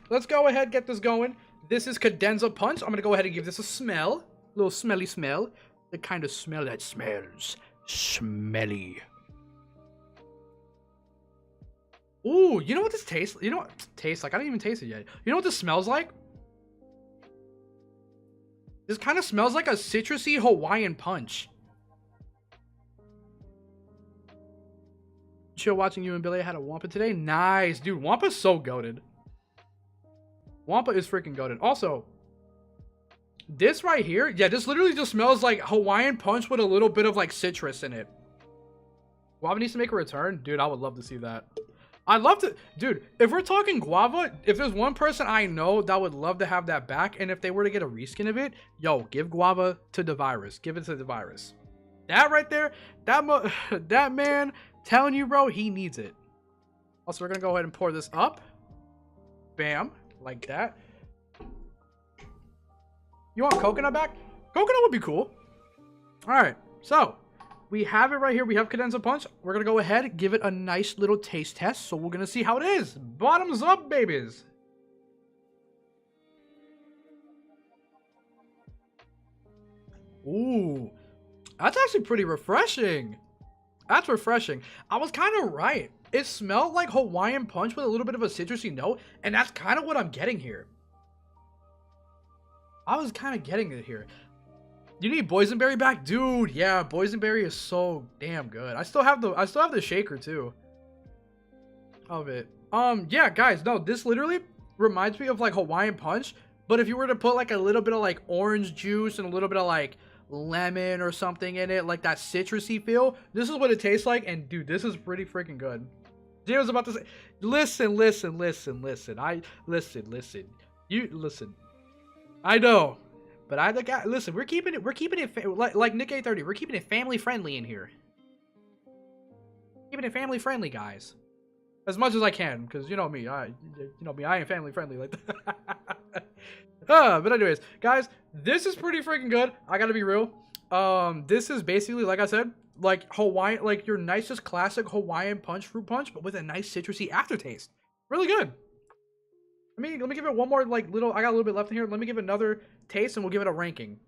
[SPEAKER 1] let's go ahead and get this going. This is Cadenza Punch. I'm going to go ahead and give this a smell. A little smelly smell. The kind of smell that smells smelly. Ooh, you know what this tastes? You know what tastes like? I didn't even taste it yet. You know what this smells like? This kind of smells like a citrusy Hawaiian punch. Chill watching you and Billy. I had a Wampa today. Nice, dude. Wampa's so goated. Wampa is freaking goated. Also, this right here, yeah, this literally just smells like Hawaiian punch with a little bit of like citrus in it. Guava needs to make a return, dude. I would love to see that. I'd love to, dude, if we're talking guava, if there's one person I know that would love to have that back, and if they were to get a reskin of it, yo, give guava to the virus. Give it to the virus. That right there, that man, telling you, bro, he needs it. Also, we're gonna go ahead and pour this up. Bam, like that. You want coconut back? Coconut would be cool. All right, so we have it right here. We have Cadenza Punch. We're going to go ahead and give it a nice little taste test. So we're going to see how it is. Bottoms up, babies. Ooh, that's actually pretty refreshing. That's refreshing. I was kind of right. It smelled like Hawaiian punch with a little bit of a citrusy note. And that's kind of what I'm getting here. I was kind of getting it here. You need boysenberry back, dude. Yeah, boysenberry is so damn good. I still have the shaker too of it. Yeah, guys, no, this literally reminds me of like Hawaiian punch, but if you were to put like a little bit of like orange juice and a little bit of like lemon or something in it, like that citrusy feel, this is what it tastes like. And dude, this is pretty freaking good. Jay was about to say, listen. You listen. I know. But I like, listen, we're keeping it like Nick 830. We're keeping it family friendly in here. Keeping it family friendly, guys, as much as I can, because you know me, I ain't family friendly like that. But anyways, guys, this is pretty freaking good. I gotta be real. This is basically, like I said, like Hawaiian, like your nicest classic Hawaiian punch, fruit punch, but with a nice citrusy aftertaste. Really good. Let me give it one more like little. I got a little bit left in here. Let me give it another taste, and we'll give it a ranking.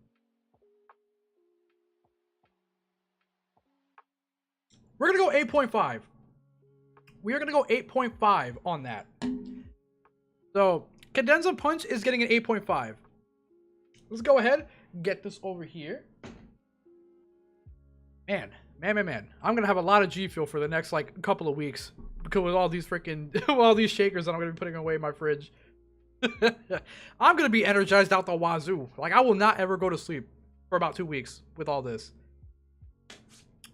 [SPEAKER 1] We're gonna go 8.5. We are gonna go 8.5 on that. So Cadenza Punch is getting an 8.5. Let's go ahead, get this over here. Man. I'm gonna have a lot of G Fuel for the next like couple of weeks. Because with all these freaking, all these shakers that I'm going to be putting away in my fridge. I'm going to be energized out the wazoo. Like, I will not ever go to sleep for about 2 weeks with all this.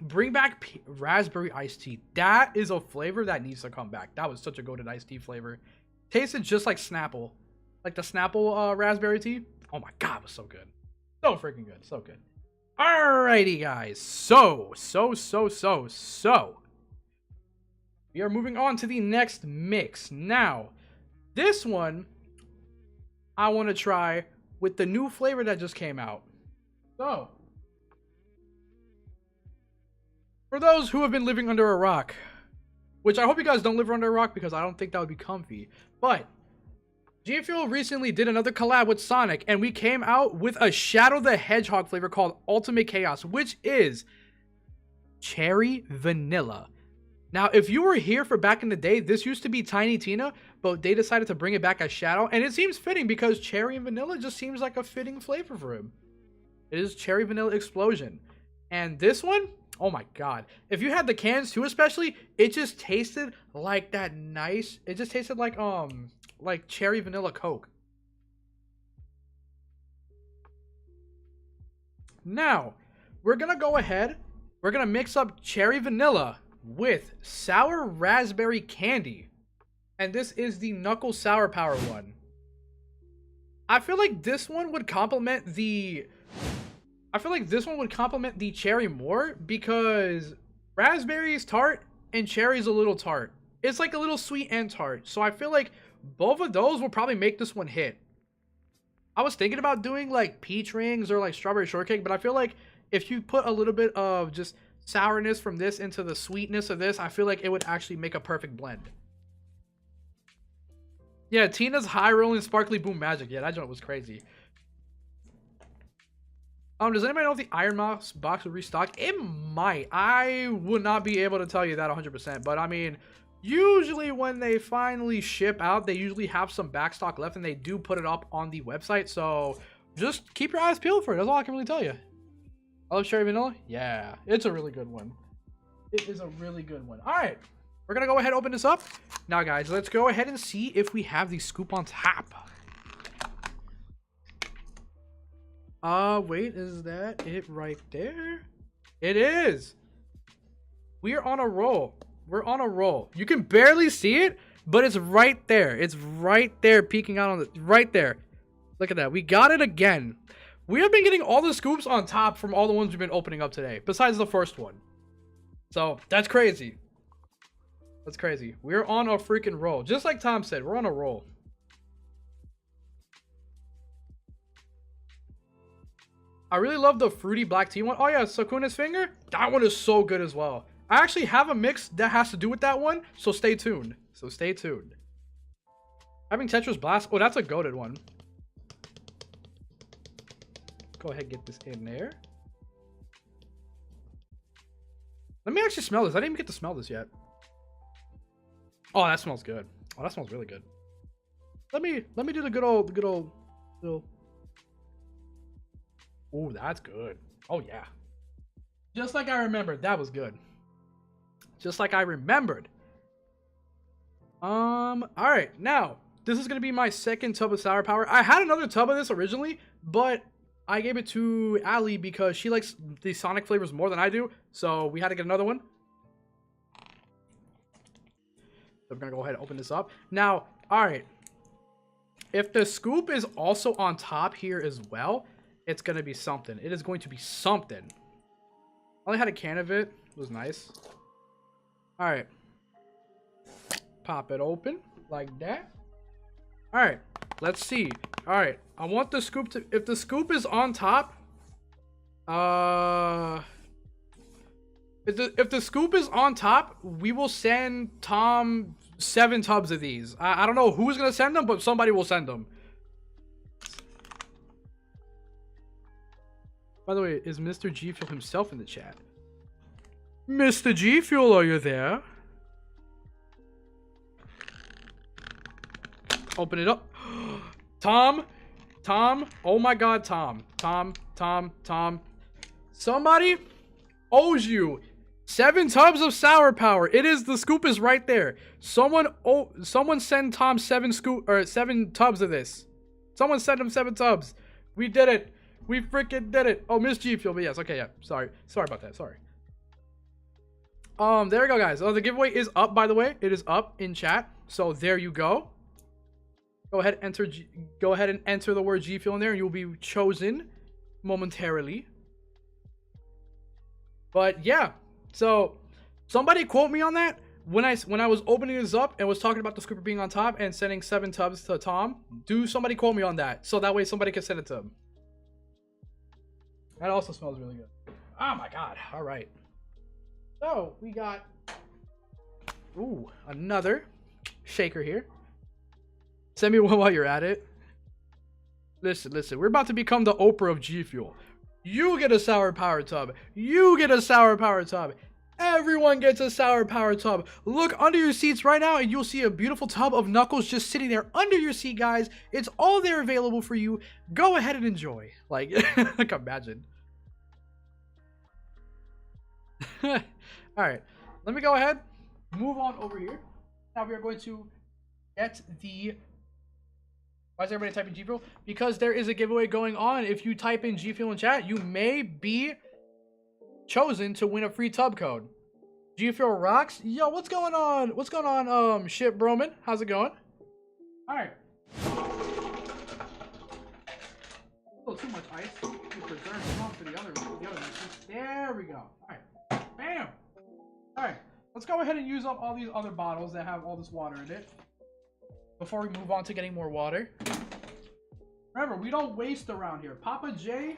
[SPEAKER 1] Bring back raspberry iced tea. That is a flavor that needs to come back. That was such a goated iced tea flavor. Tasted just like Snapple. Like the Snapple raspberry tea. Oh my God, it was so good. So freaking good. So good. Alrighty, guys. So. We are moving on to the next mix. Now, this one I want to try with the new flavor that just came out. So, for those who have been living under a rock, which I hope you guys don't live under a rock because I don't think that would be comfy, but G Fuel recently did another collab with Sonic, and we came out with a Shadow the Hedgehog flavor called Ultimate Chaos, which is cherry vanilla. Now, if you were here for back in the day, this used to be Tiny Tina, but they decided to bring it back as Shadow. And it seems fitting because cherry and vanilla just seems like a fitting flavor for him. It is Cherry Vanilla Explosion. And this one, oh my god. If you had the cans too, especially, it just tasted like that nice. It just tasted like cherry vanilla Coke. Now, we're gonna go ahead. We're gonna mix up cherry vanilla with sour raspberry candy. And this is the Knuckles Sour Power one. I feel like this one would complement the cherry more because raspberry is tart and cherry is a little tart. It's like a little sweet and tart. So I feel like both of those will probably make this one hit. I was thinking about doing like peach rings or like strawberry shortcake, but I feel like if you put a little bit of just sourness from this into the sweetness of this, I feel like it would actually make a perfect blend. Yeah, Tina's high rolling sparkly boom magic. Yeah, that joint was crazy. Does anybody know if the Iron Mouse box will restock? It might. I would not be able to tell you that 100%. But I mean, usually when they finally ship out, they usually have some backstock left and they do put it up on the website. So just keep your eyes peeled for it. That's all I can really tell you. I love cherry vanilla. Yeah, it's a really good one. It is a really good one. All right. We're going to go ahead and open this up. Now, guys, let's go ahead and see if we have the scoop on top. Wait, is that it right there? It is. We are on a roll. We're on a roll. You can barely see it, but it's right there. It's right there peeking out on the, right there. Look at that. We got it again. We have been getting all the scoops on top from all the ones we've been opening up today, besides the first one. So, that's crazy. That's crazy. We're on a freaking roll. Just like Tom said, we're on a roll. I really love the fruity black tea one. Oh yeah, Sakuna's finger. That one is so good as well. I actually have a mix that has to do with that one, so stay tuned. Having Tetris Blast. Oh, that's a goated one. Go ahead and get this in there. Let me actually smell this. I didn't even get to smell this yet. Oh, that smells good. Oh, that smells really good. Let me do the good old little. Oh, that's good. Oh yeah. Just like I remembered, that was good. Just like I remembered. All right, now this is gonna be my second tub of Sour Power. I had another tub of this originally, but I gave it to Allie because she likes the Sonic flavors more than I do, so we had to get another one. So we're gonna go ahead and open this up now. All right, if the scoop is also on top here as well, it's gonna be something. It is going to be something. I only had a can of it. It was nice. All right, pop it open like that. All right, let's see. All right, I want the scoop to, if the scoop is on top, if the scoop is on top, we will send Tom 7 tubs of these. I don't know who's gonna send them, but somebody will send them. By the way, is Mr. G Fuel himself in the chat? Mr. G Fuel, are you there? Open it up. Tom, oh my god, Tom. Somebody owes you 7 tubs of Sour Power. It is, the scoop is right there. Someone send Tom 7 tubs of this. Someone send him 7 tubs. We did it. We freaking did it. Oh, Miss G Fuel, but yes, okay, yeah. Sorry about that. Sorry. There we go, guys. Oh, the giveaway is up, by the way. It is up in chat. So there you go. Go ahead and enter the word G Fuel in there, and you'll be chosen momentarily. But yeah, so somebody quote me on that. When I was opening this up and was talking about the scooper being on top and sending 7 tubs to Tom, do somebody quote me on that, so that way somebody can send it to him. That also smells really good. Oh my god. All right. So we got, ooh, another shaker here. Send me one while you're at it. Listen. We're about to become the Oprah of G Fuel. You get a Sour Power tub. You get a Sour Power tub. Everyone gets a Sour Power tub. Look under your seats right now and you'll see a beautiful tub of Knuckles just sitting there under your seat, guys. It's all there available for you. Go ahead and enjoy. Like, like imagine. All right, let me go ahead, move on over here. Now we are going to get the. Why is everybody typing G Fuel? Because there is a giveaway going on. If you type in G Fuel in chat, you may be chosen to win a free tub code. G Fuel rocks. Yo, what's going on? What's going on? Shit, Broman, how's it going? All right. A little too much ice. We preserve some for the other mixes. There we go. All right. Bam. All right. Let's go ahead and use up all these other bottles that have all this water in it before we move on to getting more water. Remember, we don't waste around here. Papa J.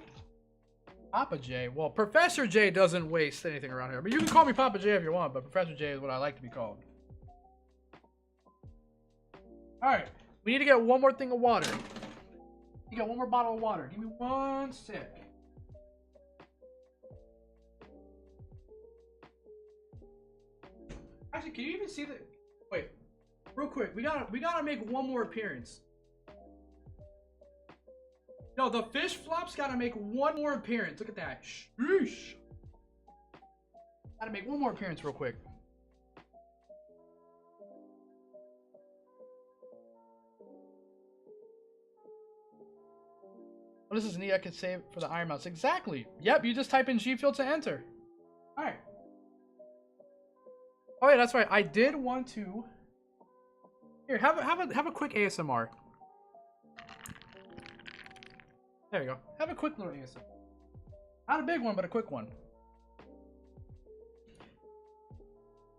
[SPEAKER 1] Well, Professor J doesn't waste anything around here. But you can call me Papa J if you want, but Professor J is what I like to be called. All right. We need to get one more thing of water. You got one more bottle of water. Give me 1 sec. Actually, can you even see the? Wait, real quick. We gotta make one more appearance. No, the fish flops gotta make one more appearance. Look at that. Sheesh. Gotta make one more appearance real quick. What is this neat I could save for the Iron Mouse? Exactly. Yep, you just type in G Fuel to enter. Alright. Oh yeah, that's right. I did want to. Here, have a quick ASMR. There you go. Have a quick little ASMR. Not a big one, but a quick one.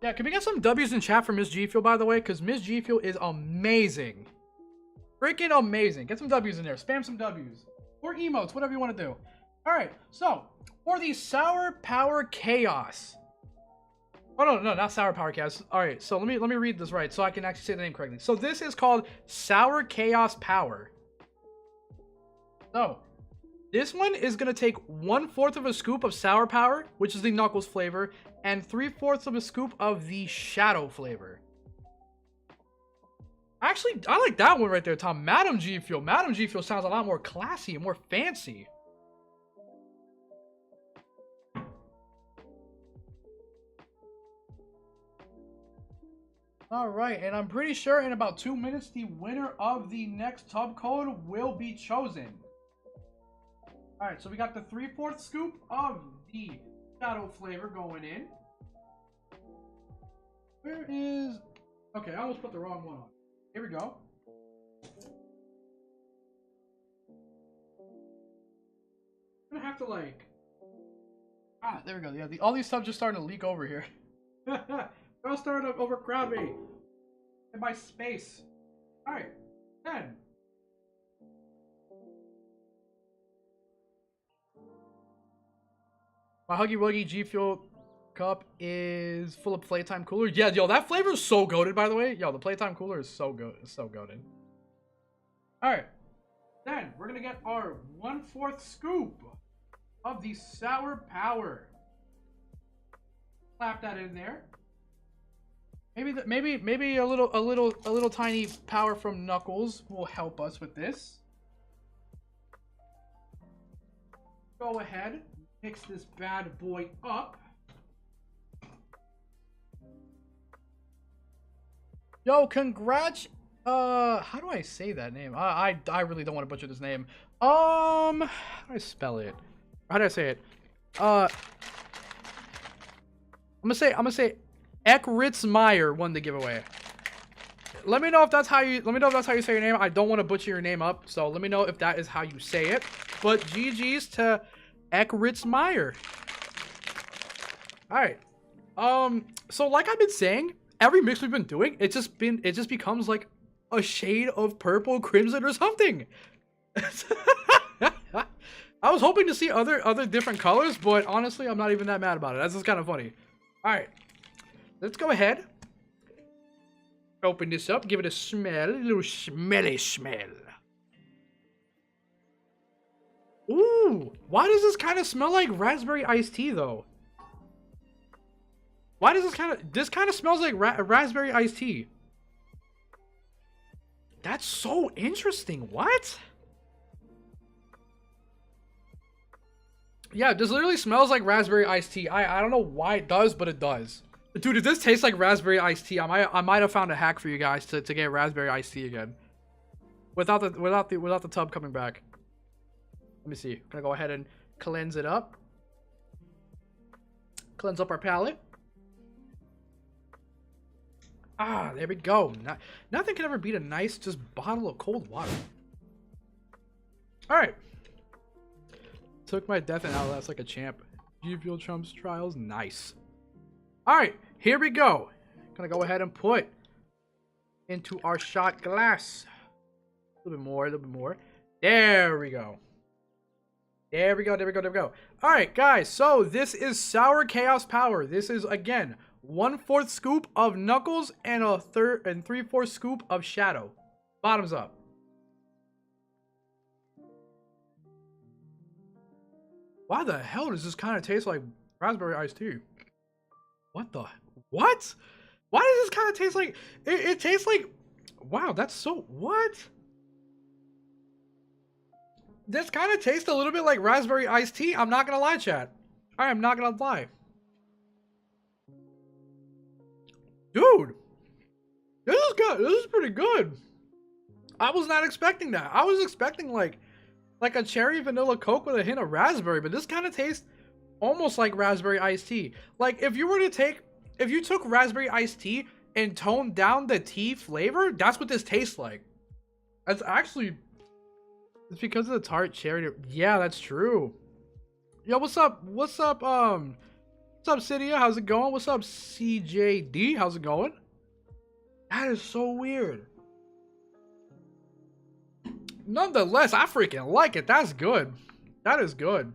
[SPEAKER 1] Yeah, can we get some W's in chat for Miss G Fuel, by the way? Because Miss G Fuel is amazing. Freaking amazing. Get some W's in there. Spam some W's. Or emotes, whatever you want to do. Alright, so, for the Sour Power Chaos. Oh, no, not Sour Power Chaos. Alright, so let me read this right so I can actually say the name correctly. So this is called Sour Chaos Power. So, this one is going to take 1/4 of a scoop of Sour Power, which is the Knuckles flavor, and 3/4 of a scoop of the Shadow flavor. Actually, I like that one right there, Tom. Madam G Fuel. Madam G Fuel sounds a lot more classy and more fancy. Alright, and I'm pretty sure in about 2 minutes, the winner of the next tub code will be chosen. Alright, so we got the 3/4 scoop of the Shadow flavor going in. Where is... Okay, I almost put the wrong one on. Here we go. I'm gonna have to like... Ah, there we go. Yeah, all these tubs are starting to leak over here. They're all starting to overcrowd me. In my space. Alright, 10. My Huggy Wuggy G Fuel cup is full of Playtime Cooler. Yeah, yo, that flavor is so goated, by the way. Yo, the Playtime Cooler is so good. It's so goated. Alright. Then, we're going to get our 1/4 scoop of the Sour Power. Clap that in there. Maybe a little tiny power from Knuckles will help us with this. Go ahead. Mix this bad boy up. Yo, congrats. How do I say that name? I really don't want to butcher this name. How do I spell it? How do I say it? I'm gonna say Ekritzmeyer won the giveaway. Let me know if that's how you say your name. I don't want to butcher your name up, so let me know if that is how you say it. But GG's to Ekritzmeyer. Alright. So like I've been saying, every mix we've been doing, it just becomes like a shade of purple, crimson, or something. I was hoping to see other different colors, but honestly, I'm not even that mad about it. That's just kind of funny. Alright. Let's go ahead. Open this up, give it a smell, a little smelly smell. Ooh, why does this kind of smell like raspberry iced tea though? Why does this kind of smells like raspberry iced tea? That's so interesting. What? Yeah, this literally smells like raspberry iced tea. I don't know why it does, but it does. Dude, if this tastes like raspberry iced tea, I might have found a hack for you guys to get raspberry iced tea again. Without the tub coming back. Let me see. I'm gonna go ahead and cleanse it up. Cleanse up our palate. Ah, there we go. Nothing can ever beat a nice just bottle of cold water. All right. Took my death and outlast like a champ. G Fuel Trump's trials. Nice. All right, here we go. Gonna go ahead and put into our shot glass. A little bit more, a little bit more. There we go. There we go, there we go, there we go. All right, guys, so this is Sour Chaos Power. This is, again, 1/4 scoop of Knuckles and 3/4 scoop of Shadow. Bottoms up. Why the hell does this kind of taste like raspberry iced tea? What the? What? Why does this kind of taste like... It tastes like... Wow, that's so... What? This kind of tastes a little bit like raspberry iced tea. I'm not gonna lie, chat. I am not gonna lie. Dude. This is good. This is pretty good. I was not expecting that. I was expecting like a cherry vanilla Coke with a hint of raspberry, but this kind of tastes almost like raspberry iced tea. Like if you took raspberry iced tea and toned down the tea flavor, that's what this tastes like. That's actually, it's because of the tart cherry. Yeah, that's true. Yo, what's up? What's up, Cydia? How's it going? What's up, CJD? How's it going? That is so weird. Nonetheless, I freaking like it. That's good. That is good.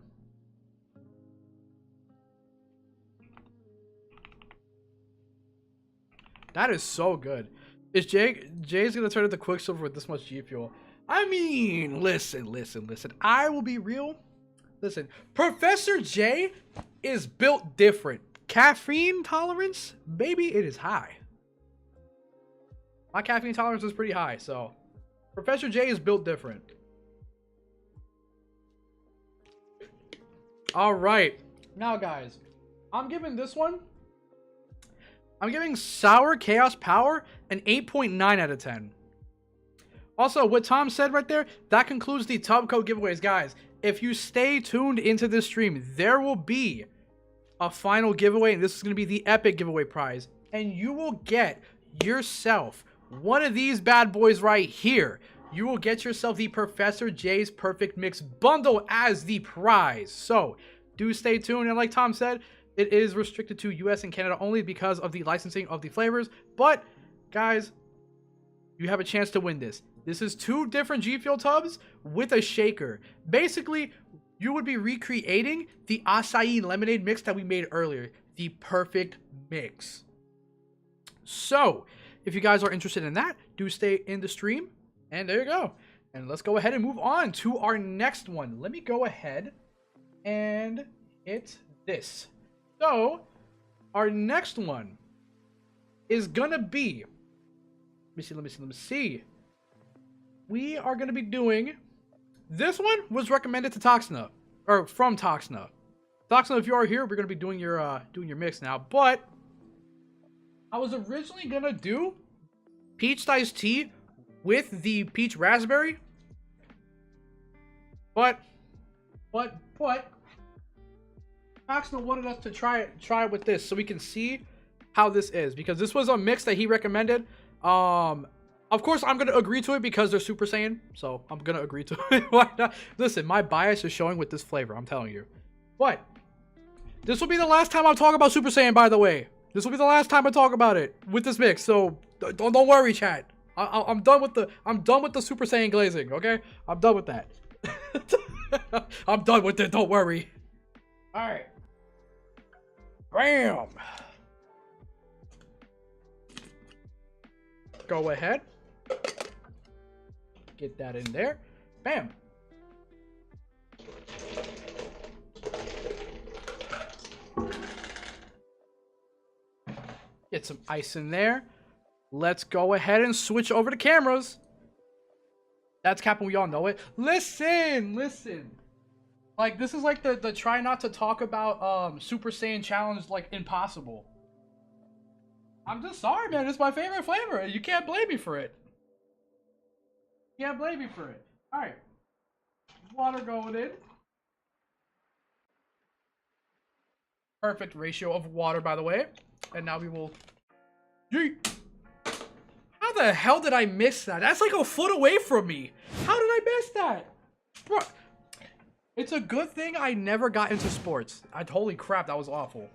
[SPEAKER 1] That is so good. Is Jay's gonna turn into Quicksilver with this much G Fuel? I mean, listen. I will be real. Listen, Professor J is built different. Caffeine tolerance, baby, it is high. My caffeine tolerance is pretty high, so Professor J is built different. All right, now guys, I'm giving this one. I'm giving Sour Chaos Power an 8.9 out of 10. Also, what Tom said right there, that concludes the Tub Code giveaways. Guys, if you stay tuned into this stream, there will be a final giveaway, and this is going to be the epic giveaway prize. And you will get yourself one of these bad boys right here. You will get yourself the Professor J's Perfect Mix bundle as the prize. So, do stay tuned. And like Tom said, it is restricted to US and Canada only because of the licensing of the flavors. But, guys, you have a chance to win this. This is 2 different G Fuel tubs with a shaker. Basically, you would be recreating the acai lemonade mix that we made earlier. The perfect mix. So, if you guys are interested in that, do stay in the stream. And there you go. And let's go ahead and move on to our next one. Let me go ahead and hit this. So, our next one is gonna be, let me see. We are gonna be doing, this one was recommended to Toxina, or from Toxina. Toxina, if you are here, we're gonna be doing your mix now. But I was originally gonna do peach iced tea with the peach raspberry, but Toxina wanted us to try it with this so we can see how this is, because this was a mix that he recommended. Of course, I'm gonna agree to it because they're Super Saiyan, so I'm gonna agree to it. Why not? Listen, my bias is showing with this flavor, I'm telling you. But this will be the last time I talk about Super Saiyan, by the way. This will be the last time I talk about it with this mix, so don't worry, chat. I'm done with the Super Saiyan glazing, okay? I'm done with that. I'm done with it, don't worry. Alright. Bam! Go ahead. Get that in there. Bam! Get some ice in there. Let's go ahead and switch over to cameras. That's Captain, we all know it. Listen. Like, this is like the try not to talk about Super Saiyan challenge like impossible. I'm just sorry, man. It's my favorite flavor. You can't blame me for it. You can't blame me for it. All right, water going in. Perfect ratio of water, by the way. And now we will. Yeet. How the hell did I miss that? That's like a foot away from me. How did I miss that, bro? It's a good thing I never got into sports. Holy crap, that was awful.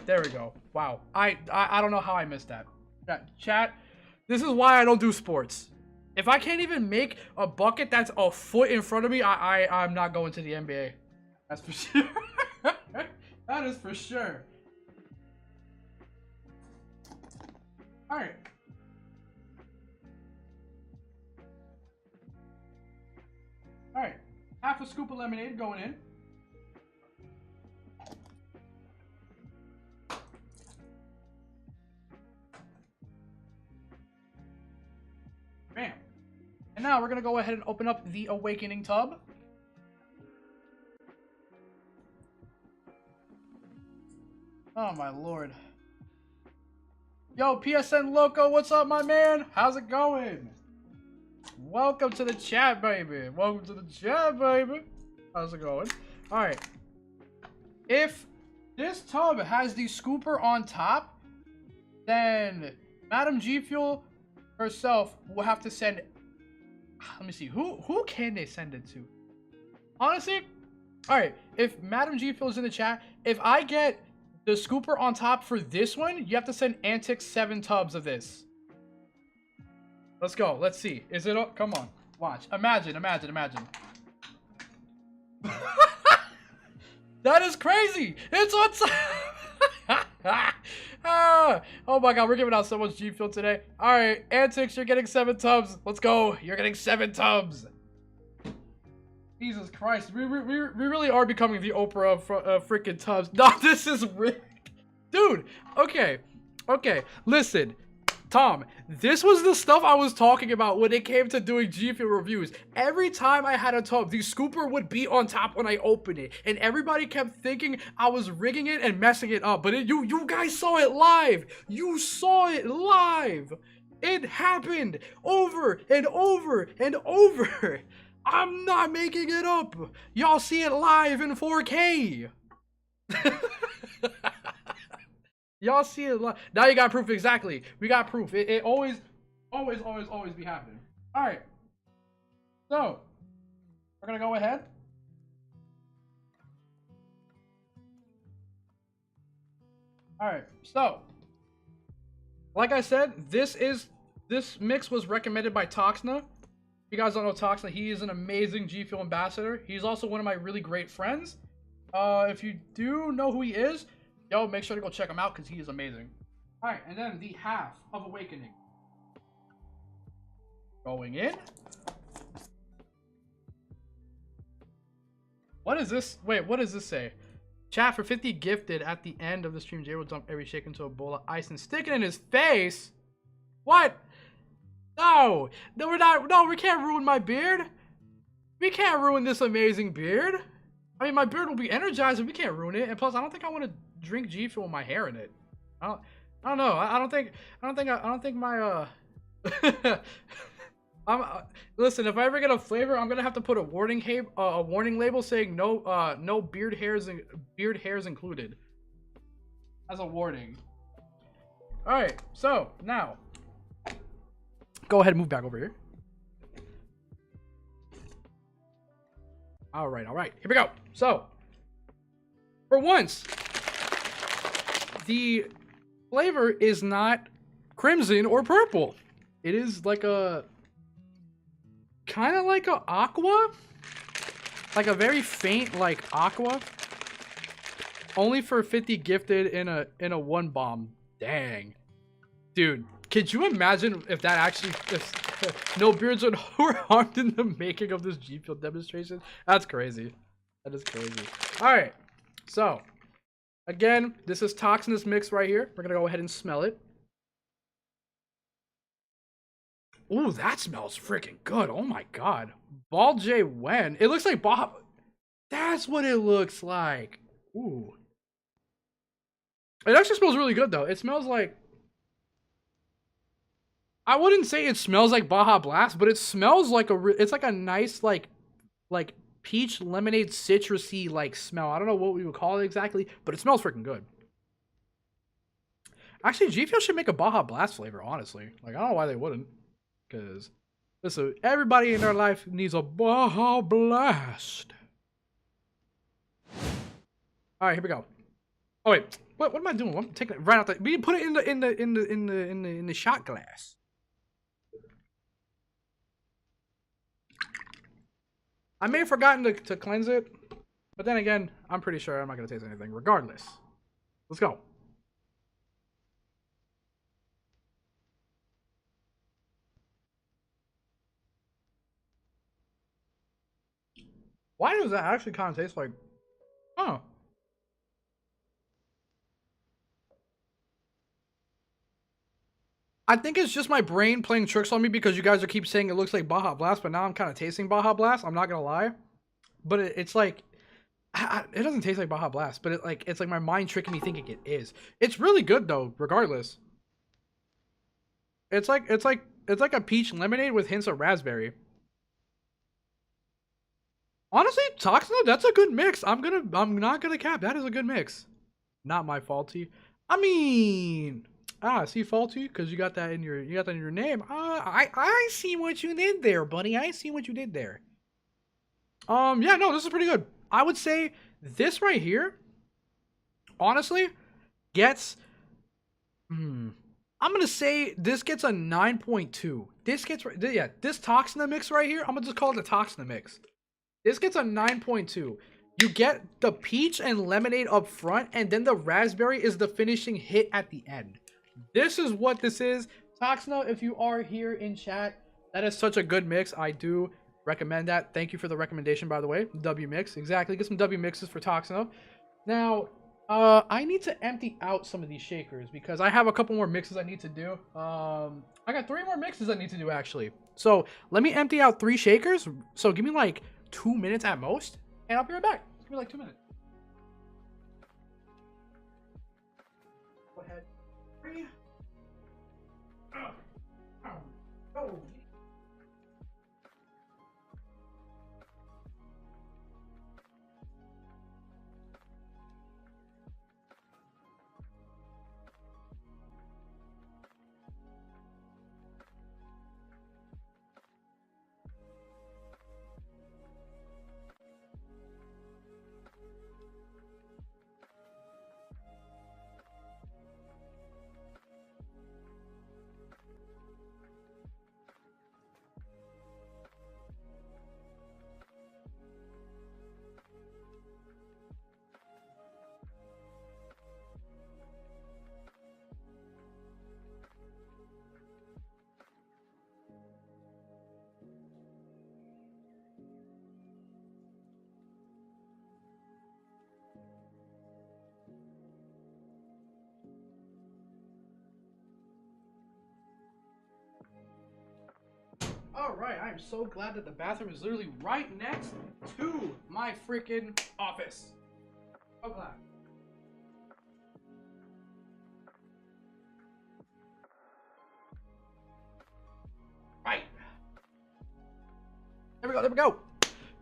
[SPEAKER 1] There we go. Wow. I don't know how I missed that. Chat, this is why I don't do sports. If I can't even make a bucket that's a foot in front of me, I'm not going to the NBA. That's for sure. That is for sure. All right. All right. Half a scoop of lemonade going in. Bam. And now we're going to go ahead and open up the awakening tub. Oh my lord. Yo, PSN Loco, what's up, my man? How's it going? Welcome to the chat, baby. Welcome to the chat, baby. How's it going? Alright. If this tub has the scooper on top, then Madam G Fuel herself will have to send. Let me see. Who can they send it to? Honestly, alright. If Madam G Fuel is in the chat, if I get the scooper on top for this one, you have to send Antix 7 tubs of this. Let's go. Let's see. Is it? Come on. Watch. Imagine. That is crazy. It's on top. Oh my god, we're giving out so much G Fuel today. All right, Antix, you're getting 7 tubs. Let's go. You're getting 7 tubs. Jesus Christ, we really are becoming the Oprah of freaking tubs. No, this is rigged. Dude, okay, listen. Tom, this was the stuff I was talking about when it came to doing G Fuel reviews. Every time I had a tub, the scooper would be on top when I opened it. And everybody kept thinking I was rigging it and messing it up. But you guys saw it live. You saw it live. It happened over and over and over. I'm not making it up. Y'all see it live in 4K. Y'all see it live. Now you got proof. Exactly. We got proof. It always be happening. All right. So we're gonna go ahead. All right. So, like I said, this mix was recommended by Toxna. If you guys don't know Toxna, he is an amazing G Fuel ambassador. He's also one of my really great friends. If you do know who he is, yo, make sure to go check him out because he is amazing. All right, and then the half of Awakening. Going in. What is this? Wait, what does this say? Chat, for 50 gifted at the end of the stream, Jay will dump every shake into a bowl of ice and stick it in his face. What? No, we're not. No, we can't ruin my beard. We can't ruin this amazing beard. I mean, my beard will be energized, and we can't ruin it. And plus, I don't think I want to drink G Fuel with my hair in it. I don't know. I don't think my listen, if I ever get a flavor, I'm gonna have to put a warning label saying no beard hairs included as a warning. All right, so now go ahead and move back over here. All right, here we go. So for once, the flavor is not crimson or purple. It is like a kind of like a aqua, like a very faint like aqua. Only for 50 gifted in a 1 bomb. Dang, dude, could you imagine if that actually if no beards were harmed in the making of this G Fuel demonstration? That's crazy. That is crazy. All right, so again, this is Toxinous mix right here. We're gonna go ahead and smell it. Ooh, that smells freaking good. Oh my god. Ball J Wen. It looks like Bob. That's what it looks like. Ooh. It actually smells really good though. It smells like, I wouldn't say it smells like Baja Blast, but it smells like it's like a nice like peach lemonade citrusy like smell. I don't know what we would call it exactly, but it smells freaking good. Actually, G Fuel should make a Baja Blast flavor, honestly. Like, I don't know why they wouldn't. Because, listen, everybody in their life needs a Baja Blast. Alright, here we go. Oh wait, what am I doing? I'm taking it right out the, we put it in the shot glass. I may have forgotten to cleanse it, but then again, I'm pretty sure I'm not gonna taste anything. Regardless, let's go. Why does that actually kind of taste like? Oh, I think it's just my brain playing tricks on me because you guys are keep saying it looks like Baja Blast, but now I'm kind of tasting Baja Blast. I'm not gonna lie, but it's like it doesn't taste like Baja Blast, but it's like my mind tricking me thinking it is. It's really good though, regardless. It's like a peach lemonade with hints of raspberry. Honestly, Toxino, that's a good mix. I'm not gonna cap. That is a good mix. Not my faulty. I mean, see faulty because you got that in your name. I see what you did there, buddy. I see what you did there. Yeah, no, this is pretty good. I would say this right here, honestly, gets. I'm gonna say this gets a 9.2. This gets this Toxina mix right here. I'm gonna just call it the Toxina mix. This gets a 9.2. You get the peach and lemonade up front, and then the raspberry is the finishing hit at the end. This is what this is. Toxina, if you are here in chat, that is such a good mix. I do recommend that. Thank you for the recommendation, by the way. W mix, exactly. Get some W mixes for Toxina. Now, I need to empty out some of these shakers because I have a couple more mixes I need to do. I got 3 more mixes I need to do, actually. So let me empty out 3 shakers. So give me like 2 minutes at most, and I'll be right back. Give me like 2 minutes. Go ahead. 3. Oh. Alright, I am so glad that the bathroom is literally right next to my freaking office. So glad. Right. There we go, there we go.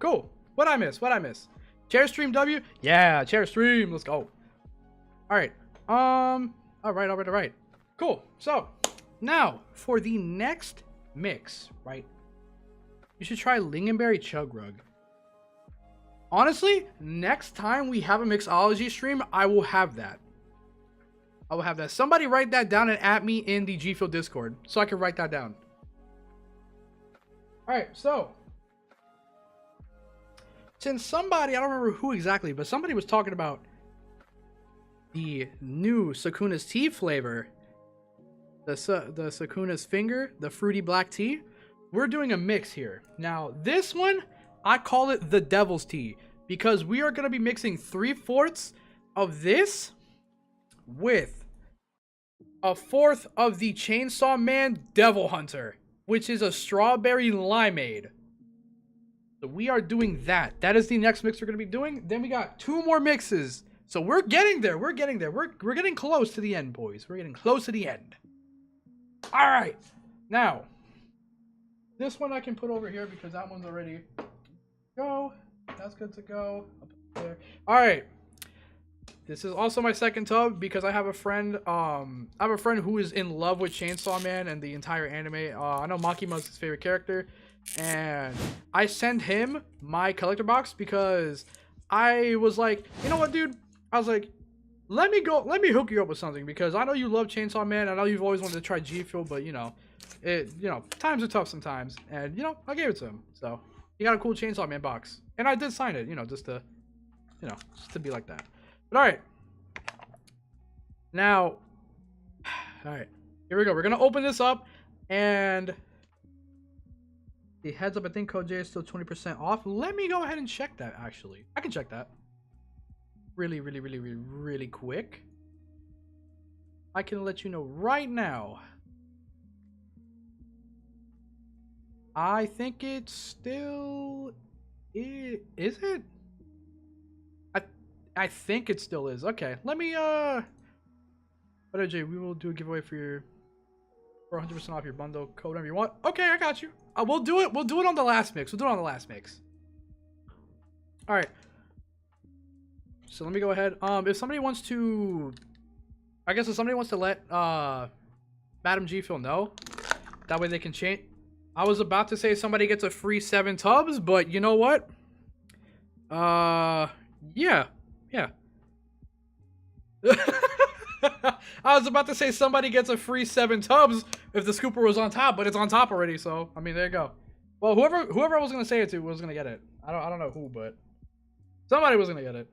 [SPEAKER 1] Cool. What'd I miss? What'd I miss? Chair stream W? Yeah, chair stream. Let's go. Alright. Alright. Cool. So, now, for the next mix, right? You should try Lingonberry Chug Rug. Honestly, next time we have a mixology stream, I will have that. I will have that. Somebody write that down and at me in the G Fuel Discord so I can write that down. Alright, so since somebody, I don't remember who exactly, but somebody was talking about the new Sakuna's tea flavor, the Sakuna's finger, the fruity black tea. We're doing a mix here. Now, this one, I call it the devil's tea because we are going to be mixing 3/4 of this with 1/4 of the Chainsaw Man Devil Hunter, which is a strawberry limeade. So we are doing that. That is the next mix we're gonna be doing. Then we got 2 more mixes. So we're getting there. We're getting there. We're getting close to the end, boys. We're getting close to the end. All right. Now, this one I can put over here because that one's already go. That's good to go. I'll put it there. All right. This is also my second tub because I have a friend. I have a friend who is in love with Chainsaw Man and the entire anime. I know Makima's his favorite character, and I send him my collector box because I was like, you know what, dude? I was like, let me hook you up with something because I know you love Chainsaw Man. I know you've always wanted to try G Fuel, but times are tough sometimes, and I gave it to him. So he got a cool Chainsaw Man box, and I did sign it, just to be like that. But all right, now, all right, here we go. We're gonna open this up, and the heads up. I think code J is still 20% off. Let me go ahead and check that. Actually, I can check that. Really, really, really, really, really quick. I can let you know right now. I think it still is it? I think it still is. Okay, let me but AJ, we will do a giveaway for 100% off your bundle code whatever you want. Okay, I got you. We'll do it. We'll do it on the last mix. We'll do it on the last mix. All right. So let me go ahead. If somebody wants to, I guess if somebody wants to let Madam G Fuel know, that way they can change. I was about to say somebody gets a free 7 tubs, but you know what? Yeah. I was about to say somebody gets a free 7 tubs if the scooper was on top, but it's on top already. So I mean, there you go. Well, whoever I was gonna say it to was gonna get it. I don't know who, but somebody was gonna get it.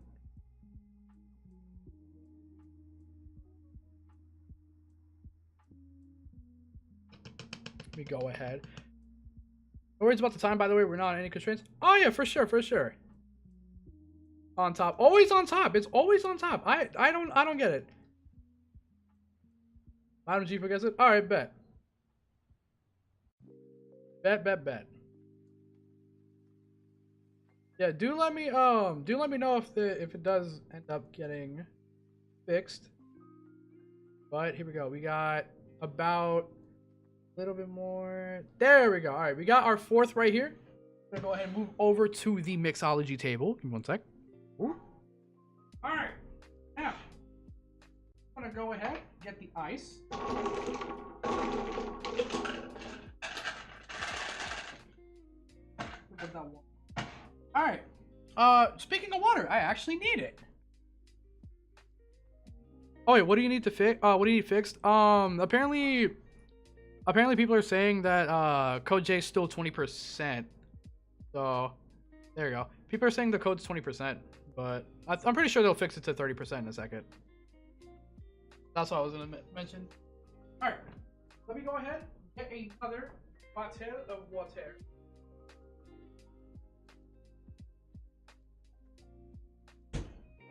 [SPEAKER 1] Let me go ahead. No worries about the time, by the way. We're not on any constraints. Oh yeah, for sure, for sure. On top, always on top. It's always on top. I don't get it. Madam G forgets it. All right, bet. Bet. Yeah, do let me know if it does end up getting fixed. But here we go. We got about a little bit more. There we go. All right, we got our 4th right here. I'm gonna go ahead and move over to the mixology table. Give me 1 sec. Ooh. All right, now I'm gonna go ahead and get the ice. Put that one. All right. Speaking of water, I actually need it. Oh wait, what do you need to fix? What do you need fixed? Apparently people are saying that code J is still 20%. So there you go. People are saying the code's 20%, but I'm pretty sure they'll fix it to 30% in a second. That's what I was gonna mention. All right, let me go ahead and get another bottle of water.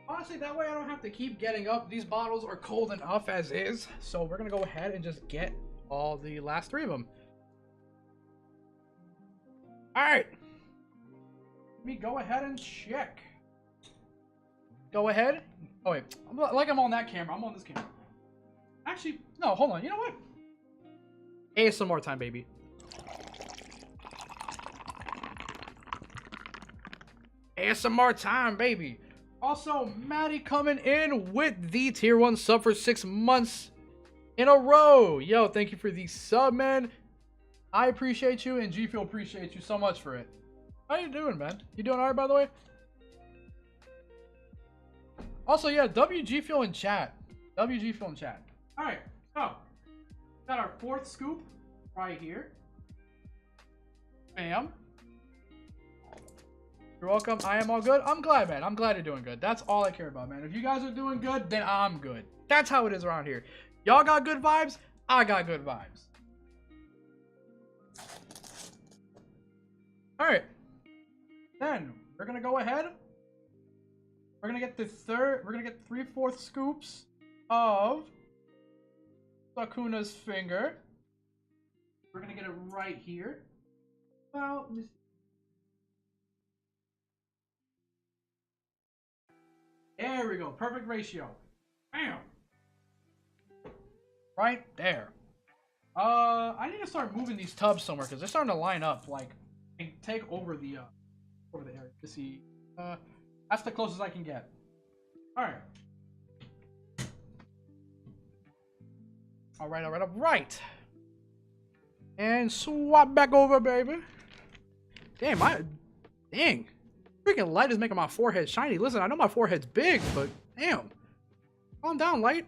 [SPEAKER 1] Honestly, that way I don't have to keep getting up. These bottles are cold enough as is. So we're going to go ahead and just get all the last 3 of them. All right. Let me go ahead and check. Go ahead. Oh, wait. I'm on that camera. I'm on this camera. Actually, no, hold on. You know what? ASMR time, baby. ASMR time, baby. Also, Maddie coming in with the tier 1 sub for 6 months in a row. Yo, thank you for the sub, man. I appreciate you, and G Fuel appreciates you so much for it. How you doing, man? You doing alright, by the way? Also, yeah, WG Fuel in chat. WG Fuel in chat. Alright, so got our 4th scoop right here. Bam. You're welcome. I am all good. I'm glad, man. I'm glad you're doing good. That's all I care about, man. If you guys are doing good, then I'm good. That's how it is around here. Y'all got good vibes. I got good vibes. All right. Then we're gonna go ahead. We're gonna get we're gonna get 3/4 scoops of Sakuna's finger. We're gonna get it right here. Well, let me see. There we go. Perfect ratio. Bam. Right there. I need to start moving these tubs somewhere because they're starting to line up, like, and take over the area. Let's see. That's the closest I can get. All right. All right, all right, all right. And swap back over, baby. Dang. Freaking light is making my forehead shiny. Listen, I know my forehead's big, but damn. Calm down, light.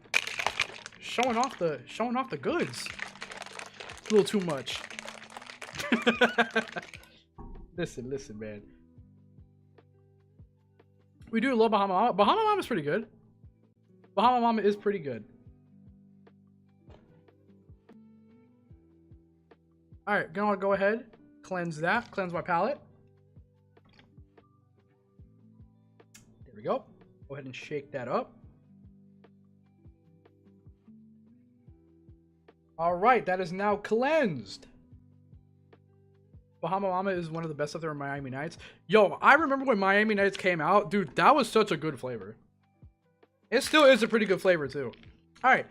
[SPEAKER 1] Showing off the goods. A little too much. Listen, man. We do love Bahama Mama. Bahama Mama's pretty good. Bahama Mama is pretty good. Alright, gonna go ahead. Cleanse that. Cleanse my palate. There we go. Go ahead and shake that up. Alright, that is now cleansed. Bahama Mama is one of the best of their Miami Nights. Yo, I remember when Miami Nights came out. Dude, that was such a good flavor. It still is a pretty good flavor, too. Alright.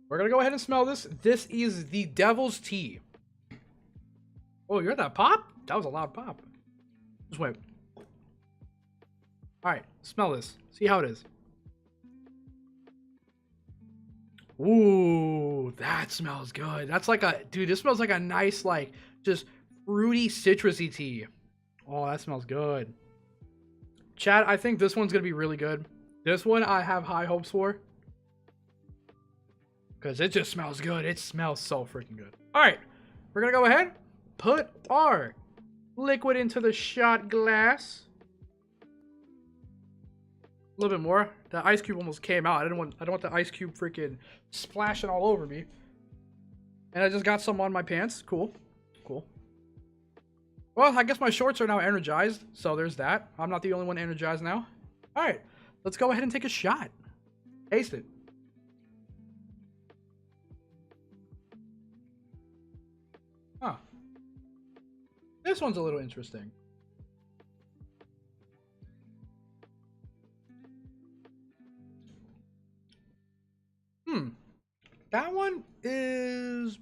[SPEAKER 1] We're gonna go ahead and smell this. This is the Devil's Tea. Oh, you heard that pop? That was a loud pop. Just wait. Alright, smell this. See how it is. Ooh, that smells good. That's like a... Dude, this smells like a nice, like, just fruity, citrusy tea. Oh, that smells good. Chad, I think this one's gonna be really good. This one I have high hopes for. Because it just smells good. It smells so freaking good. Alright, we're gonna go ahead. Put our liquid into the shot glass. A little bit more. The ice cube almost came out. I don't want the ice cube freaking splashing all over me. And I just got some on my pants. Cool. Cool. Well, I guess my shorts are now energized. So there's that. I'm not the only one energized now. Alright. Let's go ahead and take a shot. Taste it. Huh. This one's a little interesting. That one is...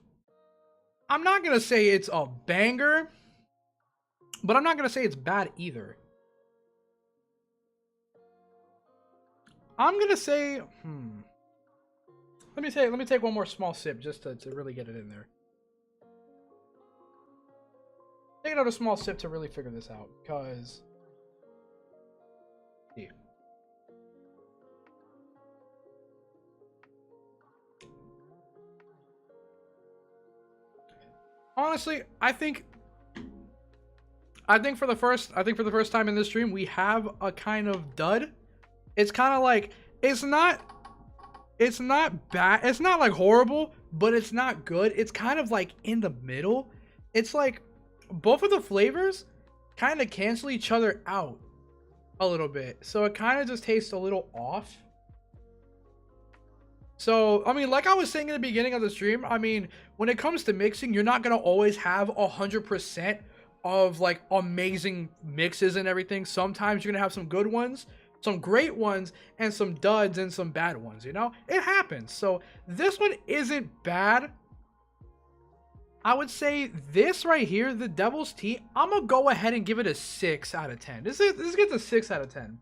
[SPEAKER 1] I'm not going to say it's a banger, but I'm not going to say it's bad either. I'm going to say... Let me take one more small sip just to really get it in there. Take another small sip to really figure this out, because... Yeah. Honestly, I think for the first time in this stream we have a kind of dud. It's kind of like it's not bad. It's not like horrible, but it's not good. It's kind of like in the middle. It's like both of the flavors kind of cancel each other out a little bit. So it kind of just tastes a little off. So, I mean, like I was saying in the beginning of the stream, I mean, when it comes to mixing, you're not going to always have 100% of, like, amazing mixes and everything. Sometimes you're going to have some good ones, some great ones, and some duds and some bad ones, you know? It happens. So, this one isn't bad. I would say this right here, the Devil's Tea, I'm going to go ahead and give it a 6 out of 10. This gets a 6 out of 10.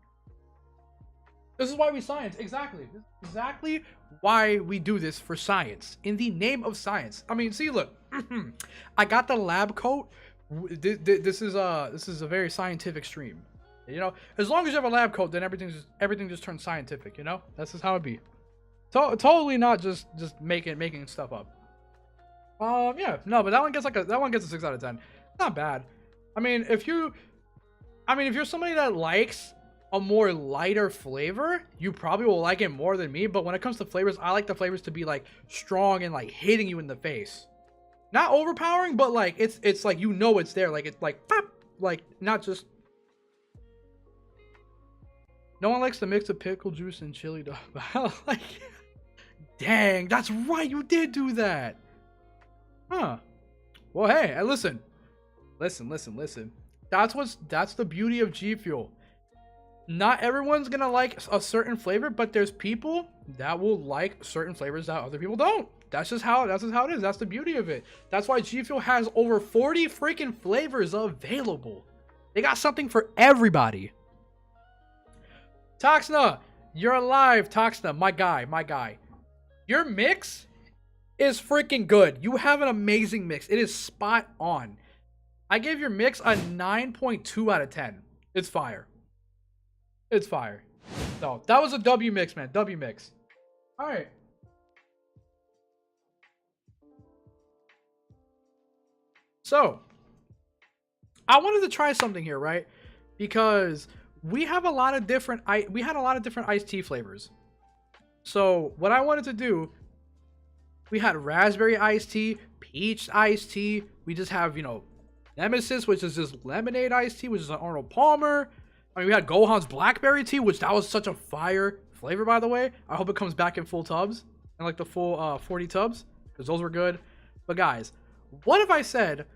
[SPEAKER 1] This is why we science. Exactly. This is exactly why we do this, for science. In the name of science. I mean, see, look. I got the lab coat. This is a very scientific stream. You know, as long as you have a lab coat, then everything just turns scientific, you know? That's just how it be. Totally not just making stuff up. Yeah. No, but that one gets a 6 out of 10. Not bad. I mean, if you're somebody that likes a more lighter flavor, you probably will like it more than me. But when it comes to flavors, I like the flavors to be like strong and like hitting you in the face, not overpowering, but like it's like, you know, it's there, like it's like pop, like not just. No one likes to mix of pickle juice and chili dog. Like, dang, that's right, you did do that, huh? Well, hey, listen. That's the beauty of G Fuel. not everyone's gonna like a certain flavor, but there's people that will like certain flavors that other people don't. That's just how it is. That's the beauty of it. That's why G Fuel has over 40 freaking flavors available. They got something for everybody. Toxna, you're alive. Toxna, my guy. Your mix is freaking good. You have an amazing mix. It is spot on. I gave your mix a 9.2 out of 10. It's fire. It's fire. So that was a W mix, man. W mix. All right. So I wanted to try something here, right? Because we have a lot of different iced tea flavors. So what I wanted to do, we had raspberry iced tea, peach iced tea. We just have, Nemesis, which is just lemonade iced tea, which is an Arnold Palmer. I mean, we had Gohan's blackberry tea, which that was such a fire flavor, by the way. I hope it comes back in full tubs and like the full 40 tubs, because those were good. But guys, what if I said,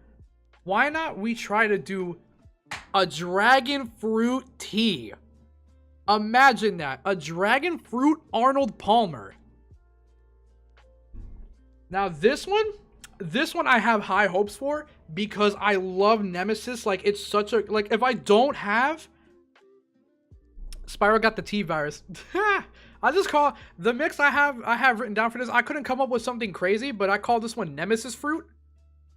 [SPEAKER 1] why not we try to do a dragon fruit tea? Imagine that, a dragon fruit Arnold Palmer. Now this one I have high hopes for because I love Nemesis. Like, it's such a, like, if I don't have Spyro got the T virus. I just call the mix I have written down for this. I couldn't come up with something crazy, but I call this one Nemesis fruit.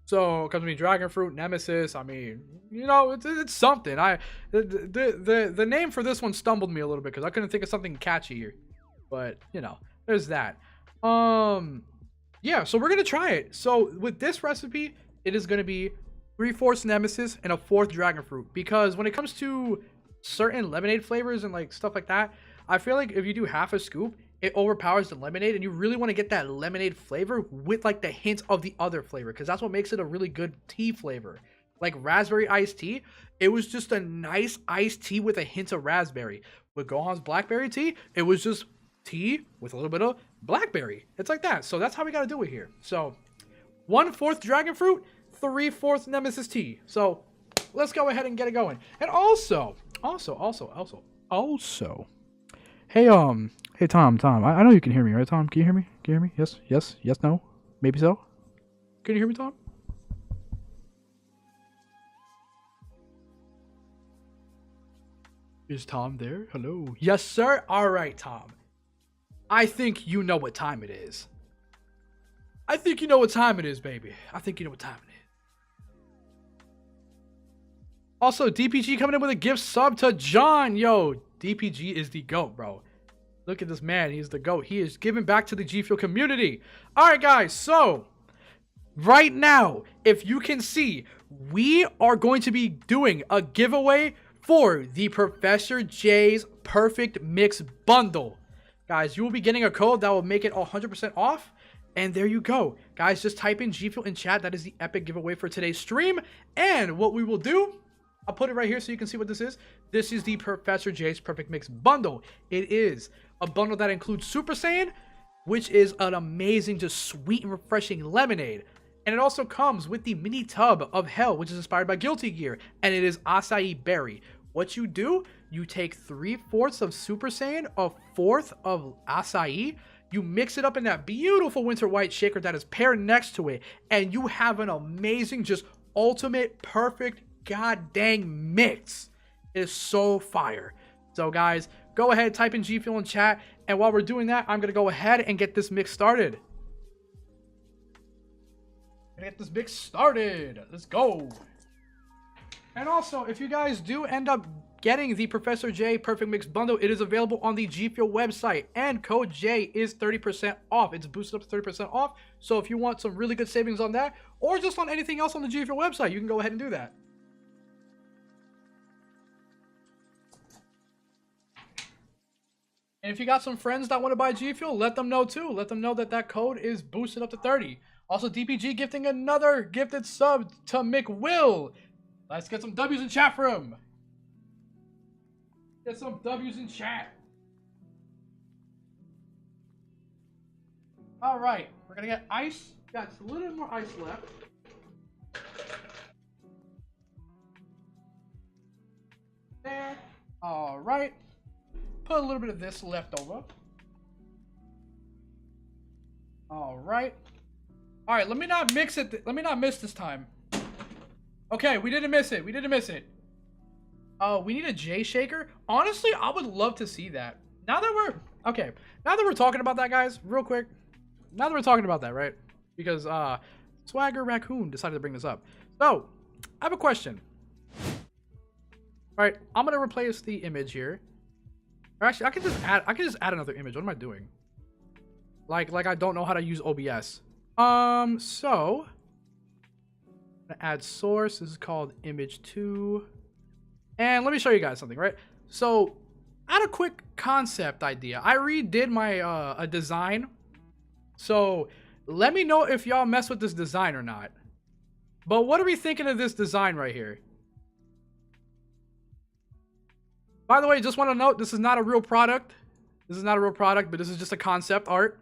[SPEAKER 1] So it comes to me dragon fruit, Nemesis. I mean, it's something. The name for this one stumbled me a little bit because I couldn't think of something catchy here. But there's that. Yeah, so we're gonna try it. So with this recipe, it is gonna be 3/4 Nemesis and a 1/4 dragon fruit, because when it comes to certain lemonade flavors and like stuff like that, I feel like if you do half a scoop, it overpowers the lemonade, and you really want to get that lemonade flavor with like the hint of the other flavor, because that's what makes it a really good tea flavor. Like raspberry iced tea, it was just a nice iced tea with a hint of raspberry. With Gohan's blackberry tea, it was just tea with a little bit of blackberry. It's like that. So that's how we got to do it here. So 1/4 dragon fruit, 3/4 Nemesis tea. So let's go ahead and get it going. And also, hey Tom, I know you can hear me, right, Tom? Can you hear me? Can you hear me? Yes, no, maybe so. Can you hear me, Tom? Is Tom there? Hello. Yes, sir. All right, Tom. I think you know what time it is. I think you know what time it is, baby. I think you know what time it is. Also, DPG coming in with a gift sub to John. Yo, DPG is the GOAT, bro. Look at this man. He's the GOAT. He is giving back to the G Fuel community. All right, guys. So, right now, if you can see, we are going to be doing a giveaway for the Professor Jay's Perfect Mix Bundle. Guys, you will be getting a code that will make it 100% off. And there you go. Guys, just type in G Fuel in chat. That is the epic giveaway for today's stream. And what we will do, I'll put it right here so you can see what this is. This is the Professor Jay's Perfect Mix Bundle. It is a bundle that includes Super Saiyan, which is an amazing, just sweet and refreshing lemonade. And it also comes with the mini tub of hell, which is inspired by Guilty Gear. And it is acai berry. What you do, you take 3/4 of Super Saiyan, a 1/4 of acai. You mix it up in that beautiful winter white shaker that is paired next to it. And you have an amazing, just ultimate, perfect, god dang mix. It is so fire. So guys, go ahead, type in G Fuel in chat, and while we're doing that, I'm gonna go ahead and get this mix started. Let's go. And also, if you guys do end up getting the Professor J Perfect Mix Bundle, it is available on the G Fuel website, and code J is 30% off. It's boosted up to 30% off. So if you want some really good savings on that, or just on anything else on the G Fuel website, you can go ahead and do that. And if you got some friends that want to buy G Fuel, let them know too. Let them know that that code is boosted up to 30. Also, DPG gifting another gifted sub to McWill. Let's get some W's in chat for him. Get some W's in chat. All right, we're gonna get ice. Got a little bit more ice left. There. All right. Put a little bit of this left over. All right. All right, let me not mix it. Let me not miss this time. Okay, we didn't miss it. We didn't miss it. We need a J shaker. Honestly, I would love to see that. Now that we're talking about that, guys, real quick. Now that we're talking about that, right? Because Swagger Raccoon decided to bring this up. So, I have a question. All right, I'm gonna replace the image here. Or actually, I can just add another image. What am I doing? Like I don't know how to use OBS. So I'm gonna add source. This is called image 2. And let me show you guys something, right? So, add a quick concept idea. I redid my a design. So, let me know if y'all mess with this design or not. But what are we thinking of this design right here? By the way, just want to note, this is not a real product. This is not a real product, but this is just a concept art.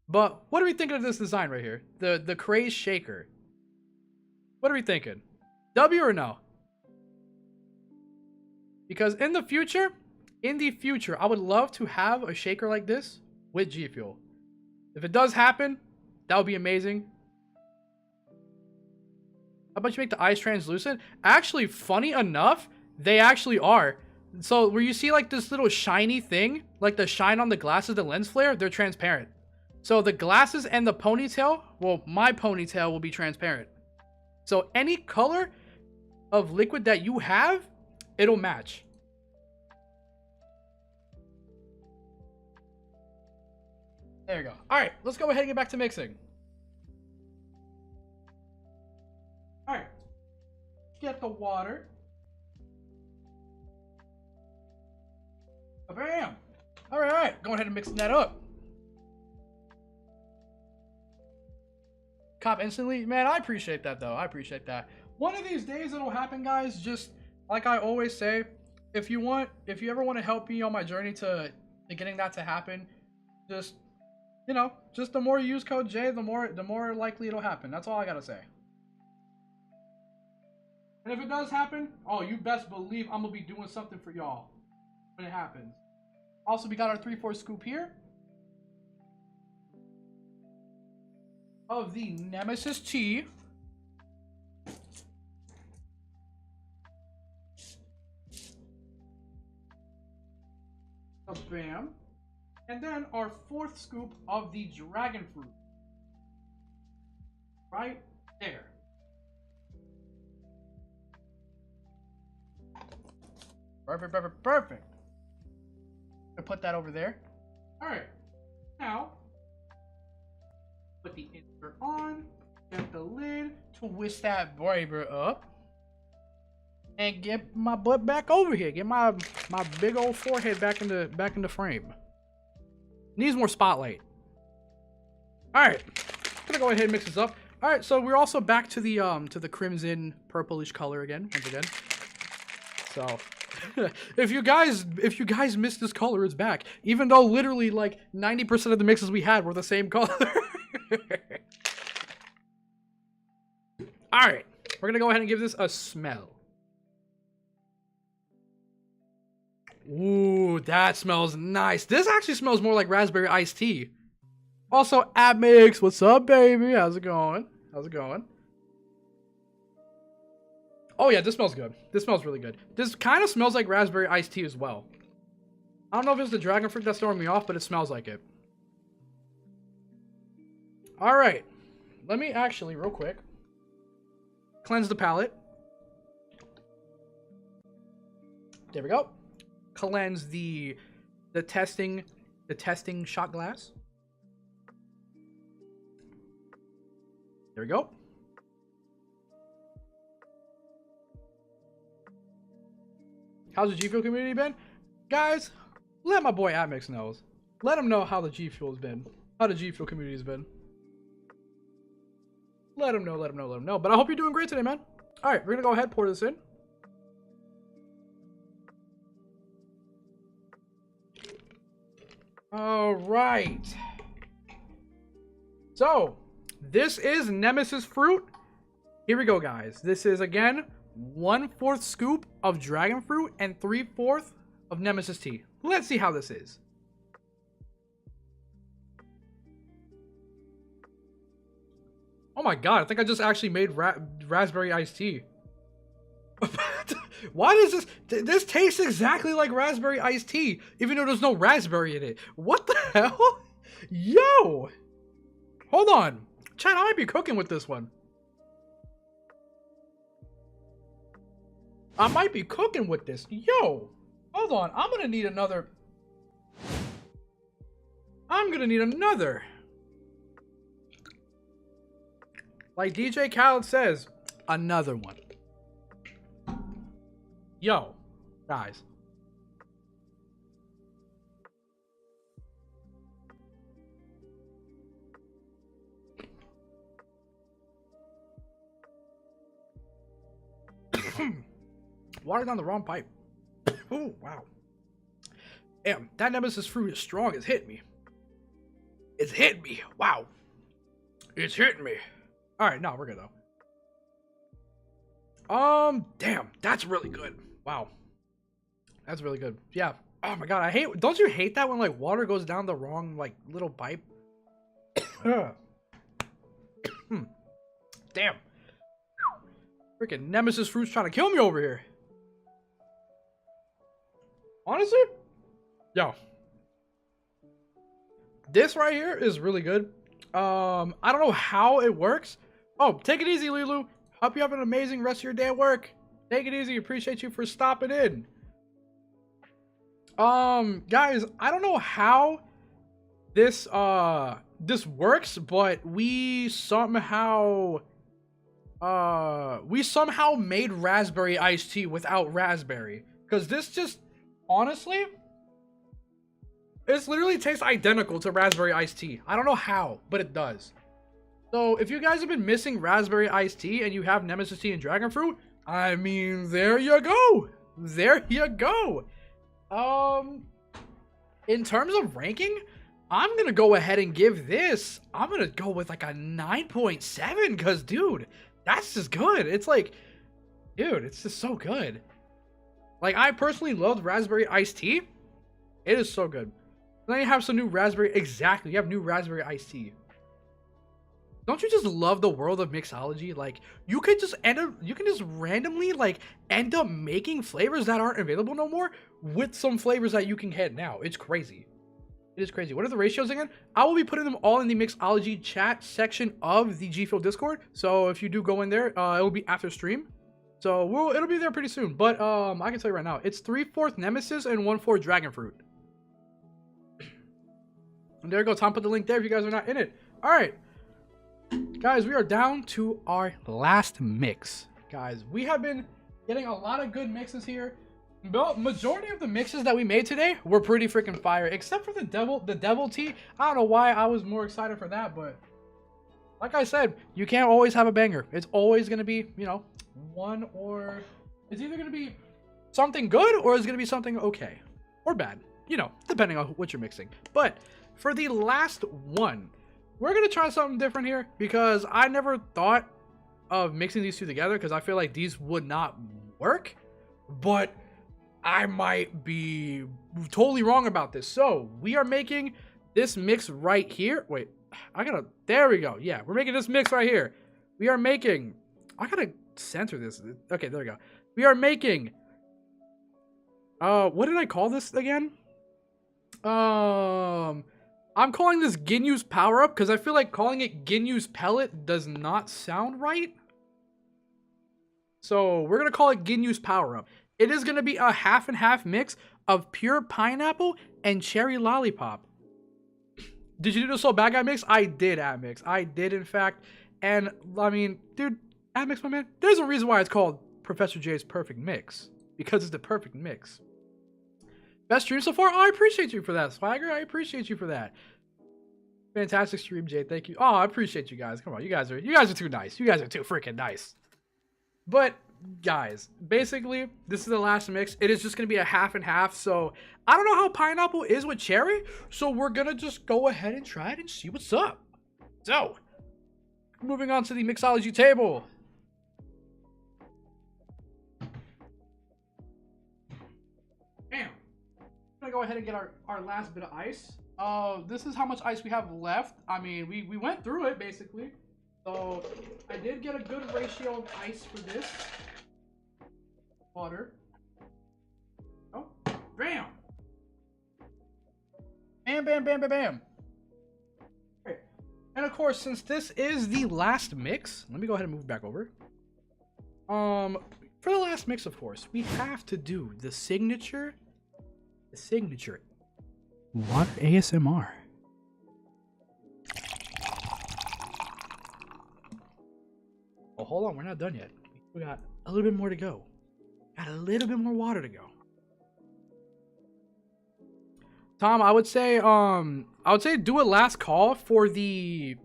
[SPEAKER 1] But what are we thinking of this design right here? The Crazed Shaker. What are we thinking? W or no? Because in the future, I would love to have a shaker like this with G Fuel. If it does happen, that would be amazing. How about you make the eyes translucent? Actually, funny enough, they actually are. So where you see like this little shiny thing, like the shine on the glasses, the lens flare, they're transparent. So the glasses and the ponytail, well, my ponytail will be transparent. So any color of liquid that you have, it'll match. There you go. All right, let's go ahead and get back to mixing. All right, get the water. Bam. All right, go ahead and mix that up. Cop instantly, man. I appreciate that though. I appreciate that. One of these days it'll happen, guys. Just like I always say, if you ever want to help me on my journey to getting that to happen, just just the more you use code J, the more likely it'll happen. That's all I gotta say. And if it does happen, oh, you best believe I'm gonna be doing something for y'all when it happens. Also, we got our 3/4 scoop here of the Nemesis tea. Bam. And then our 4th scoop of the dragon fruit. Right there. Perfect, perfect, perfect. I'll put that over there. All right. Now, put the insert on, get the lid, twist that baby up, and get my butt back over here. Get my big old forehead back into frame. Needs more spotlight. All right, gonna go ahead and mix this up. All right, so we're also back to the crimson purplish color again, once again. So if you guys missed this color, it's back. Even though literally like 90% of the mixes we had were the same color. All right, we're gonna go ahead and give this a smell. Ooh, that smells nice. This actually smells more like raspberry iced tea. Also, Abmix, what's up, baby? How's it going? How's it going? Oh yeah, this smells good. This smells really good. This kind of smells like raspberry iced tea as well. I don't know if it's the dragon fruit that's throwing me off, but it smells like it. All right, let me actually real quick cleanse the palate. There we go. Cleanse the testing shot glass. There we go. How's the G Fuel community been? Guys, let my boy Atmix know. Let him know how the G Fuel's been. How the G Fuel community's been. Let him know, let him know, let him know. But I hope you're doing great today, man. Alright, we're gonna go ahead and pour this in. Alright. So, this is Nemesis fruit. Here we go, guys. This is, again, 1/4 scoop of dragon fruit and 3/4 of Nemesis tea. Let's see how this is. Oh my god, I think I just actually made raspberry iced tea. Why does this... This tastes exactly like raspberry iced tea, even though there's no raspberry in it. What the hell? Yo! Hold on. Chat, I might be cooking with this one. I might be cooking with this. Yo! Hold on. I'm gonna need another. Like DJ Khaled says, another one. Yo, guys. Water down the wrong pipe. Oh, wow. Damn, that Nemesis fruit is strong. It's hit me. It's hit me. Wow. It's hitting me. All right, no, we're good though. Damn, that's really good. Wow. That's really good. Yeah. Oh my god, don't you hate that when like water goes down the wrong like little pipe? Damn. Freaking Nemesis fruit's trying to kill me over here. Honestly? Yo. This right here is really good. I don't know how it works. Oh, take it easy, Lilu. Hope you have an amazing rest of your day at work. Take it easy. Appreciate you for stopping in. Guys, I don't know how this works, but we somehow made raspberry iced tea without raspberry. Because this just, honestly, it literally tastes identical to raspberry iced tea. I don't know how, but it does. So if you guys have been missing raspberry iced tea and you have Nemesis tea and dragon fruit, I mean, there you go. There you go. In terms of ranking, I'm gonna go ahead and give this, I'm gonna go with like a 9.7 because, dude, that's just good. It's like, dude, it's just so good. Like, I personally loved raspberry iced tea. It is so good. Then you have some new raspberry, exactly, you have new raspberry iced tea. Don't you just love the world of mixology? Like, you can just randomly like end up making flavors that aren't available no more with some flavors that you can get now. It's crazy. It is crazy. What are the ratios again? I will be putting them all in the Mixology chat section of the G Fuel Discord. So if you do go in there, it will be after stream. So it'll be there pretty soon. But I can tell you right now, it's 3/4 Nemesis and 1/4 Dragon Fruit. And there you go. Tom put the link there if you guys are not in it. All right. Guys, we are down to our last mix. Guys, we have been getting a lot of good mixes here. The majority of the mixes that we made today were pretty freaking fire, except for the devil tea. I don't know why I was more excited for that, but like I said, you can't always have a banger. It's always going to be, you know, one, or it's either going to be something good or it's going to be something okay or bad, you know, depending on what you're mixing. But for the last one, we're going to try something different here because I never thought of mixing these two together because I feel like these would not work, but I might be totally wrong about this. So we are making this mix right here. Wait, there we go. Yeah, we're making this mix right here. We are making, I gotta center this. Okay, there we go. We are making, what did I call this again? I'm calling this Ginyu's Power Up because I feel like calling it Ginyu's Pellet does not sound right. So we're going to call it Ginyu's Power Up. It is going to be a half and half mix of pure pineapple and cherry lollipop. Did you do the So Bad Guy mix? I did, Admix. I did, in fact. And, I mean, dude, Admix, my man, there's a reason why it's called Professor Jay's Perfect Mix. Because it's the perfect mix. Best stream so far? Oh, I appreciate you for that, Swagger. I appreciate you for that. Fantastic stream, Jay. Thank you. Oh, I appreciate you guys. Come on, you guys are too nice. You guys are too freaking nice. But guys, basically, this is the last mix. It is just gonna be a half and half. So I don't know how pineapple is with cherry. So we're gonna just go ahead and try it and see what's up. So moving on to the mixology table. Bam. gonna go ahead and get our last bit of ice. This is how much ice we have left. I mean, we went through it basically. So I did get a good ratio of ice for this. Water. Oh, bam! Bam, bam, bam, bam, bam. Okay. And of course, since this is the last mix, let me go ahead and move back over. For the last mix, of course, we have to do the signature water ASMR. Oh, hold on, we're not done yet. We got a little bit more to go. Got a little bit more water to go. Tom, I would say do a last call for the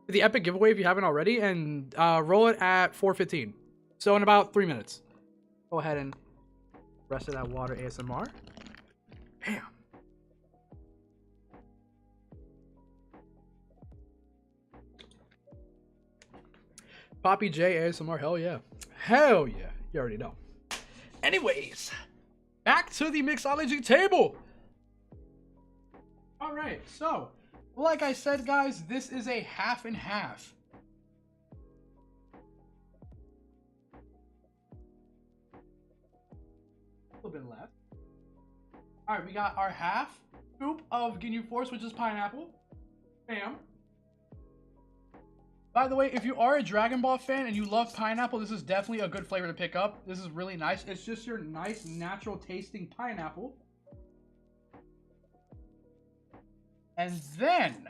[SPEAKER 1] epic giveaway if you haven't already, and roll it at 4:15. So in about 3 minutes. Go ahead and rest of that water ASMR. Bam. Poppy J ASMR, hell yeah. Hell yeah. You already know. Anyways, back to the mixology table. Alright, so like I said, guys, this is a half and half. A little bit left. Alright, we got our half scoop of Ginyu Force, which is pineapple. Bam. By the way, if you are a Dragon Ball fan and you love pineapple, this is definitely a good flavor to pick up. This is really nice. It's just your nice, natural tasting pineapple. And then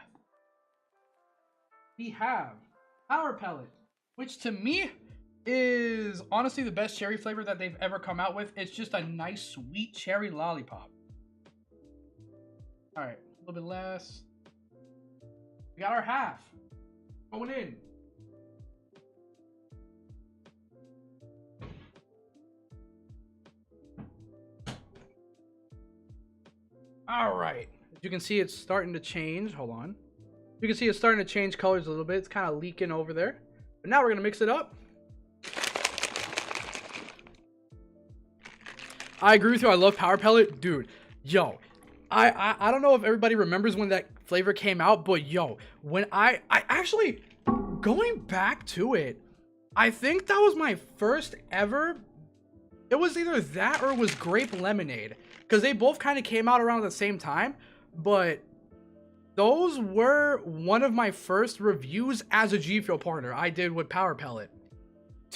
[SPEAKER 1] we have Power Pellet, which to me is honestly the best cherry flavor that they've ever come out with. It's just a nice, sweet cherry lollipop. All right, a little bit less. We got our half. Going in. All right. As you can see, it's starting to change. Hold on. You can see it's starting to change colors a little bit. It's kind of leaking over there. But now we're going to mix it up. I agree with you. I love Power Pellet. Dude, yo. I don't know if everybody remembers when that flavor came out, but yo, when I actually, going back to it, I think that was my first ever, it was either that or it was grape lemonade, because they both kind of came out around the same time, but those were one of my first reviews as a G Fuel partner I did with Power Pellet.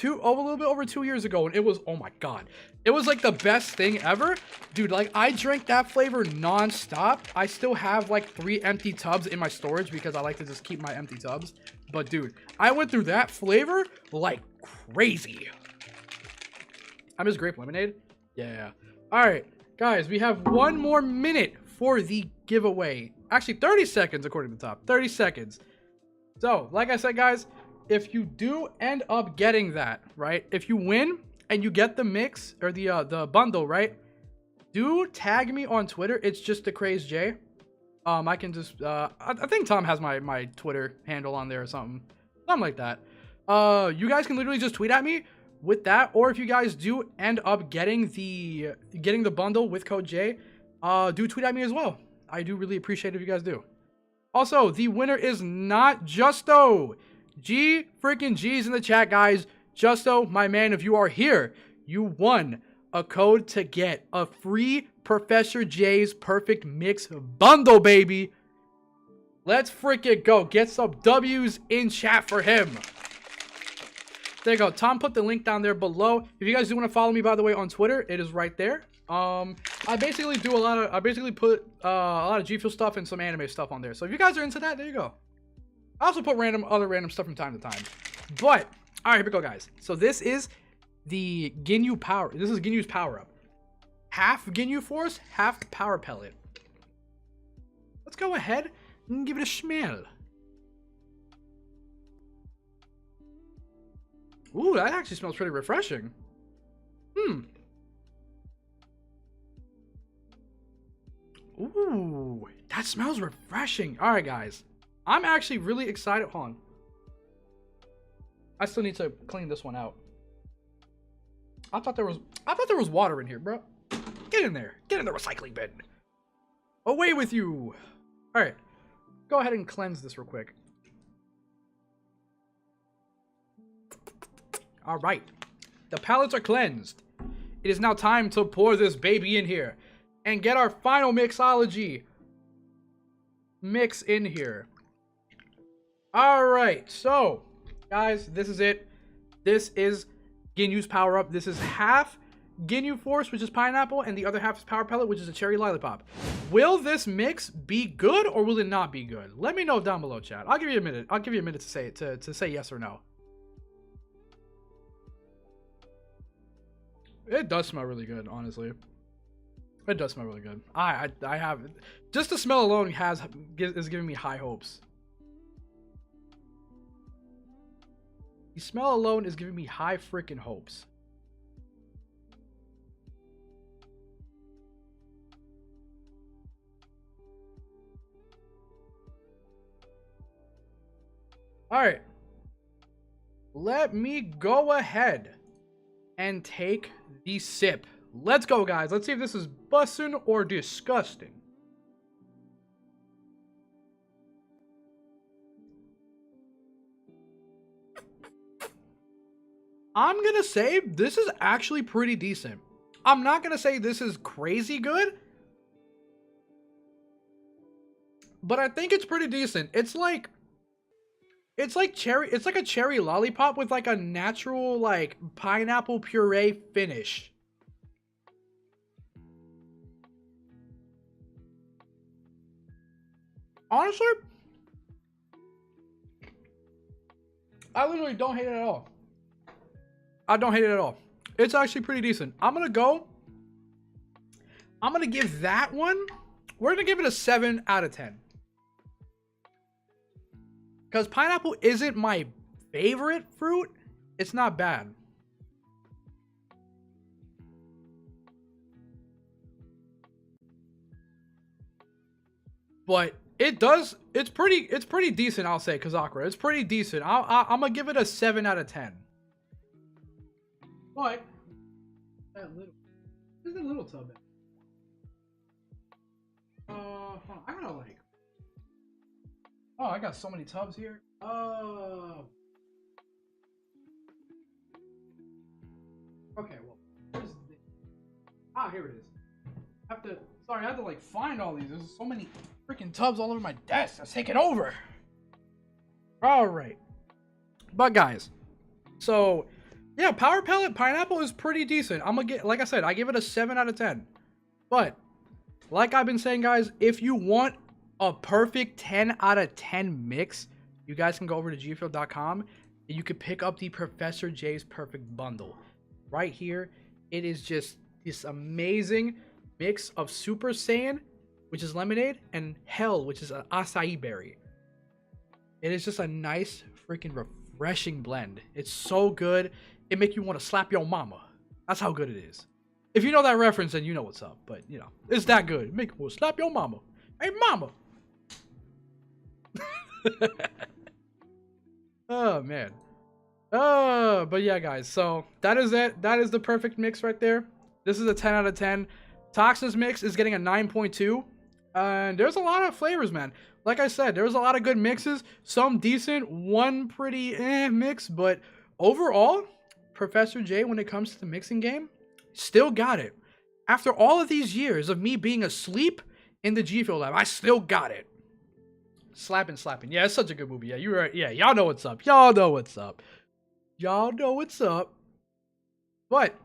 [SPEAKER 1] A little bit over 2 years ago, and it was, oh my god, it was like the best thing ever. Dude, like I drank that flavor non-stop. I still have like 3 empty tubs in my storage because I like to just keep my empty tubs. But dude, I went through that flavor like crazy. I miss grape lemonade. Yeah. All right, guys, we have 1 more minute for the giveaway. Actually, 30 seconds according to the top. 30 seconds. So, like I said, guys, if you do end up getting that, right? If you win and you get the mix or the bundle, right? Do tag me on Twitter. It's just TheCrazedJay. I can just I think Tom has my Twitter handle on there or something like that. You guys can literally just tweet at me with that, or if you guys do end up getting the bundle with code J, do tweet at me as well. I do really appreciate it if you guys do. Also, the winner is not Justo. G freaking G's in the chat, guys. Justo, my man, if you are here, you won a code to get a free Professor J's Perfect Mix bundle, baby. Let's freaking go. Get some W's in chat for him. There you go. Tom put the link down there below. If you guys do want to follow me, by the way, on Twitter, it is right there. I basically put a lot of G Fuel stuff and some anime stuff on there. So if you guys are into that, there you go. I also put other random stuff from time to time. But, all right, here we go, guys. So this is the Ginyu Power. This is Ginyu's Power Up. Half Ginyu Force, half Power Pellet. Let's go ahead and give it a smell. Ooh, that actually smells pretty refreshing. Ooh, that smells refreshing. All right, guys. I'm actually really excited. Hold on. I still need to clean this one out. I thought there was water in here, bro. Get in there. Get in the recycling bin. Away with you. All right. Go ahead and cleanse this real quick. All right. The palettes are cleansed. It is now time to pour this baby in here and get our final mixology mix in here. All right. So, guys, this is it. This is Ginyu's Power Up. This is half Ginyu Force, which is pineapple, and the other half is Power Pellet, which is a cherry lollipop. Will this mix be good or will it not be good? Let me know down below, chat. I'll give you a minute. I'll give you a minute to say to say yes or no. It does smell really good, honestly. It does smell really good. I have just the smell alone is giving me high hopes. The smell alone is giving me high freaking hopes. All right. Let me go ahead and take the sip. Let's go, guys. Let's see if this is bussin' or disgusting. I'm gonna say this is actually pretty decent. I'm not gonna say this is crazy good, but I think it's pretty decent. It's like cherry. It's like a cherry lollipop with like a natural like pineapple puree finish. Honestly, I literally don't hate it at all. I don't hate it at all. It's actually pretty decent. I'm gonna give that one. We're gonna give it a 7 out of 10. Because pineapple isn't my favorite fruit. It's not bad. But it's pretty decent, I'll say, Kazakura. It's pretty decent. I'm gonna give it a 7 out of 10. But there's a little tub. Hold on, I gotta like. Oh, I got so many tubs here. Okay, well, where's the... here it is. I have to like find all these. There's so many freaking tubs all over my desk. Let's take it over. All right, but guys, so yeah, Power Pellet Pineapple is pretty decent. I'm gonna get, like I said, I give it a 7 out of 10. But like I've been saying, guys, if you want a perfect 10 out of 10 mix, you guys can go over to gfuel.com and you can pick up the Professor Jay's Perfect Bundle. Right here, it is just this amazing mix of Super Saiyan, which is lemonade, and Hell, which is an acai berry. It is just a nice, freaking refreshing blend. It's so good, it makes you want to slap your mama. That's how good it is. If you know that reference, then you know what's up. But, you know, it's that good. It makes you want to slap your mama. Hey, mama. Oh man. But yeah, guys, so that is it. That is the perfect mix right there. This is a 10 out of 10. Toxin's mix is getting a 9.2. And there's a lot of flavors, man. Like I said, there's a lot of good mixes, some decent, one pretty mix, but overall, Professor Jay, when it comes to the mixing game, still got it. After all of these years of me being asleep in the G Fuel lab, I still got it. Slapping. Yeah, it's such a good movie. Yeah, you're right. Yeah, y'all know what's up. Y'all know what's up. Y'all know what's up. But,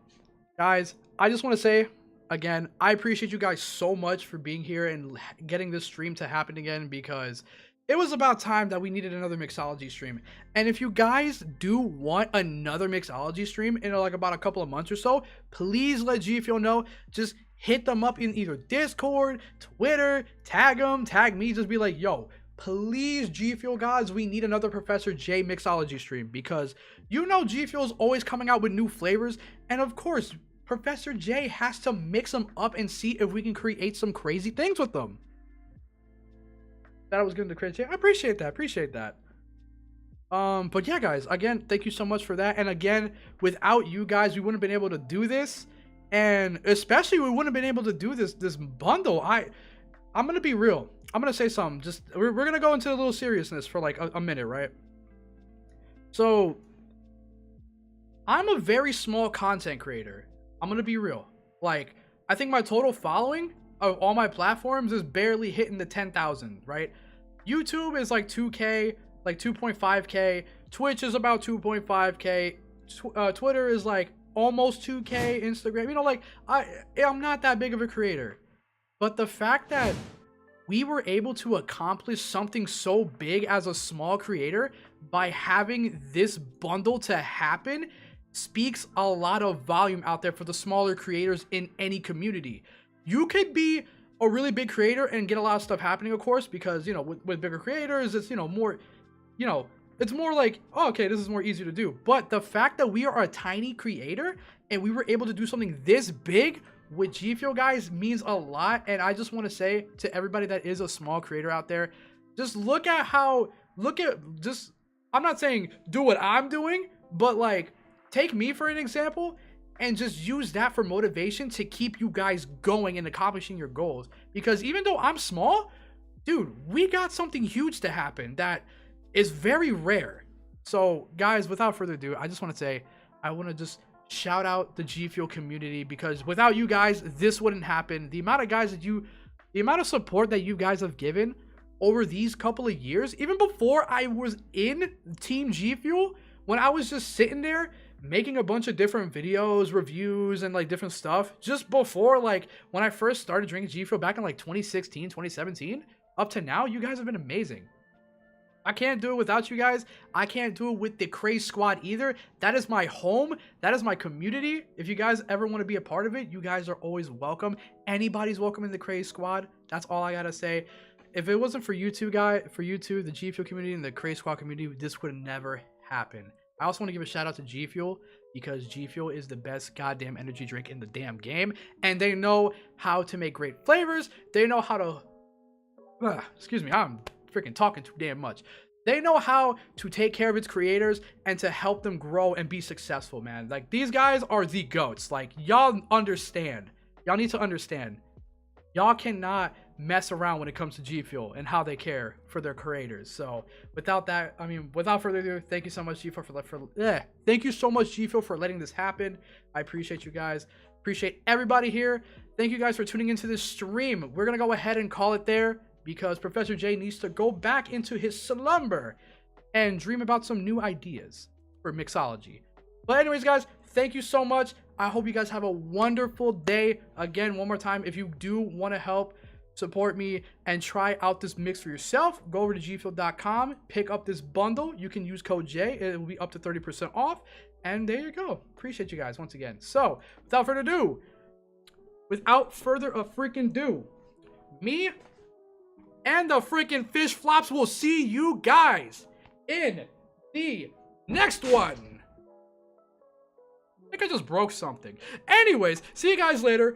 [SPEAKER 1] guys, I just want to say, again, I appreciate you guys so much for being here and getting this stream to happen again, because it was about time that we needed another mixology stream. And if you guys do want another mixology stream in like about a couple of months or so, please let G Fuel know. Just hit them up in either Discord, Twitter, tag them, tag me, just be like, yo, please, G Fuel guys, we need another Professor J mixology stream, because you know G Fuel's always coming out with new flavors, and of course Professor J has to mix them up and see if we can create some crazy things with them. That was good to TheCrazedJay. I appreciate that. But yeah, guys, again, thank you so much for that. And again, without you guys, we wouldn't have been able to do this. And especially we wouldn't have been able to do this bundle. I'm gonna be real. I'm gonna say something. Just we're gonna go into a little seriousness for like a minute, right? So I'm a very small content creator. I'm gonna be real. Like, I think my total following of all my platforms is barely hitting the 10,000, right? YouTube is like 2K, like 2.5K. Twitch is about 2.5K. Twitter is like almost 2K. Instagram, you know, like I'm not that big of a creator. But the fact that we were able to accomplish something so big as a small creator by having this bundle to happen speaks a lot of volume out there for the smaller creators in any community. You could be a really big creator and get a lot of stuff happening, of course, because, you know, with bigger creators, it's, you know, more, you know, it's more like, oh, okay, this is more easy to do. But the fact that we are a tiny creator and we were able to do something this big with G Fuel, guys, means a lot. And I just want to say to everybody that is a small creator out there, just I'm not saying do what I'm doing, but like, take me for an example and just use that for motivation to keep you guys going and accomplishing your goals. Because even though I'm small, dude, we got something huge to happen that is very rare. So guys, without further ado, I just want to say, I want to just shout out the G Fuel community, because without you guys, this wouldn't happen. The amount of support that you guys have given over these couple of years, even before I was in Team G Fuel, when I was just sitting there making a bunch of different videos, reviews, and like different stuff, just before, like when I first started drinking G Fuel back in like 2016, 2017, up to now, you guys have been amazing. I can't do it without you guys. I can't do it with the Craze Squad either. That is my home. That is my community. If you guys ever want to be a part of it, you guys are always welcome. Anybody's welcome in the Craze Squad. That's all I gotta say. If it wasn't for you two, the G Fuel community and the Craze Squad community, this would never happen. I also want to give a shout out to G Fuel, because G Fuel is the best goddamn energy drink in the damn game, and they know how to make great flavors. They know how to excuse me, I'm freaking talking too damn much. They know how to take care of its creators and to help them grow and be successful, man. Like, these guys are the goats. Like, y'all understand. Y'all need to understand. Y'all cannot mess around when it comes to G Fuel and how they care for their creators. So without further ado, thank you so much, G Fuel, thank you so much, G Fuel, for letting this happen. I appreciate you guys. Appreciate everybody here. Thank you guys for tuning into this stream. We're gonna go ahead and call it there, because Professor J needs to go back into his slumber and dream about some new ideas for Mixology. But anyways, guys, thank you so much. I hope you guys have a wonderful day. Again, one more time, if you do want to help support me and try out this mix for yourself, go over to gfuel.com, pick up this bundle. You can use code J. It will be up to 30% off. And there you go. Appreciate you guys once again. So without further ado, me and the freaking fish flops will see you guys in the next one. I think I just broke something. Anyways, see you guys later.